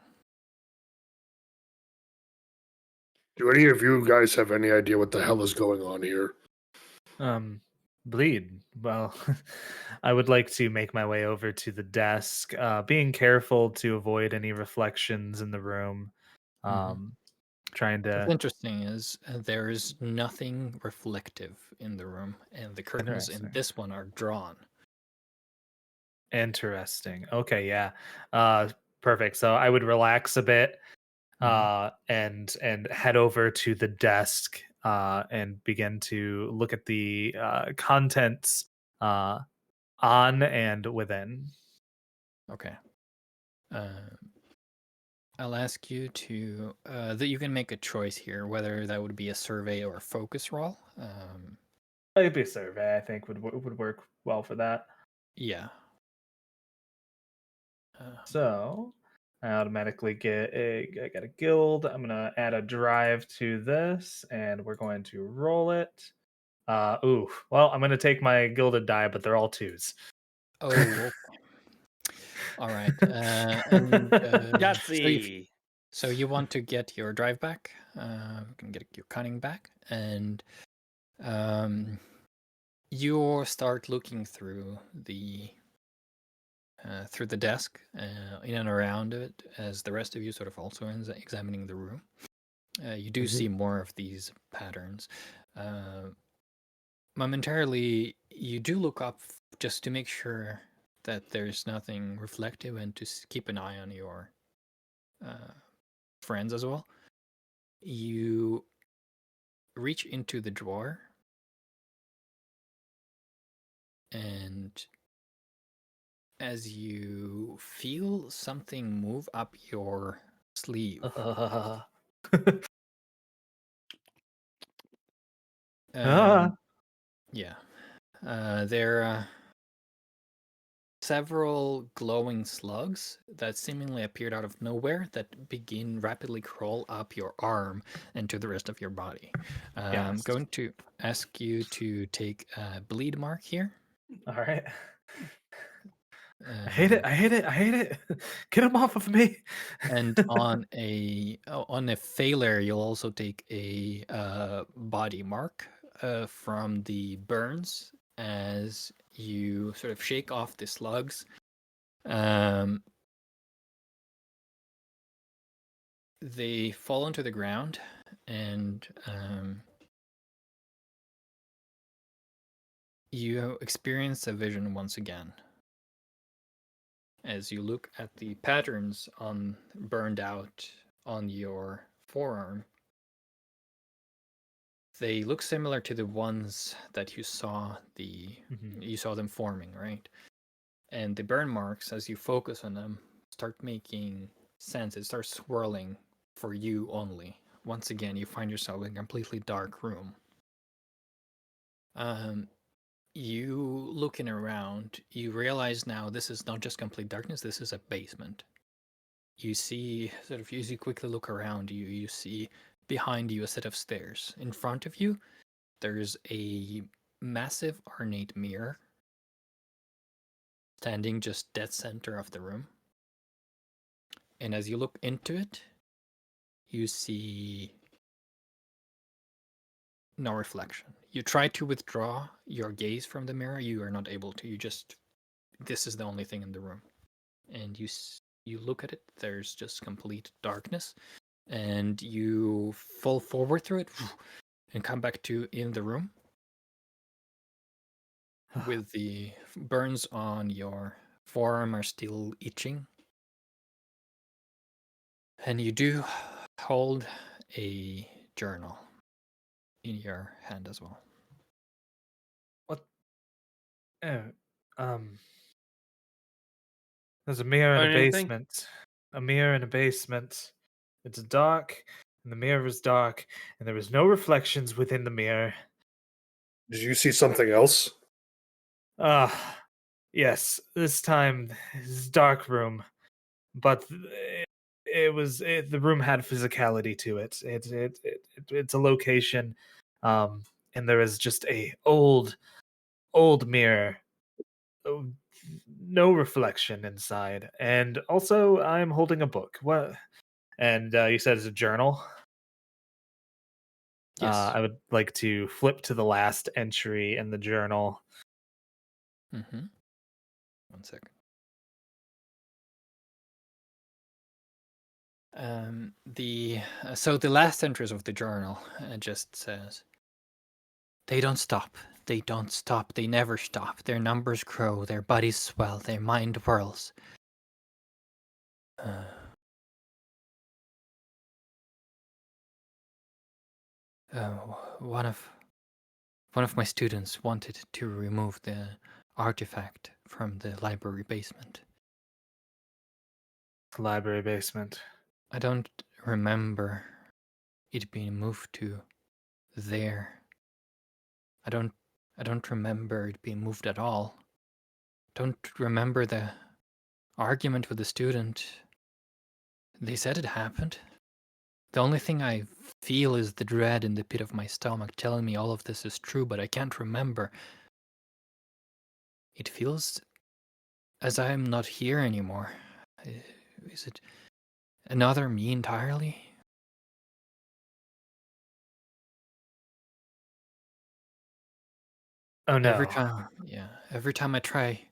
Do any of you guys have any idea what the hell is going on here?
Bleed. Well, I would like to make my way over to the desk, being careful to avoid any reflections in the room. Trying
What's
to.
interesting is there is nothing reflective in the room, and the curtains in
Interesting.
this one are drawn.
Interesting. Okay, yeah. Perfect. So I would relax a bit, and head over to the desk, and begin to look at the contents on and within.
Okay. I'll ask you to that you can make a choice here, whether that would be a survey or a focus roll.
Maybe a survey, I think, would work well for that.
Yeah.
So I automatically I got a guild. I'm gonna add a drive to this, and we're going to roll it. Well, I'm gonna take my gilded die, but they're all twos.
Oh, okay. All right.
Yahtzee!
So you want to get your drive back, you can get your cunning back, and you start looking through the desk, in and around it, as the rest of you sort of also examining the room. You do see more of these patterns. Momentarily, you do look up just to make sure that there's nothing reflective and to keep an eye on your friends as well. You reach into the drawer and as you feel something move up your sleeve, yeah, they're several glowing slugs that seemingly appeared out of nowhere that begin rapidly crawl up your arm and to the rest of your body. I'm
Yes.
going to ask you to take a bleed mark here.
All right. I hate it. I hate it. I hate it. Get him off of me.
And on a failure, you'll also take a body mark from the burns as you sort of shake off the slugs. They fall onto the ground, and you experience a vision once again. As you look at the patterns burned out on your forearm, they look similar to the ones that you saw you saw them forming, right? And the burn marks, as you focus on them, start making sense. It starts swirling for you only. Once again, you find yourself in a completely dark room. You looking around, you realize now this is not just complete darkness, this is a basement. You see, as you quickly look around you see behind you a set of stairs. In front of you, there's a massive ornate mirror standing just dead center of the room. And as you look into it, you see no reflection. You try to withdraw your gaze from the mirror, you are not able to. This is the only thing in the room. And you look at it, there's just complete darkness, and you fall forward through it and come back to in the room with the burns on your forearm are still itching. And you do hold a journal in your hand as well.
What? There's a mirror in a
Anything?
basement. A mirror in a basement. It's dark, and the mirror is dark, and there is no reflections within the mirror.
Did you see something else?
Yes. This time, it's a dark room, but the room had physicality to it. It's a location, and there is just a old mirror. No reflection inside, and also I'm holding a book. What? And you said it's a journal.
Yes.
I would like to flip to the last entry in the journal.
Mm-hmm. 1 second. So the last entries of the journal just says, "They don't stop. They don't stop. They never stop. Their numbers grow. Their bodies swell. Their mind whirls." One of my students wanted to remove the artifact from the library basement.
Library basement.
I don't remember it being moved to there. I don't remember it being moved at all. Don't remember the argument with the student. They said it happened. The only thing I feel is the dread in the pit of my stomach telling me all of this is true, but I can't remember. It feels as I am not here anymore. Is it another me entirely?
Oh no.
Every time I try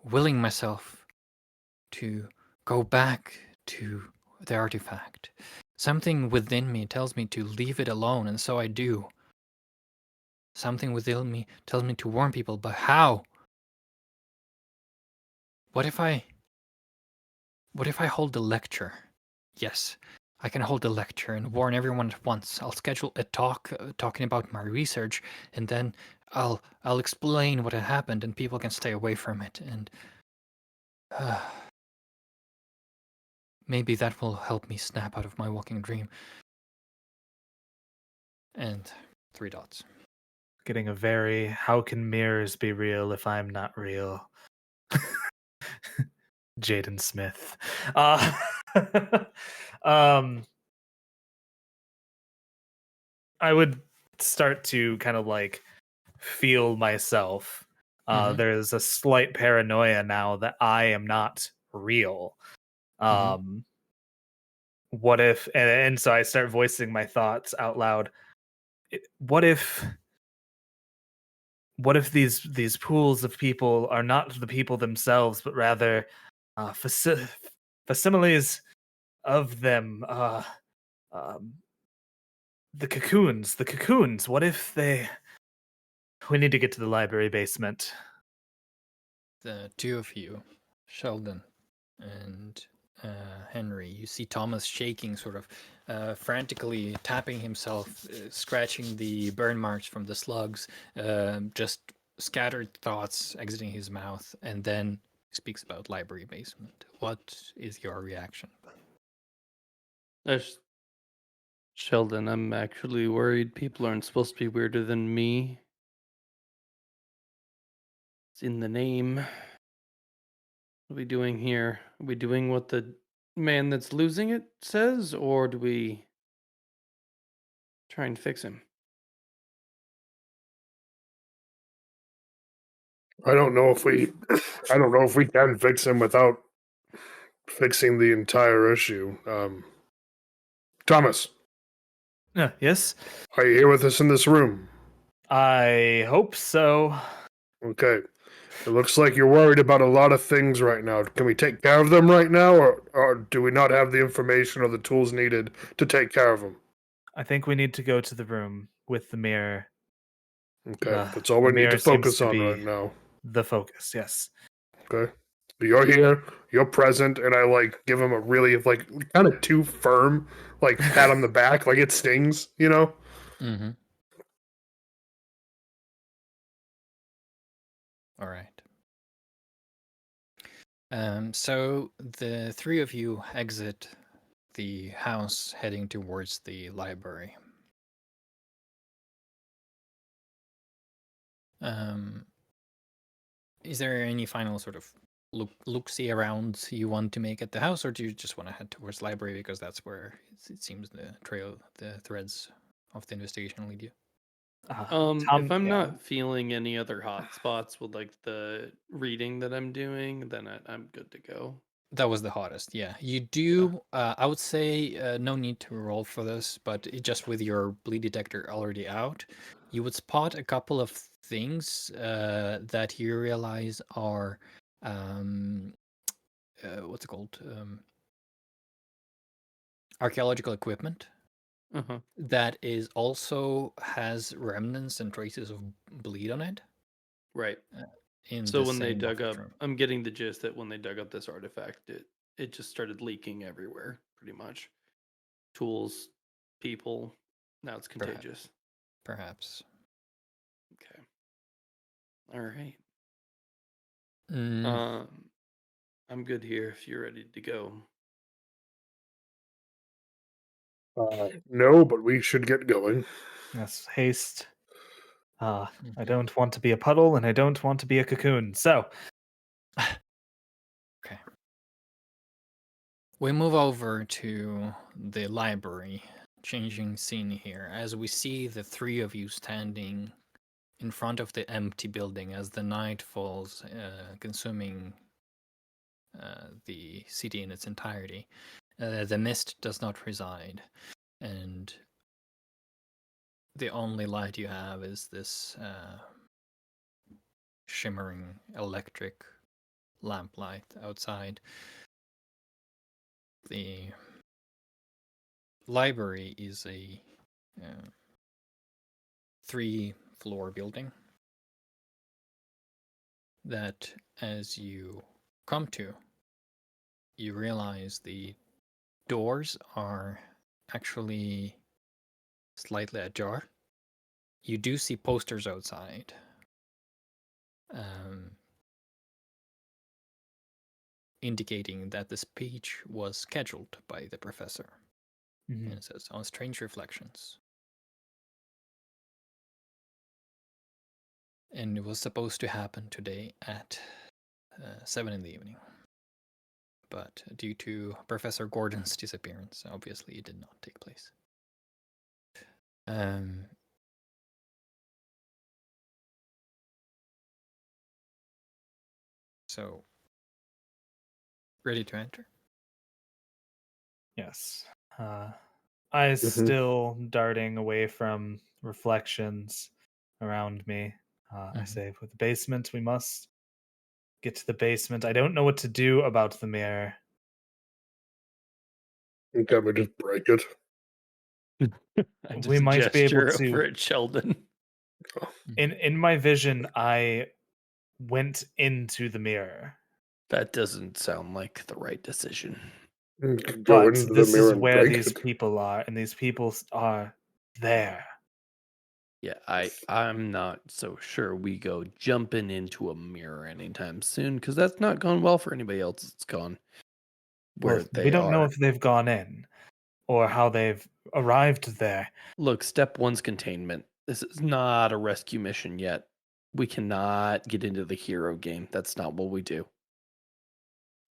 willing myself to go back to the artifact, something within me tells me to leave it alone, and so I do. Something within me tells me to warn people, but how? What if I hold a lecture? Yes, I can hold a lecture and warn everyone at once. I'll schedule a talk talking about my research, and then I'll explain what had happened, and people can stay away from it. And maybe that will help me snap out of my walking dream. And 3 dots.
Getting a very how can mirrors be real if I'm not real? Jaden Smith. Um, I would start to kind of like feel myself.
Mhm.
There's a slight paranoia now that I am not real. Um, what if, and so I start voicing my thoughts out loud. What if these pools of people are not the people themselves, but rather facsimiles of them? Um, the cocoons. The cocoons. What if they? We need to get to the library basement.
The two of you, Sheldon and Henry, you see Thomas shaking, sort of frantically tapping himself, scratching the burn marks from the slugs, just scattered thoughts exiting his mouth, and then he speaks about library basement. What is your reaction?
There's Sheldon, I'm actually worried people aren't supposed to be weirder than me. It's in the name. What are we doing here? Are we doing what the man that's losing it says, or do we try and fix him?
I don't know if we can fix him without fixing the entire issue. Thomas,
Yes,
are you here with us in this room?
I hope so.
Okay. It looks like you're worried about a lot of things right now. Can we take care of them right now, or do we not have the information or the tools needed to take care of them?
I think we need to go to the room with the mirror.
Okay, that's all we need
mirror
to
seems
focus
to
on
be
right now.
the focus. Yes.
Okay. You're here, you're present, and I like give him a really like kind of too firm like pat on the back, like it stings, you know?
Mm-hmm. All right. So the three of you exit the house, heading towards the library. Is there any final sort of look-see around you want to make at the house, or do you just want to head towards the library because that's where it seems the threads of the investigation lead you?
If I'm
yeah.
not feeling any other hot spots with like the reading that I'm doing, then I'm good to go.
That was the hottest, yeah. You do, I would say, no need to roll for this, but just with your bleed detector already out, you would spot a couple of things that you realize are, what's it called? Archaeological equipment
Uh-huh.
that is also has remnants and traces of bleed on it.
Right.
In
So
the
when they
same
dug
buffer
up,
room.
I'm getting the gist that when they dug up this artifact, it just started leaking everywhere, pretty much. Tools, people. Now it's contagious.
Perhaps.
Okay. All right.
Mm,
I'm good here if you're ready to go.
No, but we should get going.
Yes. Haste. I
mhm.
don't want to be a puddle, and I don't want to be a cocoon. So,
Okay. We move over to the library, changing scene here, as we see the three of you standing in front of the empty building as the night falls, consuming the city in its entirety. The mist does not reside, and the only light you have is this shimmering electric lamplight outside. The library is a 3-floor building that, as you come to, you realize the doors are actually slightly ajar. You do see posters outside, indicating that the speech was scheduled by the professor. And it says, on strange reflections. And it was supposed to happen today at 7 in the evening. but due to Professor Gordon's disappearance, obviously it did not take place. So, ready to enter?
Yes. Eyes still darting away from reflections around me. I say, with the basement, we must get to the basement. I don't know what to do about the mirror.
Can we just break it?
I
We
just
might be able
gesture
to-
over at Sheldon.
In my vision, I went into the mirror.
That doesn't sound like the right decision.
Go
But
into the
this
mirror
is
and
where
break
these
it.
people are, and these people are there.
Yeah, I'm not so sure we go jumping into a mirror anytime soon, because that's not gone well for anybody else that's gone where
Well,
they
we don't know
are.
if they've gone in or how they've arrived there.
Look, step one's containment. This is not a rescue mission yet. We cannot get into the hero game. That's not what we do.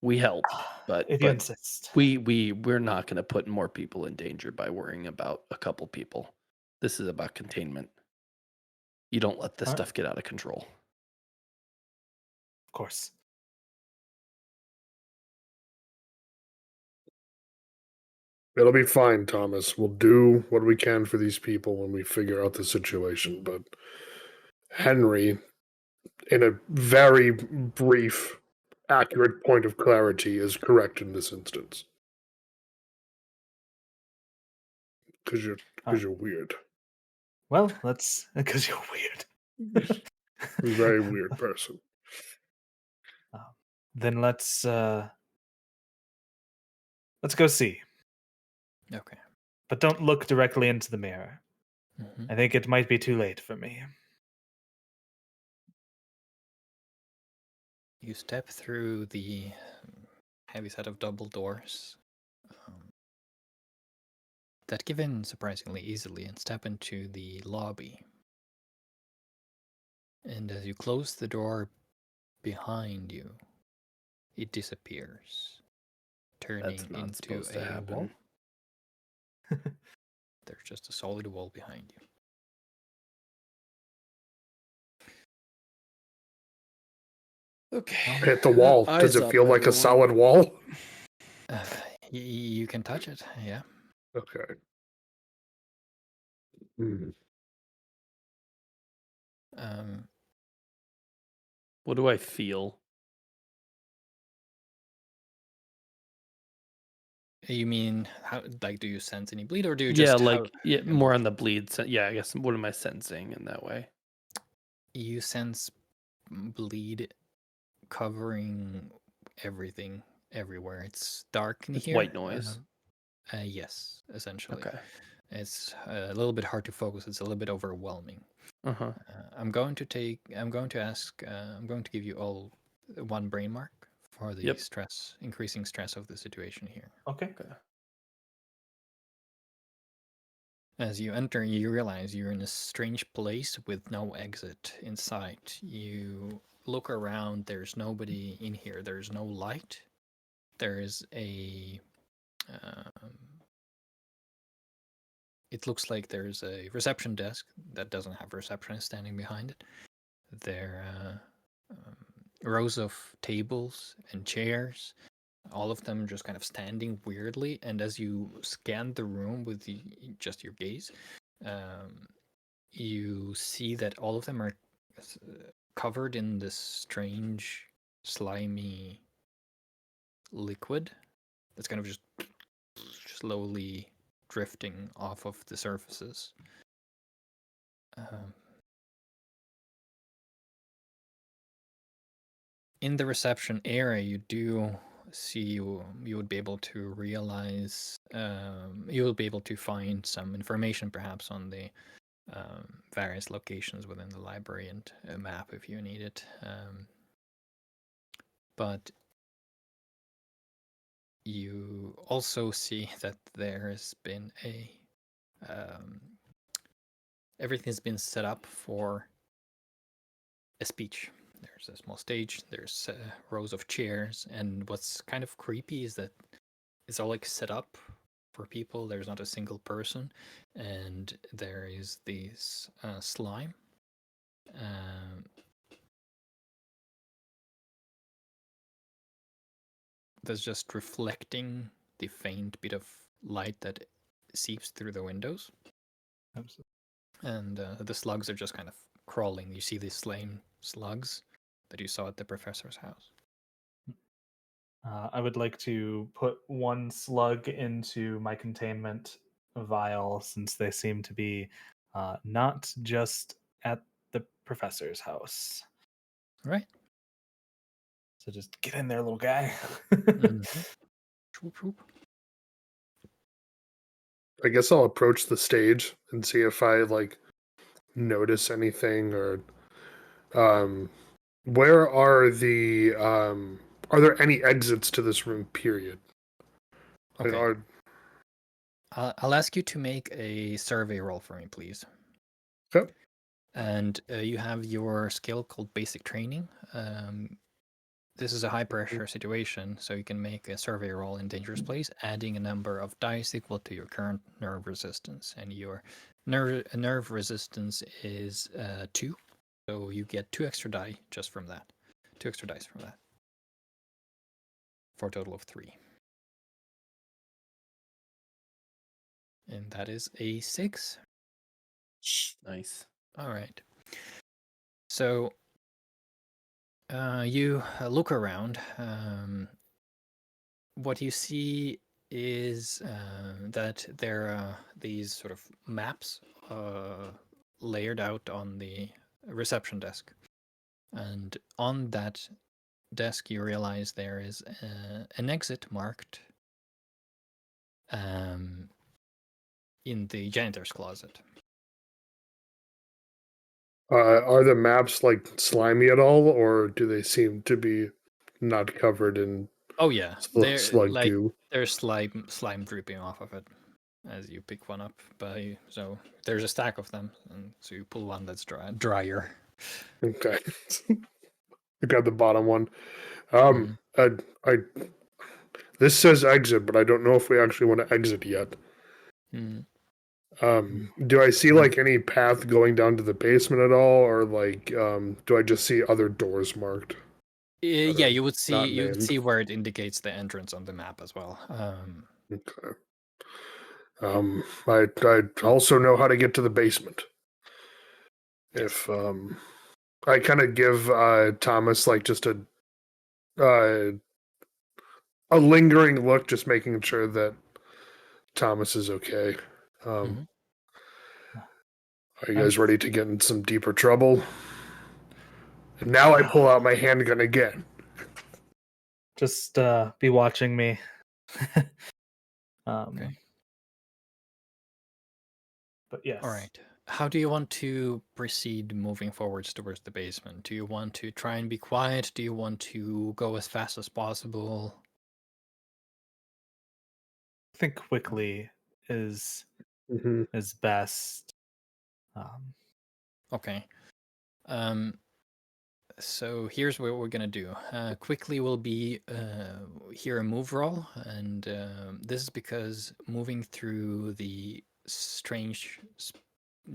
We help, but
If you insist.
we're not going to put more people in danger by worrying about a couple people. This is about containment. You don't let this
All right.
stuff get out of control.
Of course.
It'll be fine, Thomas. We'll do what we can for these people when we figure out the situation. But Henry, in a very brief, accurate point of clarity, is correct in this instance. Because you're weird.
Well, let's because you're weird.
You're a very weird person.
Then let's go see.
Okay.
But don't look directly into the mirror.
Mhm.
I think it might be too late for me.
You step through the heavy set of double doors that give in surprisingly easily and step into the lobby. And as you close the door behind you, it disappears, turning
That's not
into
supposed to
a
happen.
wall. There's just a solid wall behind you. Okay.
Hit the wall. Does
Eyes
it
up,
feel like a
everyone.
solid wall?
You can touch it, yeah.
Okay. Hmm.
What do I feel?
You mean how? Like, do you sense any bleed, or do you
Yeah,
just
like more on the bleed. Yeah, I guess. What am I sensing in that way?
you sense bleed covering everything everywhere. It's dark in
It's
here.
white noise.
Yes, essentially.
Okay.
It's a little bit hard to focus. It's a little bit overwhelming.
Uh-huh.
I'm going to give you all one brain mark for the increasing stress of the situation here.
Okay.
As you enter, you realize you're in a strange place with no exit in sight. You look around, there's nobody in here, there's no light. There is it looks like there's a reception desk that doesn't have a receptionist standing behind it. There are rows of tables and chairs, all of them just kind of standing weirdly. And as you scan the room with just your gaze, you see that all of them are covered in this strange, slimy liquid that's kind of just slowly drifting off of the surfaces. In the reception area, you do see you would be able to realize you will be able to find some information perhaps on the various locations within the library and a map if you need it. But you also see that there has been everything's been set up for a speech. There's a small stage. There's rows of chairs, and what's kind of creepy is that it's all like set up for people. There's not a single person, and there is this slime. That's just reflecting the faint bit of light that seeps through the windows.
Absolutely.
And the slugs are just kind of crawling. You see these slain slugs that you saw at the professor's house.
I would like to put one slug into my containment vial since they seem to be not just at the professor's house.
Right.
So just get in there, little guy.
Mhm. Troop, troop.
I guess I'll approach the stage and see if I like notice anything or where are there any exits to this room, period? Like,
Okay. I'll ask you to make a survey roll for me, please.
Okay.
And you have your skill called basic training. This is a high pressure situation, so you can make a survey roll in dangerous place, adding a number of dice equal to your current nerve resistance. And your nerve resistance is 2, so you get 2 extra die just from that. 2 extra dice from that. For a total of 3. And that is a 6.
Nice.
All right. So you look around. What you see is that there are these sort of maps layered out on the reception desk. And on that desk, you realize there is an exit marked in the janitor's closet.
Are the maps like slimy at all, or do they seem to be not covered in
Oh yeah, they're
slug
like
goo?
there's slime dripping off of it as you pick one up. So there's a stack of them, and so you pull one that's drier.
Okay. I got the bottom one.
Mhm.
I this says exit, but I don't know if we actually want to exit yet.
Mhm.
Do I see like any path going down to the basement at all, or like do I just see other doors marked?
Yeah,
are
you would
not
see
named.
where it indicates the entrance on the map as well.
Okay. I also know how to get to the basement.
Yes.
If I kind of give Thomas like just uh, a lingering look, just making sure that Thomas is okay.
Mhm.
Are you guys ready to get in some deeper trouble? And now I pull out my handgun again.
Just be watching me.
Okay.
But yes.
All right. How do you want to proceed moving forwards towards the basement? Do you want to try and be quiet? Do you want to go as fast as possible?
I think quickly is
Mm-hmm.
best.
Okay. So here's what we're gonna do. Quickly will be here a move roll, and this is because moving through the strange,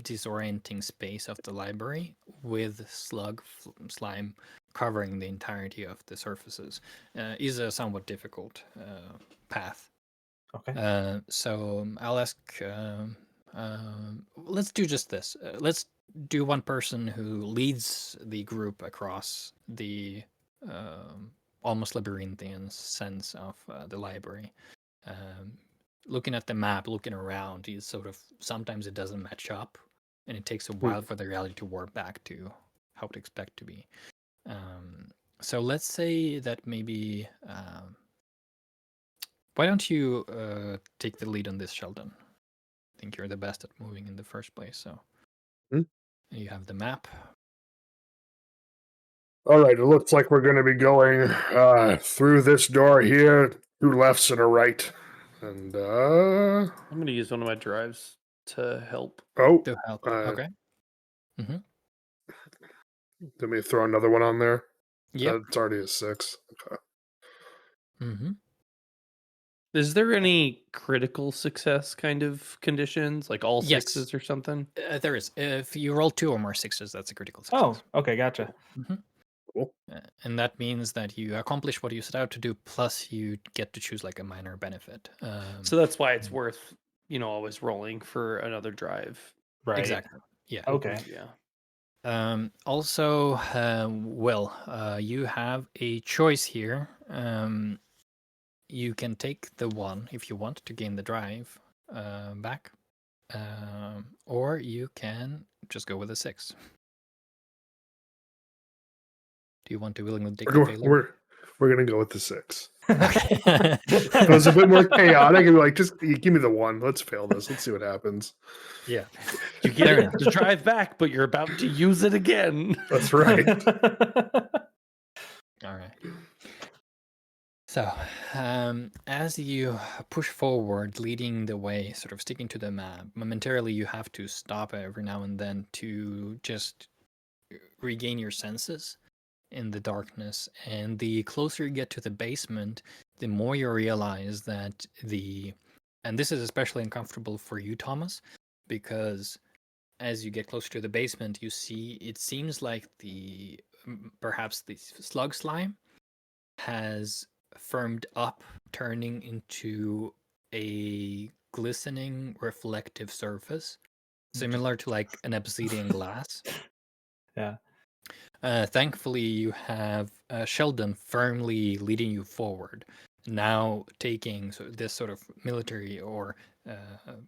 disorienting space of the library with slime covering the entirety of the surfaces is a somewhat difficult path.
Okay.
So I'll ask. Let's do just this. Let's do one person who leads the group across the almost labyrinthian sense of the library. Looking at the map, looking around, is sort of sometimes it doesn't match up, and it takes a while for the reality to warp back to how it expect to be. So let's say that maybe. Why don't you take the lead on this, Sheldon? I think you're the best at moving in the first place, so you have the map.
All right, it looks like we're going to be going through this door here, 2 lefts and a right. And
I'm going to use one of my drives to help.
oh,
To help. Okay.
Let me throw another one on there.
Yep.
It's already a 6. Okay.
Mm-hmm.
Is there any critical success kind of conditions, like all
Yes.
6s or something?
There is. If you roll 2 or more 6s, that's a critical
Oh,
success.
okay, gotcha.
Cool.
And that means that you accomplish what you set out to do, plus you get to choose like a minor benefit.
So that's why it's worth, always rolling for another drive.
Right.
Exactly. Yeah.
Okay.
Yeah.
Also, you have a choice here. You can take the 1 if you want to gain the drive back, or you can just go with a 6. Do you want to willingly take the failure?
We're gonna go with the 6.
Okay.
It was a bit more chaotic, and like, just you give me the 1. Let's fail this. Let's see what happens.
Yeah.
You get
Fair
it
enough.
to drive back, but you're about to use it again.
That's right.
All right. So, as you push forward, leading the way, sort of sticking to the map, momentarily you have to stop every now and then to just regain your senses in the darkness. And the closer you get to the basement, the more you realize that and this is especially uncomfortable for you, Thomas, because as you get closer to the basement, you see it seems like perhaps the slug slime has firmed up, turning into a glistening reflective surface, similar to like an obsidian glass.
Yeah.
Thankfully, you have Sheldon firmly leading you forward, now taking this sort of military or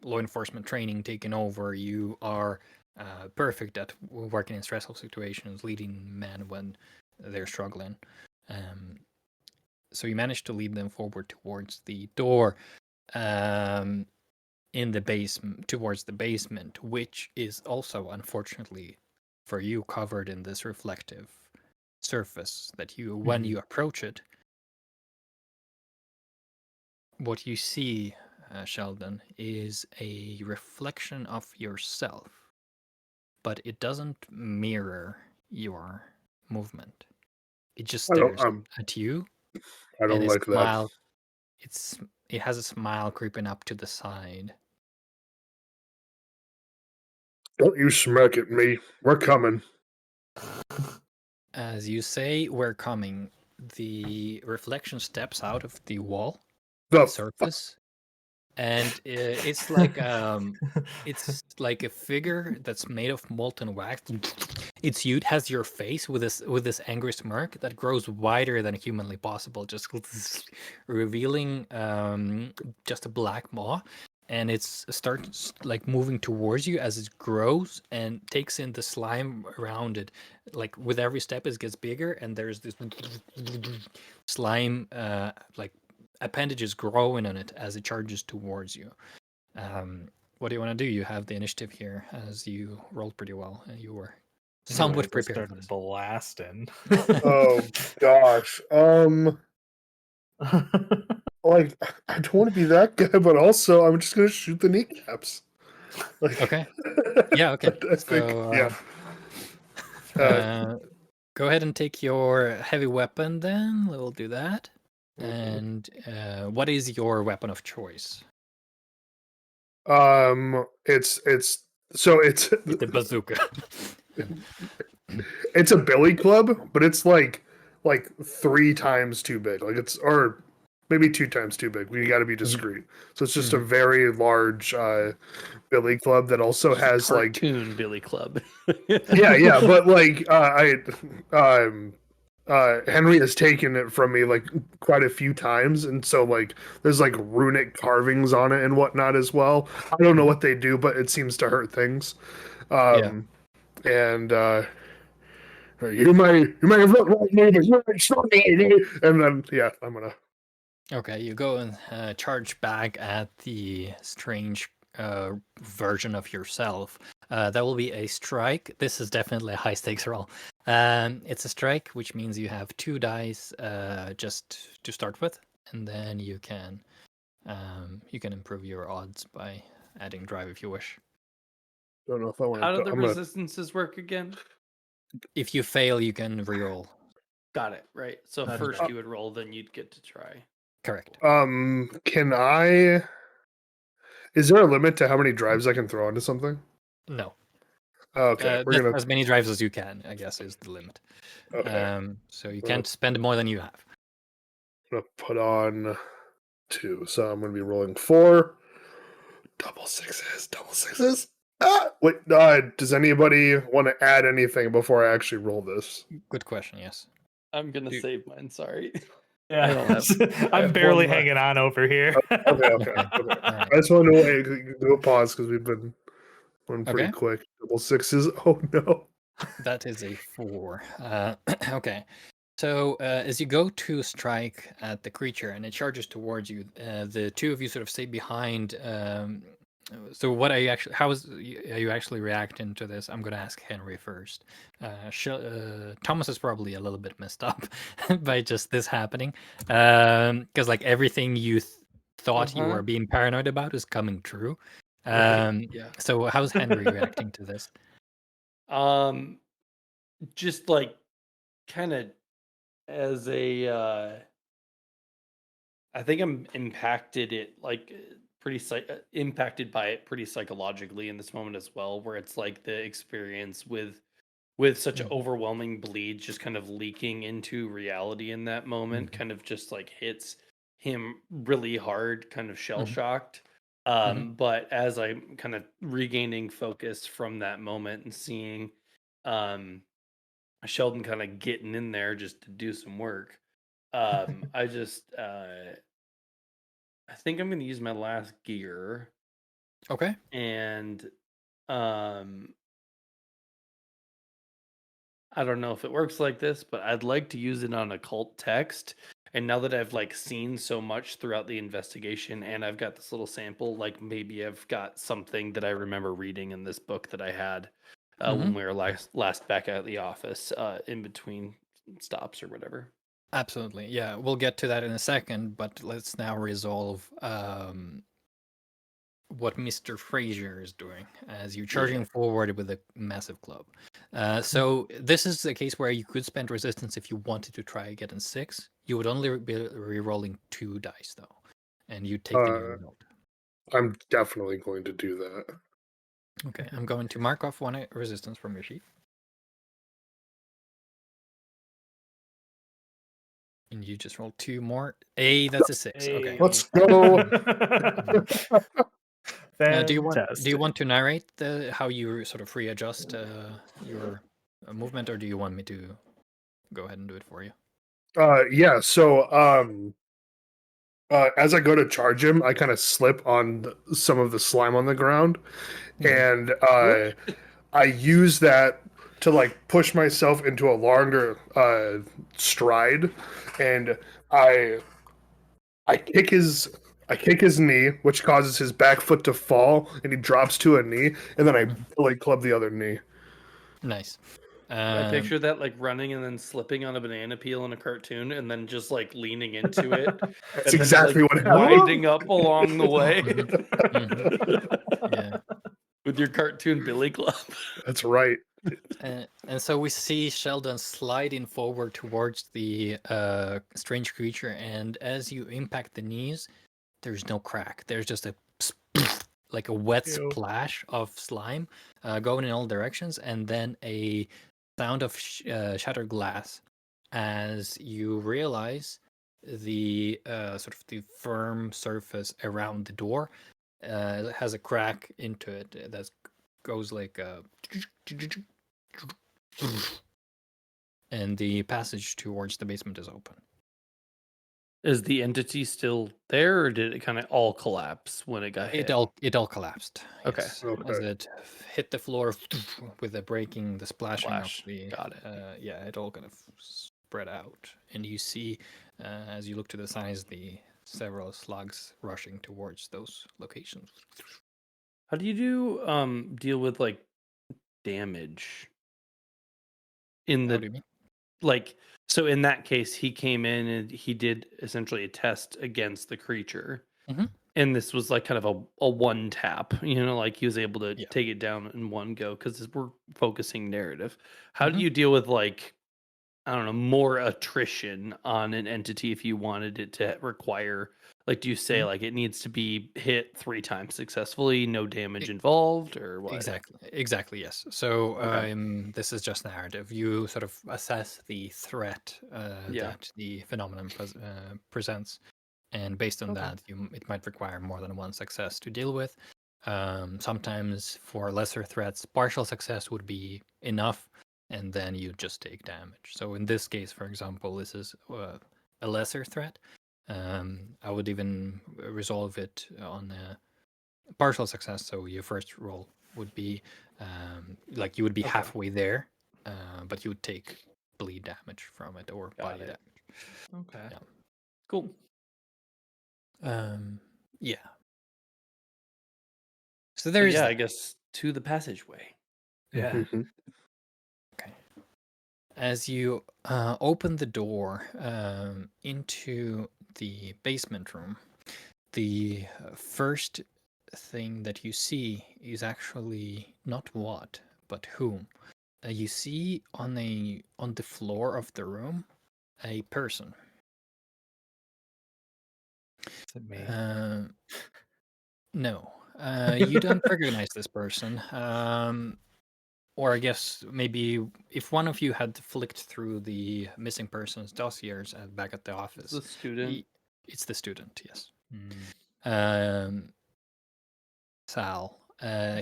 law enforcement training taken over. You are perfect at working in stressful situations, leading men when they're struggling. So you managed to lead them forward towards the door in the basement, towards the basement, which is also, unfortunately, for you, covered in this reflective surface that when you approach it, what you see, Sheldon, is a reflection of yourself, but it doesn't mirror your movement. It just stares at you.
I don't
and
like
smile. It has a smile creeping up to the side.
Don't you smirk at me. We're coming.
As you say, we're coming. The reflection steps out of the wall,
The
surface, and it's like a figure that's made of molten wax. It has your face with this angry smirk that grows wider than humanly possible, just revealing just a black maw, and it starts like moving towards you as it grows and takes in the slime around it. Like with every step, it gets bigger, and there's this slime like appendages growing on it as it charges towards you. What do you want to do? You have the initiative here, as you rolled pretty well, and you were somewhat prepared for this.
Blasting.
Oh gosh. Like, I don't want to be that guy, but also I'm just gonna shoot the kneecaps. Like,
Okay. Yeah. Okay.
I think,
So,
yeah.
go ahead and take your heavy weapon. Then we'll do that.
Mhm.
And what is your weapon of choice?
It's
The bazooka.
it's a billy club, but it's like 3 times too big. Like, or maybe 2 times too big. We got to be discreet. So it's just a very large billy club that also has like
cartoon Billy Club.
yeah, but like Henry has taken it from me like quite a few times, and so like there's like runic carvings on it and whatnot as well. I don't know what they do, but it seems to hurt things. And you may have looked like me, but you're extraordinary. And then yeah, I'm gonna.
Okay, you go and charge back at the strange version of yourself. That will be a strike. This is definitely a high stakes roll. It's a strike, which means you have 2 dice just to start with, and then you can improve your odds by adding drive if you wish.
Don't know if I want
How do
to.
the resistances work again?
If you fail, you can reroll.
Got it. Right. So
That is
first
right.
you would roll, then you'd get to try.
Correct.
Can I? Is there a limit to how many drives I can throw into something?
No.
Okay, we're
Just
gonna.
as many drives as you can, I guess, is the limit.
Okay,
So you
Well-
can't spend more than you have.
I'm gonna put on 2, so I'm gonna be rolling 4. Double sixes. Ah, wait. Does anybody want to add anything before I actually roll this?
Good question. Yes.
I'm gonna
You-
save mine. Sorry.
Yeah,
I don't have- I
I'm
have
barely
one left.
hanging on over here.
Okay.
All right.
I just want to know. Do a pause because we've been going pretty
Okay.
quick. Double sixes. Oh no.
That is a 4. Okay. So as you go to strike at the creature and it charges towards you, the two of you sort of stay behind. So what are you actually? How are you actually reacting to this? I'm going to ask Henry first. Thomas is probably a little bit messed up by just this happening, because like everything you thought you were being paranoid about is coming true.
Yeah.
So how's Henry reacting to this?
Just like kind of as a I think I'm impacted impacted by it pretty psychologically in this moment as well, where it's like the experience with such an overwhelming bleed just kind of leaking into reality in that moment kind of just like hits him really hard, kind of shell shocked. But as I'm kind of regaining focus from that moment and seeing Sheldon kind of getting in there just to do some work, I just I think I'm going to use my last gear
Okay.
and um I don't know if it works like this, but I'd like to use it on occult text. And now that I've like seen so much throughout the investigation and I've got this little sample, like maybe I've got something that I remember reading in this book that I had when we were last back at the office in between stops or whatever.
Absolutely. Yeah, we'll get to that in a second, but let's now resolve what Mr. Frazier is doing as you're charging forward with a massive club. So this is a case where you could spend resistance if you wanted to try getting 6. You would only be re-rolling 2 dice though, and you take the new result.
I'm definitely going to do that.
Okay, I'm going to mark off 1 resistance from your sheet. And you just roll 2 more. That's a 6. Okay.
Let's go.
Do you
Fantastic.
want to narrate how you sort of readjust your movement, or do you want me to go ahead and do it for you?
Yeah. So, as I go to charge him, I kind of slip on some of the slime on the ground, and I use that to like push myself into a longer stride, and I kick his knee, which causes his back foot to fall, and he drops to a knee, and then I billy club the other knee.
Nice.
I picture that like running and then slipping on a banana peel in a cartoon and then just like leaning into it.
That's
and
exactly
then,
what
like,
happened.
winding up along the way
Yeah.
with your cartoon billy club.
That's right.
And so we see Sheldon sliding forward towards the strange creature, and as you impact the knees, there's no crack. There's just a like a wet splash of slime going in all directions, and then a sound of shattered glass as you realize the sort of the firm surface around the door has a crack into it that goes like and the passage towards the basement is open.
Is the entity still there, or did it kind of all collapse when it got hit?
It all collapsed.
Okay.
Yes.
Okay.
As it hit the floor with the breaking, the splashing
Splash.
of the.
Got it.
Yeah, it all kind of spread out, and you see, as you look to the sides, the several slugs rushing towards those locations.
How do you do deal with like damage in
What do
the
you mean?
like? So in that case, he came in and he did essentially a test against the creature,
Mhm.
And this was like kind of a one tap, like he was able to
Yeah.
take it down in one go because we're focusing narrative. How do
Mhm.
you deal with like, I don't know, more attrition on an entity if you wanted it to require, like, do you say
Mhm.
like it needs to be hit 3 times successfully, no damage involved, or what?
Exactly, yes. So
Okay.
this is just narrative. You sort of assess the threat
Yeah.
that the phenomenon presents, and based on
Okay.
that, it might require more than one success to deal with. Sometimes for lesser threats, partial success would be enough, and then you just take damage. So in this case, for example, this is a lesser threat. I would even resolve it on a partial success. So your first roll would be like you would be
Okay.
halfway there, but you would take bleed damage from it or
Got
body
it.
damage.
Okay.
Yeah.
Cool.
Yeah. So
So
there is
yeah, I
that.
guess to the passageway.
Yeah.
Mhm.
Okay. As you open the door into the basement room, the first thing that you see is actually not what, but whom. You see on the floor of the room a person.
Is it me?
No, you don't recognize this person. Or I guess maybe if one of you had flicked through the missing persons dossiers back at the
It's
office,
the student.
it's the student, yes.
Mm.
Um, Sal.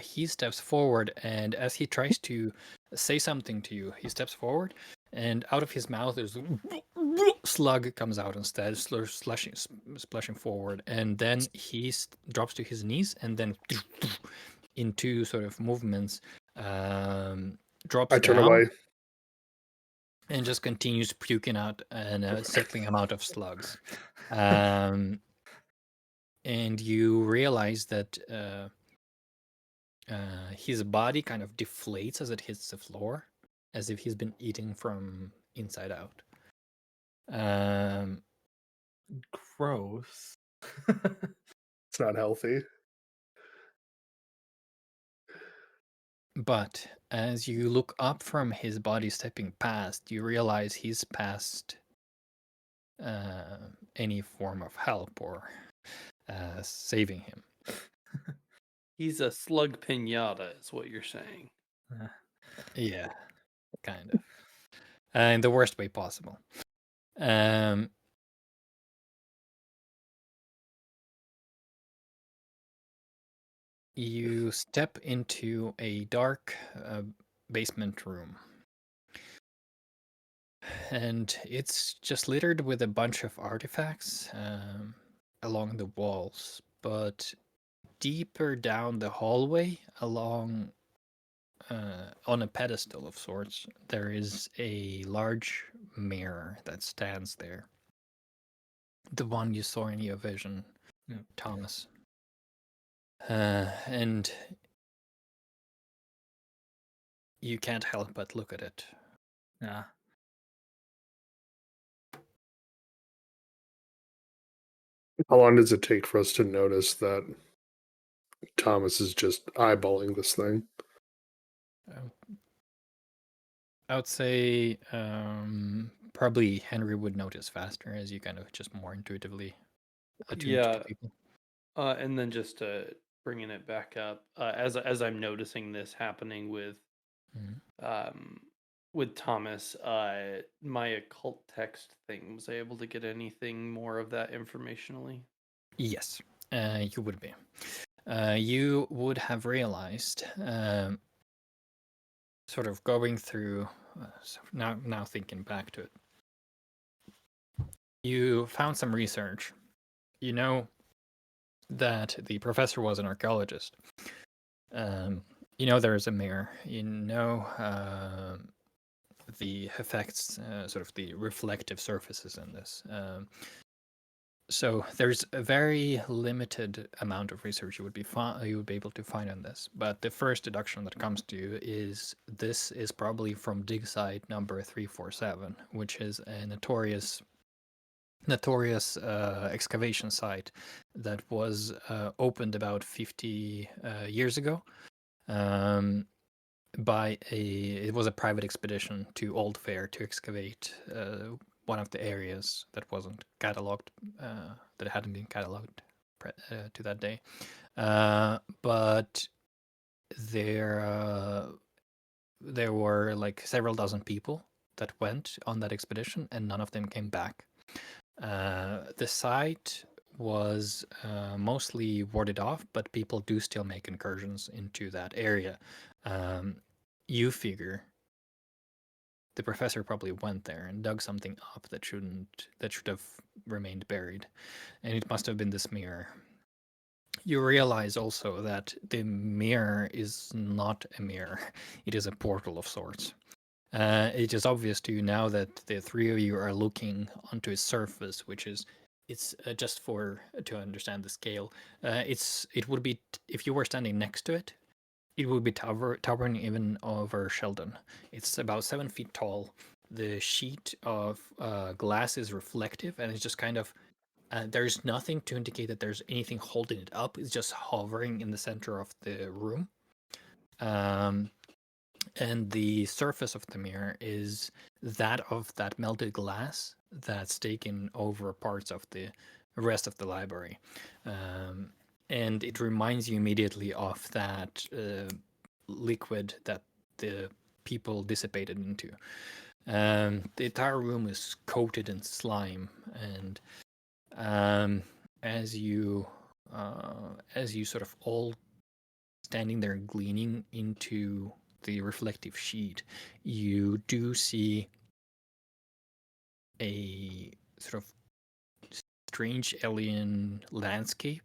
He steps forward, and as he tries to say something to you, he steps forward, and out of his mouth is slug comes out instead, splashing forward, and then he drops to his knees, and then in two sort of movements, drops
I turn
down
away.
and just continues puking out a settling amount of slugs. And you realize that his body kind of deflates as it hits the floor, as if he's been eating from inside out.
Gross.
It's not healthy.
But as you look up from his body stepping past, you realize he's past any form of help or saving him.
He's a slug pinata, is what you're saying.
Yeah, kind of. In the worst way possible. You step into a dark basement room. And it's just littered with a bunch of artifacts along the walls. But deeper down the hallway, along on a pedestal of sorts, there is a large mirror that stands there. The one you saw in your vision,
Yeah.
Thomas. And you can't help but look at it.
Yeah.
How long does it take for us to notice that Thomas is just eyeballing this thing?
I would say probably Henry would notice faster as you kind of just more intuitively attuned to
Yeah.
people.
And then just bringing it back up, as I'm noticing this happening
Mhm.
with Thomas, my occult text thing, was I able to get anything more of that informationally?
Yes, you would be. You would have realized, sort of going through, now thinking back to it, you found some research. You know that the professor was an archaeologist. You know there is a mirror. You know the effects, sort of the reflective surfaces in this. So there's a very limited amount of research you would be able to find on this. But the first deduction that comes to you is this is probably from dig site number 347, which is a notorious notorious excavation site that was opened about 50 years ago. It was a private expedition to Old Fair to excavate one of the areas that wasn't cataloged, that hadn't been cataloged to that day. But there were like several dozen people that went on that expedition, and none of them came back. The site was mostly warded off, but people do still make incursions into that area. You figure the professor probably went there and dug something up that should have remained buried, and it must have been this mirror. You realize also that the mirror is not a mirror; it is a portal of sorts. It is obvious to you now that the three of you are looking onto its surface, which is just to understand the scale. It would be if you were standing next to it, it would be towering even over Sheldon. It's about 7 feet tall. The sheet of glass is reflective, and it's just kind of there's nothing to indicate that there's anything holding it up. It's just hovering in the center of the room. And the surface of the mirror is that of that melted glass that's taken over parts of the rest of the library. And it reminds you immediately of that liquid that the people dissipated into. The entire room is coated in slime, and as you sort of all standing there gleaning into the reflective sheet, you do see a sort of strange alien landscape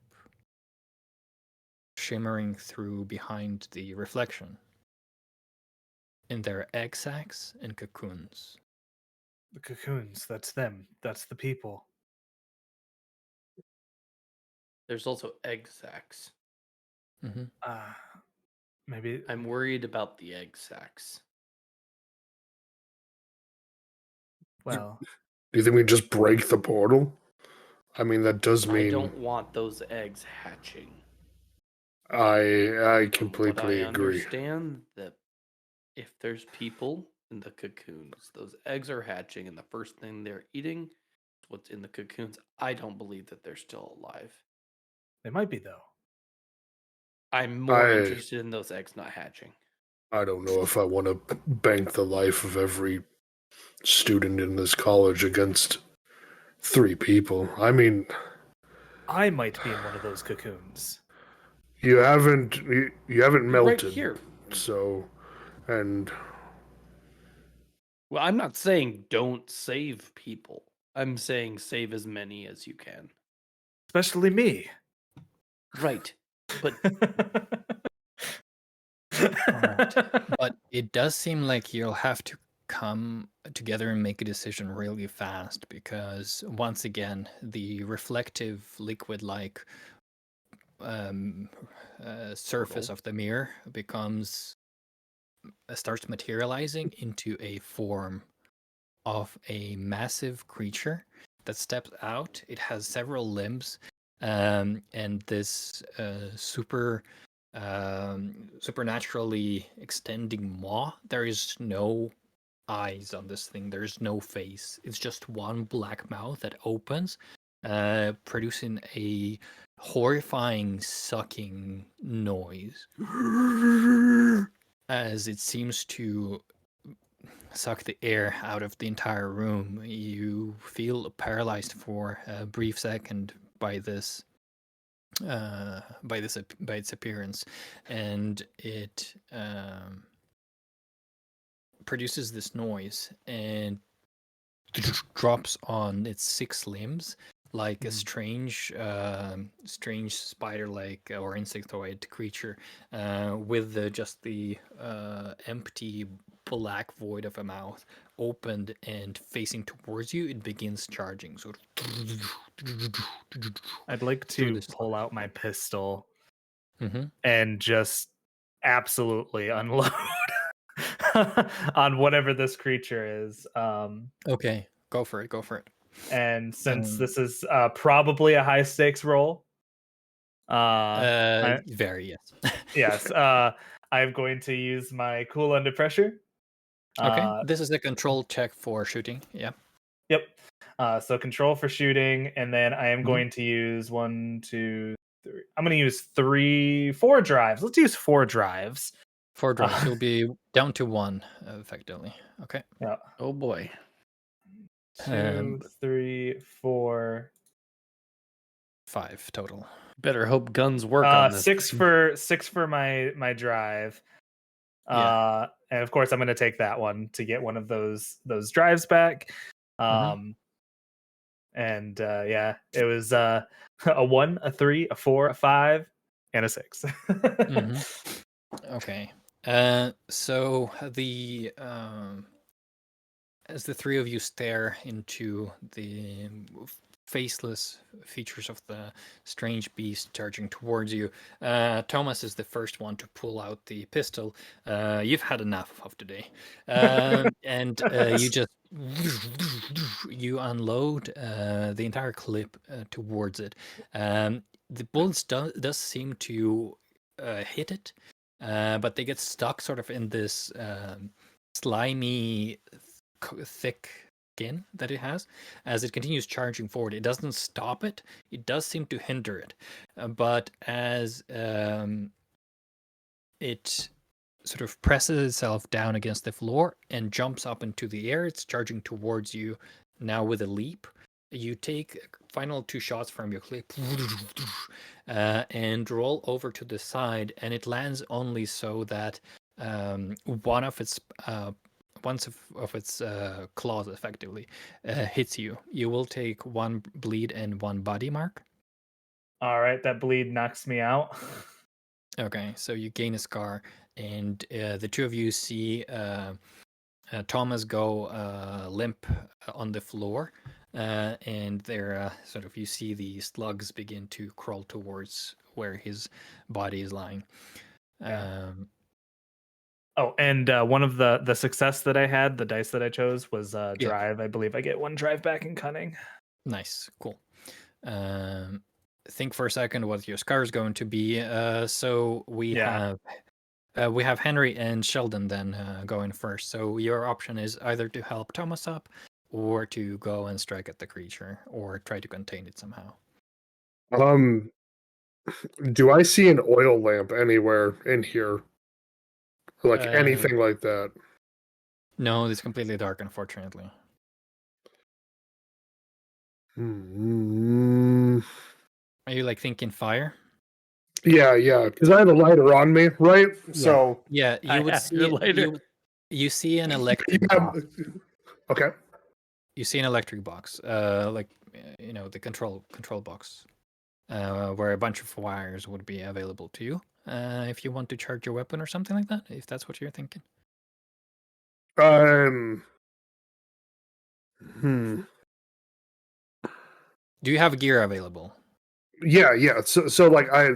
shimmering through behind the reflection. And there are egg sacs and cocoons.
The cocoons, that's them. That's the people.
There's also egg sacs.
Mm-hmm.
Maybe
I'm worried about the egg sacs.
well,
Do you think we just break the portal? I mean, that does
I
mean
don't want those eggs hatching.
I
But
completely
I
agree.
understand that if there's people in the cocoons, those eggs are hatching, and the first thing they're eating is what's in the cocoons. I don't believe that they're still alive.
they might be though.
I'm more
I-
interested in those eggs not hatching.
I don't know if I want to bank the life of every student in this college against 3 people. I mean,
I might be in one of those cocoons.
you haven't melted,
Right here.
so and
Well, I'm not saying don't save people. I'm saying save as many as you can.
Especially me.
Right. But
But it does seem like you'll have to come together and make a decision really fast, because once again, the reflective liquid-like surface of the mirror starts materializing into a form of a massive creature that steps out. It has several limbs, and this supernaturally extending maw. There is no eyes on this thing. There's no face. It's just one black mouth that opens, producing a horrifying sucking noise as it seems to suck the air out of the entire room. You feel paralyzed for a brief second by its appearance, and it produces this noise and drops on its 6 limbs like a strange spider-like or insectoid creature, with just the empty black void of a mouth opened and facing towards you. It begins charging. So
I'd like
through
to
this
pull out my pistol
Mhm.
and just absolutely unload on whatever this creature is.
Okay, go for it.
And since
Um,
this is probably a high stakes roll, I,
very, yes.
yes, I'm going to use my cool under pressure.
Okay, this is a control check for shooting. Yeah.
Yep. So control for shooting, and then I am
Mhm.
going to use 1, 2, 3. I'm going to use 4 drives. Let's use 4 drives.
4 drives. You'll be down to 1, effectively. Okay.
Yeah.
Oh boy.
2, 3, 4.
5 total.
Better hope guns work on this.
6 for my drive.
Yeah.
And of course I'm going to take that one to get one of those drives back. And yeah, it was a 1, a 3, a 4, a 5, and a 6.
Okay. So the as the three of you stare into the faceless features of the strange beast charging towards you, Thomas is the first one to pull out the pistol. You've had enough of today, and you just you unload the entire clip towards it. The bullets does seem to hit it, but they get stuck sort of in this slimy, thick skin that it has. As it continues charging forward, it doesn't stop it. It does seem to hinder it, but as it sort of presses itself down against the floor and jumps up into the air, it's charging towards you now with a leap. You take final 2 shots from your clip and roll over to the side, and it lands only so that one of its claws effectively hits you. You will take 1 bleed and 1 body mark.
All right, that bleed knocks me out.
Okay, so you gain a scar, and the two of you see Thomas go limp on the floor, and they're sort of, you see the slugs begin to crawl towards where his body is lying.
Yeah. Oh, and one of the success that I had, the dice that I chose was drive. I believe I get 1 drive back in cunning.
Nice, cool. Think for a second what your scar is going to be. So we have Henry and Sheldon then going first. So your option is either to help Thomas up, or to go and strike at the creature, or try to contain it somehow.
Do I see an oil lamp anywhere in here? Like anything like that?
No, it's completely dark, unfortunately.
Hmm.
Are you like thinking fire?
Yeah, because I have a lighter on me, right? So
Yeah,
I
you would
have
see
your lighter.
you see an electric
yeah,
box.
okay.
You see an electric box, like the control box, where a bunch of wires would be available to you if you want to charge your weapon or something like that. If that's what you're thinking.
Hmm.
Do you have gear available?
Yeah. So like I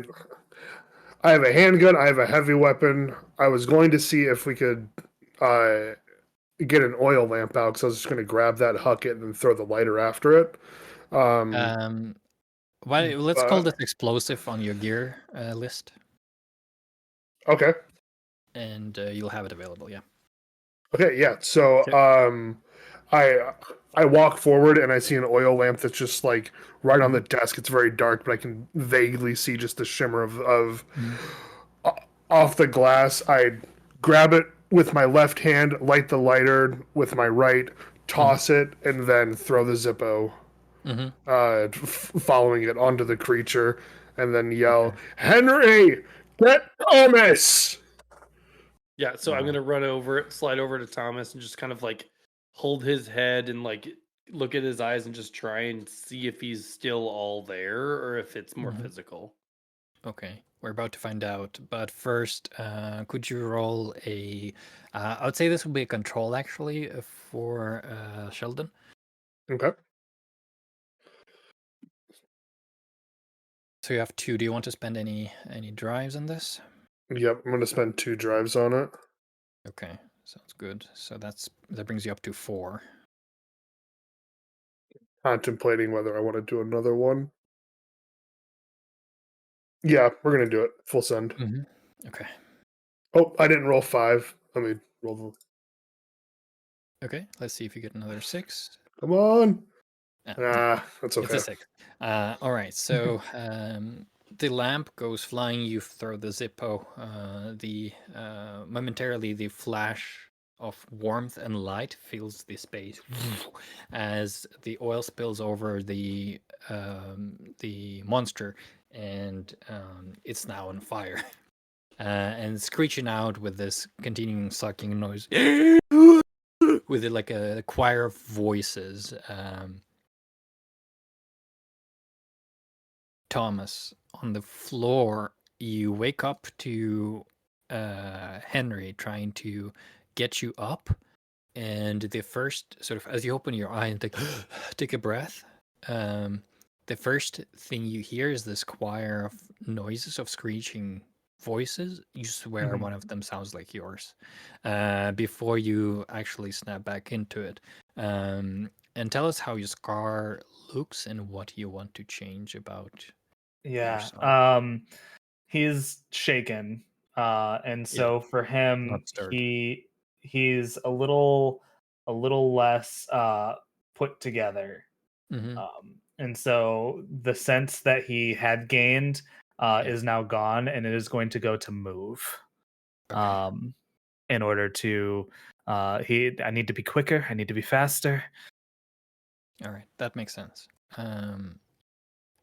have a handgun, I have a heavy weapon. I was going to see if we could get an oil lamp out, because I was just going to grab that, huck it, and then throw the lighter after it.
Let's call this explosive on your gear list,
Okay.
and you'll have it available. Yeah.
Okay. Yeah. So I walk forward and I see an oil lamp that's just like right on the desk. It's very dark, but I can vaguely see just the shimmer of off the glass. I grab it with my left hand, light the lighter with my right, toss it, and then throw the Zippo, following it onto the creature, and then yell, "Henry, get Thomas!"
Yeah, so I'm gonna slide over to Thomas, and just kind of like hold his head and like look at his eyes and just try and see if he's still all there or if it's more physical.
Okay, we're about to find out. But first, could you roll a? I would say this would be a control actually for Sheldon.
Okay.
So you have 2. Do you want to spend any drives on this?
Yep, I'm gonna spend 2 drives on it.
Okay, sounds good. So that brings you up to 4.
contemplating whether I want to do another one. Yeah, we're gonna do it. Full send.
Okay.
Oh, I didn't roll 5. Let me roll the.
Okay. Let's see if you get another 6.
Come on.
No,
That's
it's
okay.
a 6. All right. So the lamp goes flying. You throw the Zippo. Momentarily, the flash of warmth and light fills the space as the oil spills over the monster, and it's now on fire. And screeching out with this continuing sucking noise, with like a choir of voices. Thomas, on the floor, you wake up to Henry trying to get you up, and the first sort of, as you open your eye and take a breath, the first thing you hear is this choir of noises of screeching voices. You swear one of them sounds like yours, before you actually snap back into it. And tell us how your scar looks and what you want to change about yourself.
He's shaken, and so for him,
Not stirred.
he's a little less put together.
Mm-hmm.
And so the sense that he had gained is now gone, and it is going to go to move.
Okay.
In order to, I need to be quicker. I need to be faster.
All right, that makes sense.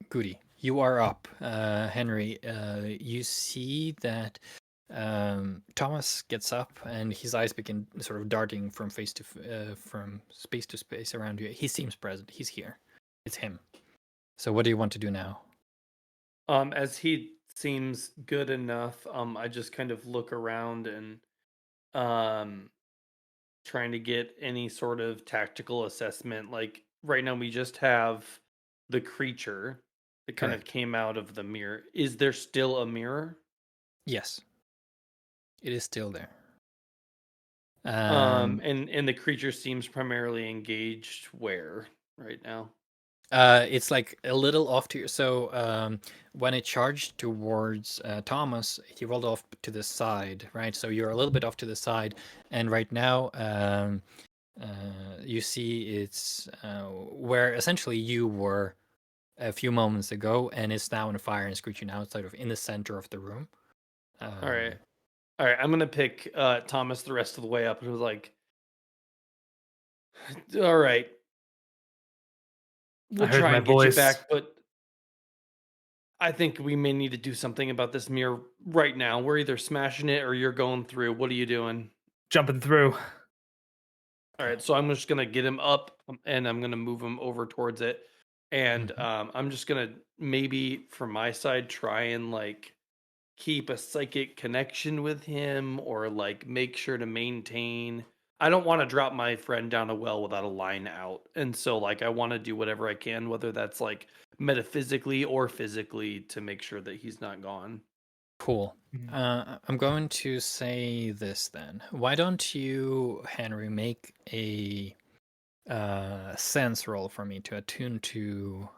Goody, you are up, Henry. You see that Thomas gets up, and his eyes begin sort of darting from from space to space around you. He seems present. He's here. It's him. So, what do you want to do now?
As he seems good enough, I just kind of look around and trying to get any sort of tactical assessment. Like right now we just have the creature that kind of
Correct.
came out of the mirror. Is there still a mirror?
Yes, it is still there.
And the creature seems primarily engaged where right now?
It's like a little off to so when it charged towards Thomas, he rolled off to the side, right? So you're a little bit off to the side, and right now you see it's where essentially you were a few moments ago, and it's now on fire and screeching outside of in the center of the room.
All right. I'm gonna pick Thomas the rest of the way up, and was like, all right, we'll
I heard
try
my
and get you
voice.
back, but I think we may need to do something about this mirror right now. We're either smashing it or you're going through. What are you doing?
Jumping through.
All right, so I'm just gonna get him up, and I'm gonna move him over towards it, and I'm just gonna maybe from my side try and like keep a psychic connection with him, or like make sure to maintain. I don't want to drop my friend down a well without a line out, and so like I want to do whatever I can, whether that's like metaphysically or physically, to make sure that he's not gone.
Cool. I'm going to say this then. Why don't you, Henry, make a sense roll for me to attune to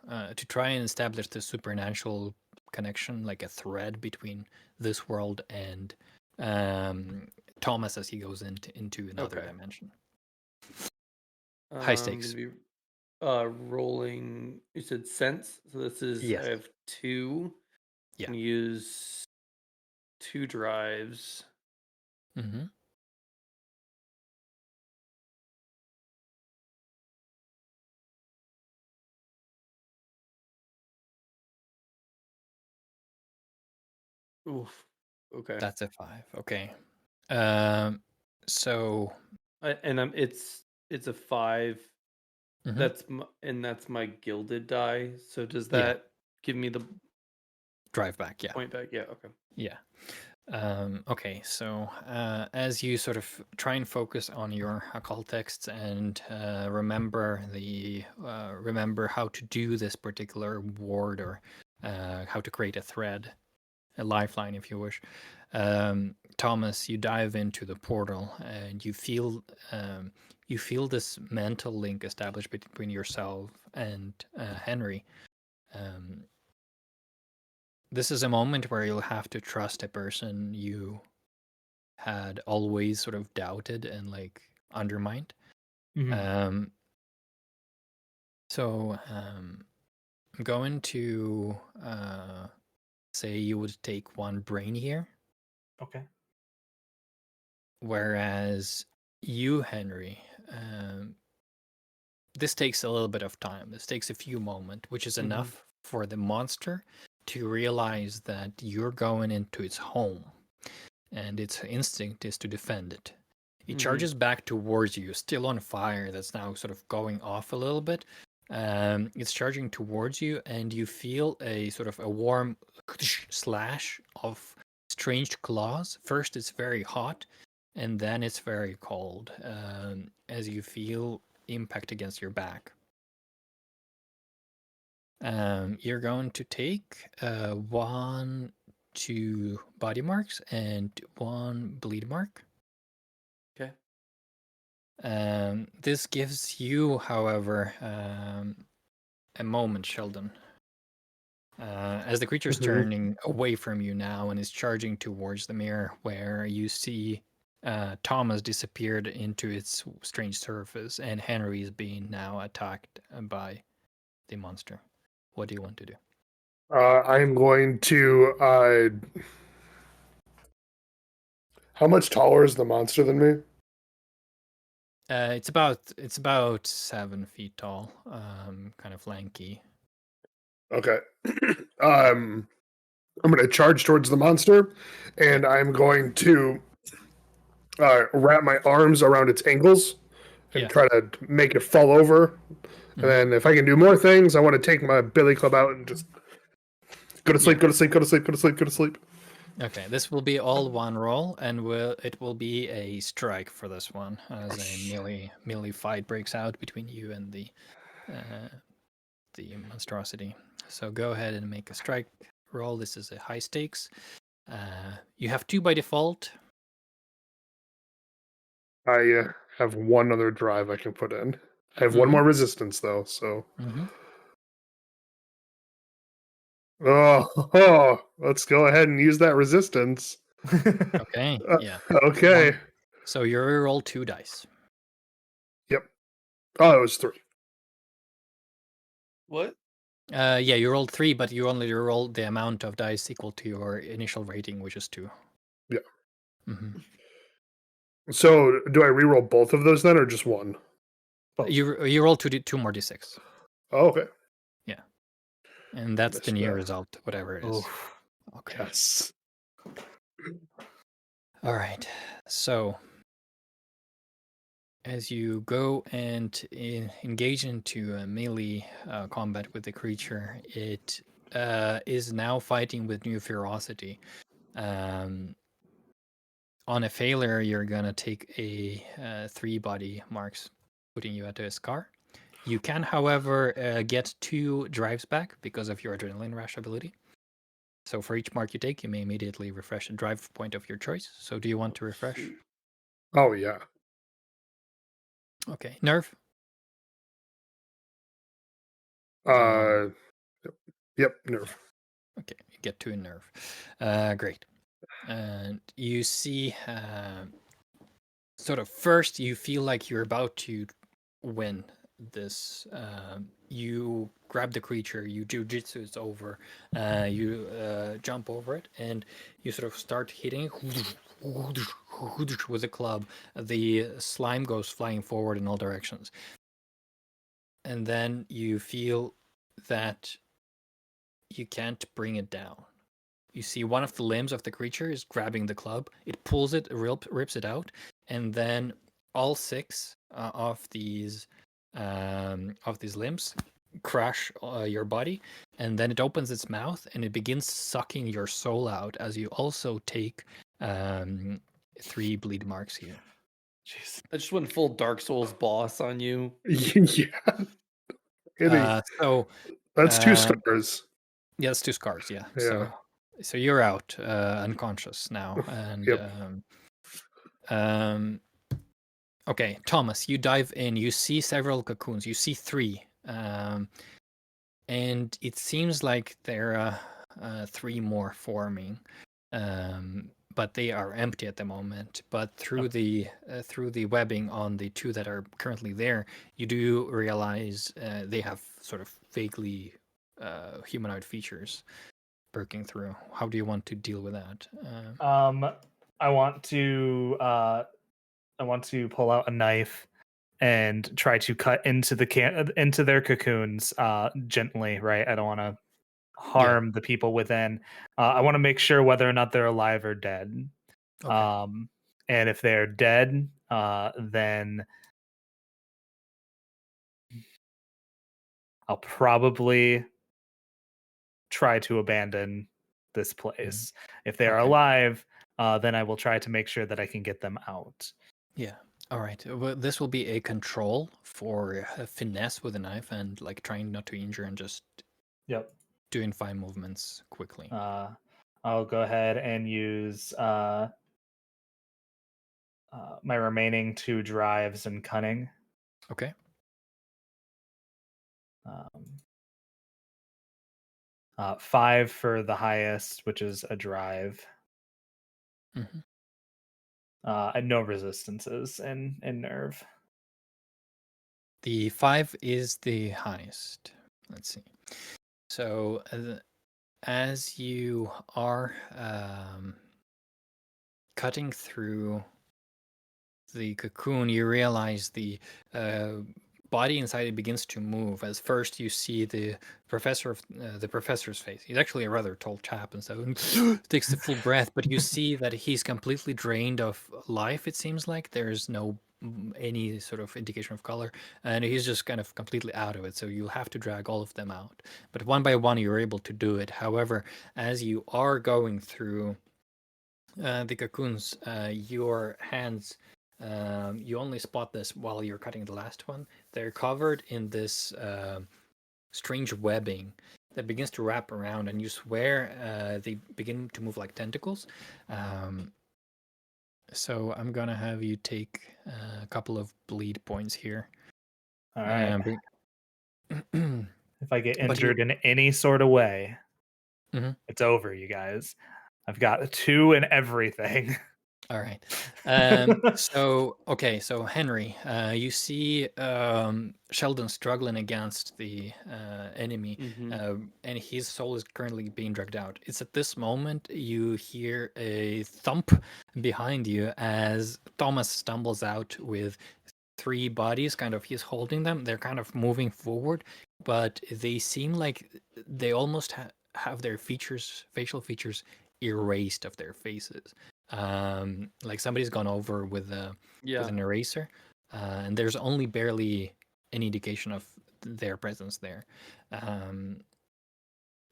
try and establish the supernatural connection, like a thread between this world and Thomas as he goes into another
Okay.
dimension. High stakes.
Gonna be rolling. You said sense, so this is
Yes.
I have 2.
Yeah.
And use 2 drives.
Mm-hmm.
Oof. Okay.
That's a 5. Okay. So
And it's a 5.
Mhm.
That's my gilded die. So does
Yeah.
that give me the
Drive back, yeah.
point back? Yeah. Okay.
Yeah. Okay, so as you sort of try and focus on your occult texts and remember how to do this particular ward, or how to create a thread, a lifeline, if you wish, Thomas, you dive into the portal and you feel you feel this mental link established between yourself and Henry. This is a moment where you'll have to trust a person you had always sort of doubted and like undermined.
Mhm.
So I'm going to say you would take 1 brain here,
Okay.
whereas you, Henry, this takes a little bit of time. This takes a few moments, which is enough for the monster to realize that you're going into its home, and its instinct is to defend it. It charges back towards you, still on fire. That's now sort of going off a little bit. It's charging towards you, and you feel a sort of a warm slash of strange claws. First, it's very hot, and then it's very cold as you feel impact against your back. You're going to take 1, 2 body marks and 1 bleed mark.
Okay.
This gives you, however, a moment, Sheldon. As the creature's turning away from you now and is charging towards the mirror, where you see Thomas disappeared into its strange surface, and Henry is being now attacked by the monster. What do you want to do?
I'm going to. How much taller is the monster than me?
It's about 7 feet tall, kind of lanky.
Okay. I'm going to charge towards the monster, and I'm going to wrap my arms around its ankles and try to make it fall over. And then if I can do more things, I want to take my billy club out and just go to sleep, go to sleep, go to sleep, go to sleep, go to sleep.
Okay, this will be all 1 roll, and it will be a strike for this one, as a melee fight breaks out between you and the monstrosity. So go ahead and make a strike roll. This is a high stakes. You have 2 by default.
I have 1 other drive I can put in. I have 1 more resistance, though, so... Let's go ahead and use that resistance.
Okay, yeah.
Okay.
So you roll 2 dice.
Yep. Oh, it was 3.
What?
Yeah, you rolled 3, but you only rolled the amount of dice equal to your initial rating, which is 2.
Yeah.
Mm-hmm.
So, do I reroll both of those then, or just 1?
Oh. You roll 2 more d6.
Oh, okay.
Yeah. And that's the new result, whatever it is.
Oh,
okay.
Yes.
All right. So, as you go and engage into a melee combat with the creature, it is now fighting with new ferocity. On a failure, you're gonna take a 3 body marks, putting you at a scar. You can, however, get 2 drives back because of your adrenaline rush ability. So for each mark you take, you may immediately refresh a drive point of your choice. So do you want to refresh?
Oh, yeah.
Okay. Nerve?
Yep, nerve.
Okay, you get 2 in nerve. Great. And you see, sort of first, you feel like you're about to win this. You grab the creature, you jujitsu it's over, you jump over it, and you sort of start hitting with a club. The slime goes flying forward in all directions. And then you feel that you can't bring it down. You see one of the limbs of the creature is grabbing the club. It pulls it, rips it out, and then all 6 of these limbs crush your body, and then it opens its mouth and it begins sucking your soul out as you also take 3 bleed marks here.
Jeez, I just went full Dark Souls boss on you.
Yeah.
So
that's 2 scars.
Yeah, that's 2 scars. Yeah. So you're out, unconscious now, and
Yep.
Okay, Thomas, you dive in. You see several cocoons. You see 3, and it seems like there are 3 more forming, but they are empty at the moment. But through the webbing on the 2 that are currently there, you do realize they have sort of vaguely humanoid features breaking through. How do you want to deal with that?
I want to pull out a knife and try to cut into into their cocoons gently. Right, I don't want to harm the people within. I want to make sure whether or not they're alive or dead.
Okay.
And if they're dead, then I'll probably try to abandon this place. If they are
Okay.
alive, then I will try to make sure that I can get them out.
Yeah. All right. Well, this will be a control for finesse with a knife and like trying not to injure and just
Yep.
doing fine movements quickly.
I'll go ahead and use my remaining 2 drives and cunning.
Okay.
5 for the highest, which is a drive.
Mm-hmm.
And no resistances in nerve.
The 5 is the highest. Let's see. So as you are cutting through the cocoon, you realize the body inside it begins to move. As first, you see the professor's face. He's actually a rather tall chap, and so takes the full breath. But you see that he's completely drained of life. It seems like there's no any sort of indication of color, and he's just kind of completely out of it. So you'll have to drag all of them out. But one by one, you're able to do it. However, as you are going through the cocoons, your hands. You only spot this while you're cutting the last one. They're covered in this strange webbing that begins to wrap around, and you swear they begin to move like tentacles. So I'm gonna have you take a couple of bleed points here.
All right.
Um,
If I get
but you-
injured in any sort of way,
Mhm.
it's over, you guys. I've got 2 in everything.
All right. So Henry, you see Sheldon struggling against the enemy, and his soul is currently being dragged out. It's at this moment you hear a thump behind you as Thomas stumbles out with 3 bodies. Kind of, he's holding them. They're kind of moving forward, but they seem like they almost have their facial features erased of their faces. Like somebody's gone over with an eraser, and there's only barely any indication of their presence there.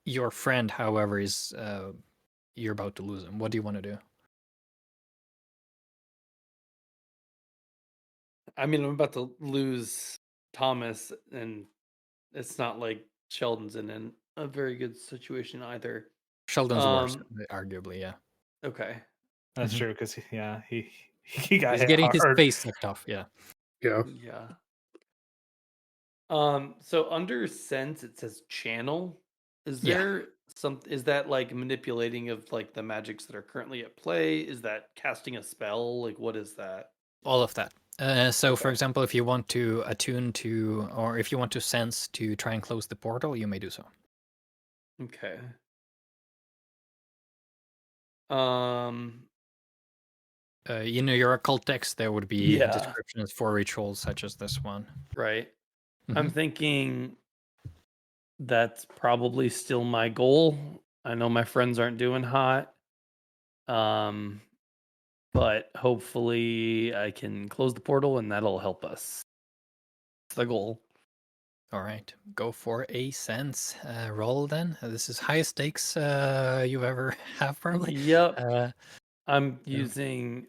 Your friend, however, is you're about to lose him. What do you want to do?
I mean, I'm about to lose Thomas, and it's not like Sheldon's in a very good situation either.
Sheldon's worse, arguably, yeah.
Okay.
That's
Mhm.
true, because he got
He's
hit
getting his
hard.
face sucked off, yeah.
Yeah.
Yeah. So under sense it says channel. Is
Yeah.
there is that like manipulating of like the magics that are currently at play? Is that casting a spell? Like what is that?
All of that. So, for example, if you want to attune to, or if you want to sense to try and close the portal, you may do so.
Okay.
Your occult text, there would be
Yeah.
descriptions for rituals such as this one.
Right.
Mhm.
I'm thinking that's probably still my goal. I know my friends aren't doing hot. But hopefully I can close the portal and that'll help us. That's the goal.
All right, go for a sense roll then. This is highest stakes you've ever have, probably.
Yep. I'm using,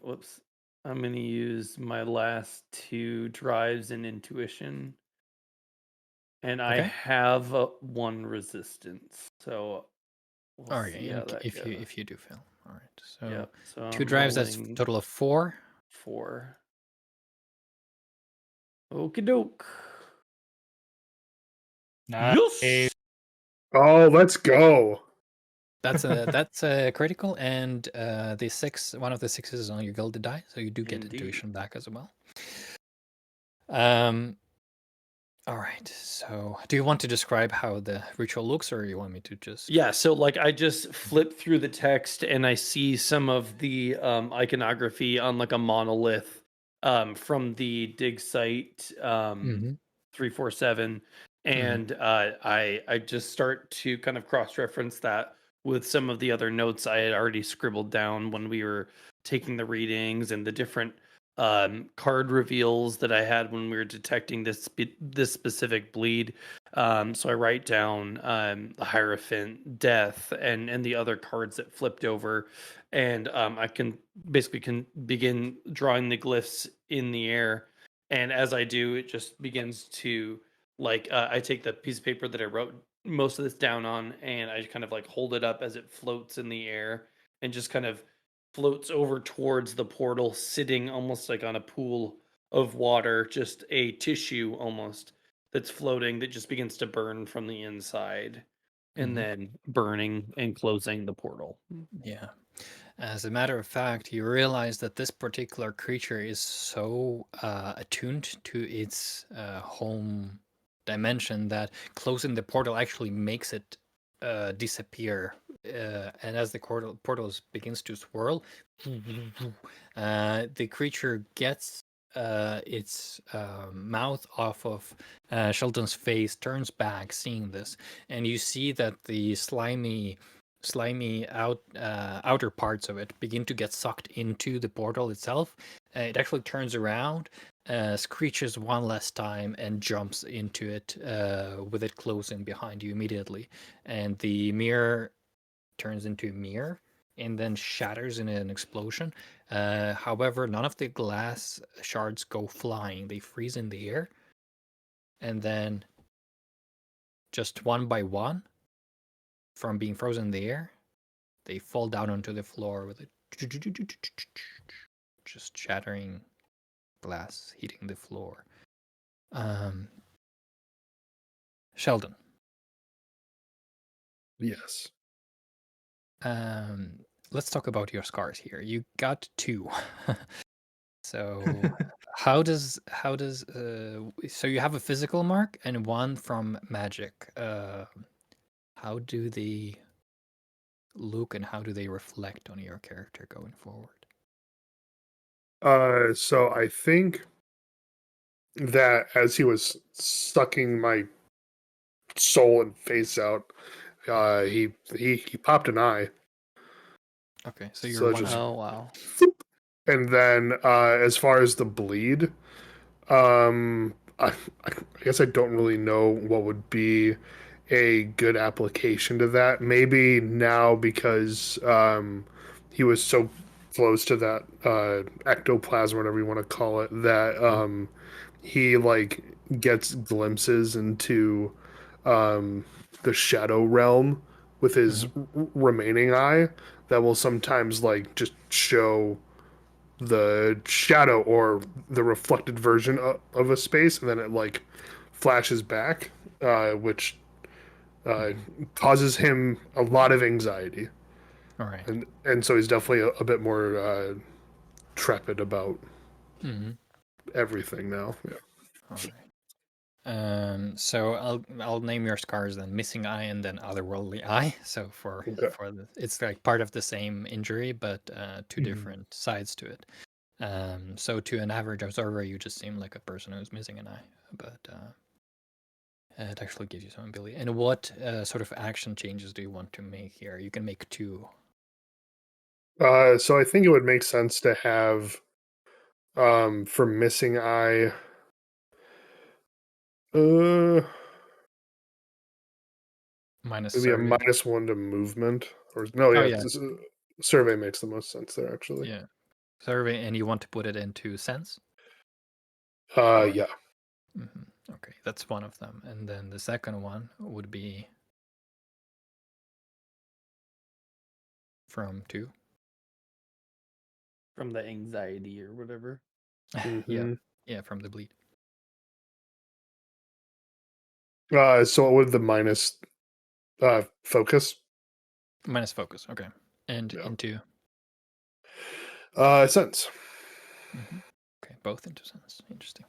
I'm going to use my last 2 drives in intuition. And I
Okay.
have 1 resistance. So we'll
All right,
see how that
if
goes.
you do fail. All right, so
Yep. So
2
I'm
drives, that's
rolling
total of 4.
4. Okie doke.
Nice.
Yes.
Oh, let's go.
That's a critical, and one of the sixes is on your gilded die, so you do get
Indeed.
intuition back as well. All right. So, do you want to describe how the ritual looks, or you want me to just?
Yeah, so like I just flip through the text and I see some of the iconography on like a monolith from the dig site
Mhm.
347, and I just start to kind of cross reference that with some of the other notes I had already scribbled down when we were taking the readings, and the different card reveals that I had when we were detecting this specific bleed. So I write down the Hierophant, Death, and the other cards that flipped over, and I can begin drawing the glyphs in the air. And as I do, it just begins to I take the piece of paper that I wrote most of this down on, and I kind of like hold it up as it floats in the air, and just kind of floats over towards the portal, sitting almost like on a pool of water, just a tissue almost that's floating that just begins to burn from the inside, and
Mhm.
then burning and closing the portal.
Yeah. As a matter of fact, you realize that this particular creature is so attuned to its home dimension that closing the portal actually makes it disappear. And as the portal begins to swirl, the creature gets its mouth off of Sheldon's face, turns back, seeing this, and you see that the slimy outer parts of it begin to get sucked into the portal itself. It actually turns around, screeches one last time, and jumps into it, with it closing behind you immediately. And the mirror turns into a mirror and then shatters in an explosion. However, none of the glass shards go flying. They freeze in the air. And then, just one by one, from being frozen in the air, they fall down onto the floor with a just shattering glass hitting the floor. Sheldon,
Yes.
let's talk about your scars here. You got 2. So so you have a physical mark and one from magic. How do they look and how do they reflect on your character going forward?
So I think that as he was sucking my soul and face out, he popped an eye.
Okay, so you're
So
one.
just
Oh wow.
and then as far as the bleed, I guess I don't really know what would be a good application to that. Maybe now because he was so close to that ectoplasm, whatever you want to call it, that he like gets glimpses into the shadow realm with his remaining eye that will sometimes like just show the shadow or the reflected version of a space, and then it like flashes back, which causes him a lot of anxiety,
All right.
and so he's definitely a bit more trepid about everything now. Yeah.
All right. So I'll name your scars then missing eye and then otherworldly eye. So
Okay.
it's like part of the same injury, but 2
Mhm.
different sides to it. So to an average observer, you just seem like a person who's missing an eye, but it actually gives you some ability. And what sort of action changes do you want to make here? You can make 2.
So I think it would make sense to have for missing eye. Uh,
Minus
Maybe a
survey.
-1 to movement, or no?
Oh
Yeah,
yeah,
survey makes the most sense there actually.
yeah. Survey, and you want to put it into sense?
Yeah.
Okay, that's one of them. And then the second one would be from 2.
From the anxiety or whatever.
Yeah,
Mhm.
yeah, from the bleed.
So what would the minus focus?
Minus focus. Okay. And
Yeah.
into.
Sense.
Okay, both into sense. Interesting.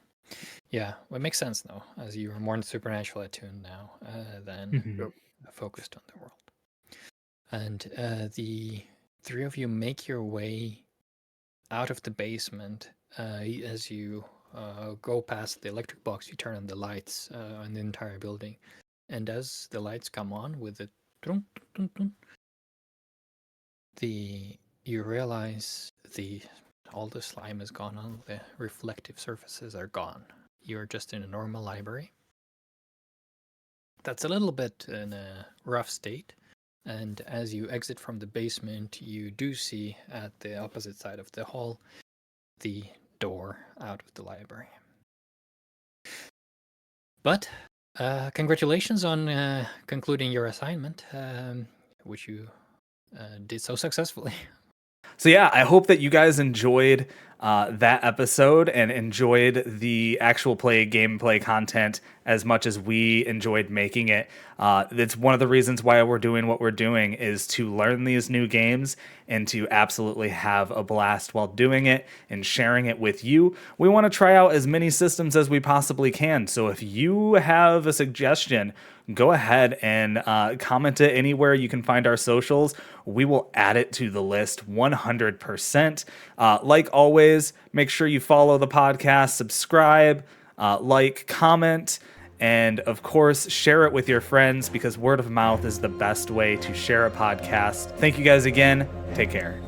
Yeah, well, it makes sense though, as you are more supernatural attuned now than
Mhm.
focused on the world. And the three of you make your way out of the basement. As you go past the electric box, you turn on the lights on the entire building, and as the lights come on with the dun, dun, dun, you realize all the slime is gone, all the reflective surfaces are gone. You're just in a normal library. That's a little bit in a rough state. And as you exit from the basement, you do see at the opposite side of the hall the door out of the library. But congratulations on concluding your assignment, which you did so successfully.
So yeah, I hope that you guys enjoyed that episode and enjoyed the actual gameplay content as much as we enjoyed making it. It's one of the reasons why we're doing what we're doing, is to learn these new games and to absolutely have a blast while doing it and sharing it with you. We want to try out as many systems as we possibly can. So if you have a suggestion, go ahead and comment it anywhere you can find our socials. We will add it to the list 100%. Like always, make sure you follow the podcast, subscribe, like, comment, and of course, share it with your friends, because word of mouth is the best way to share a podcast. Thank you guys again. Take care.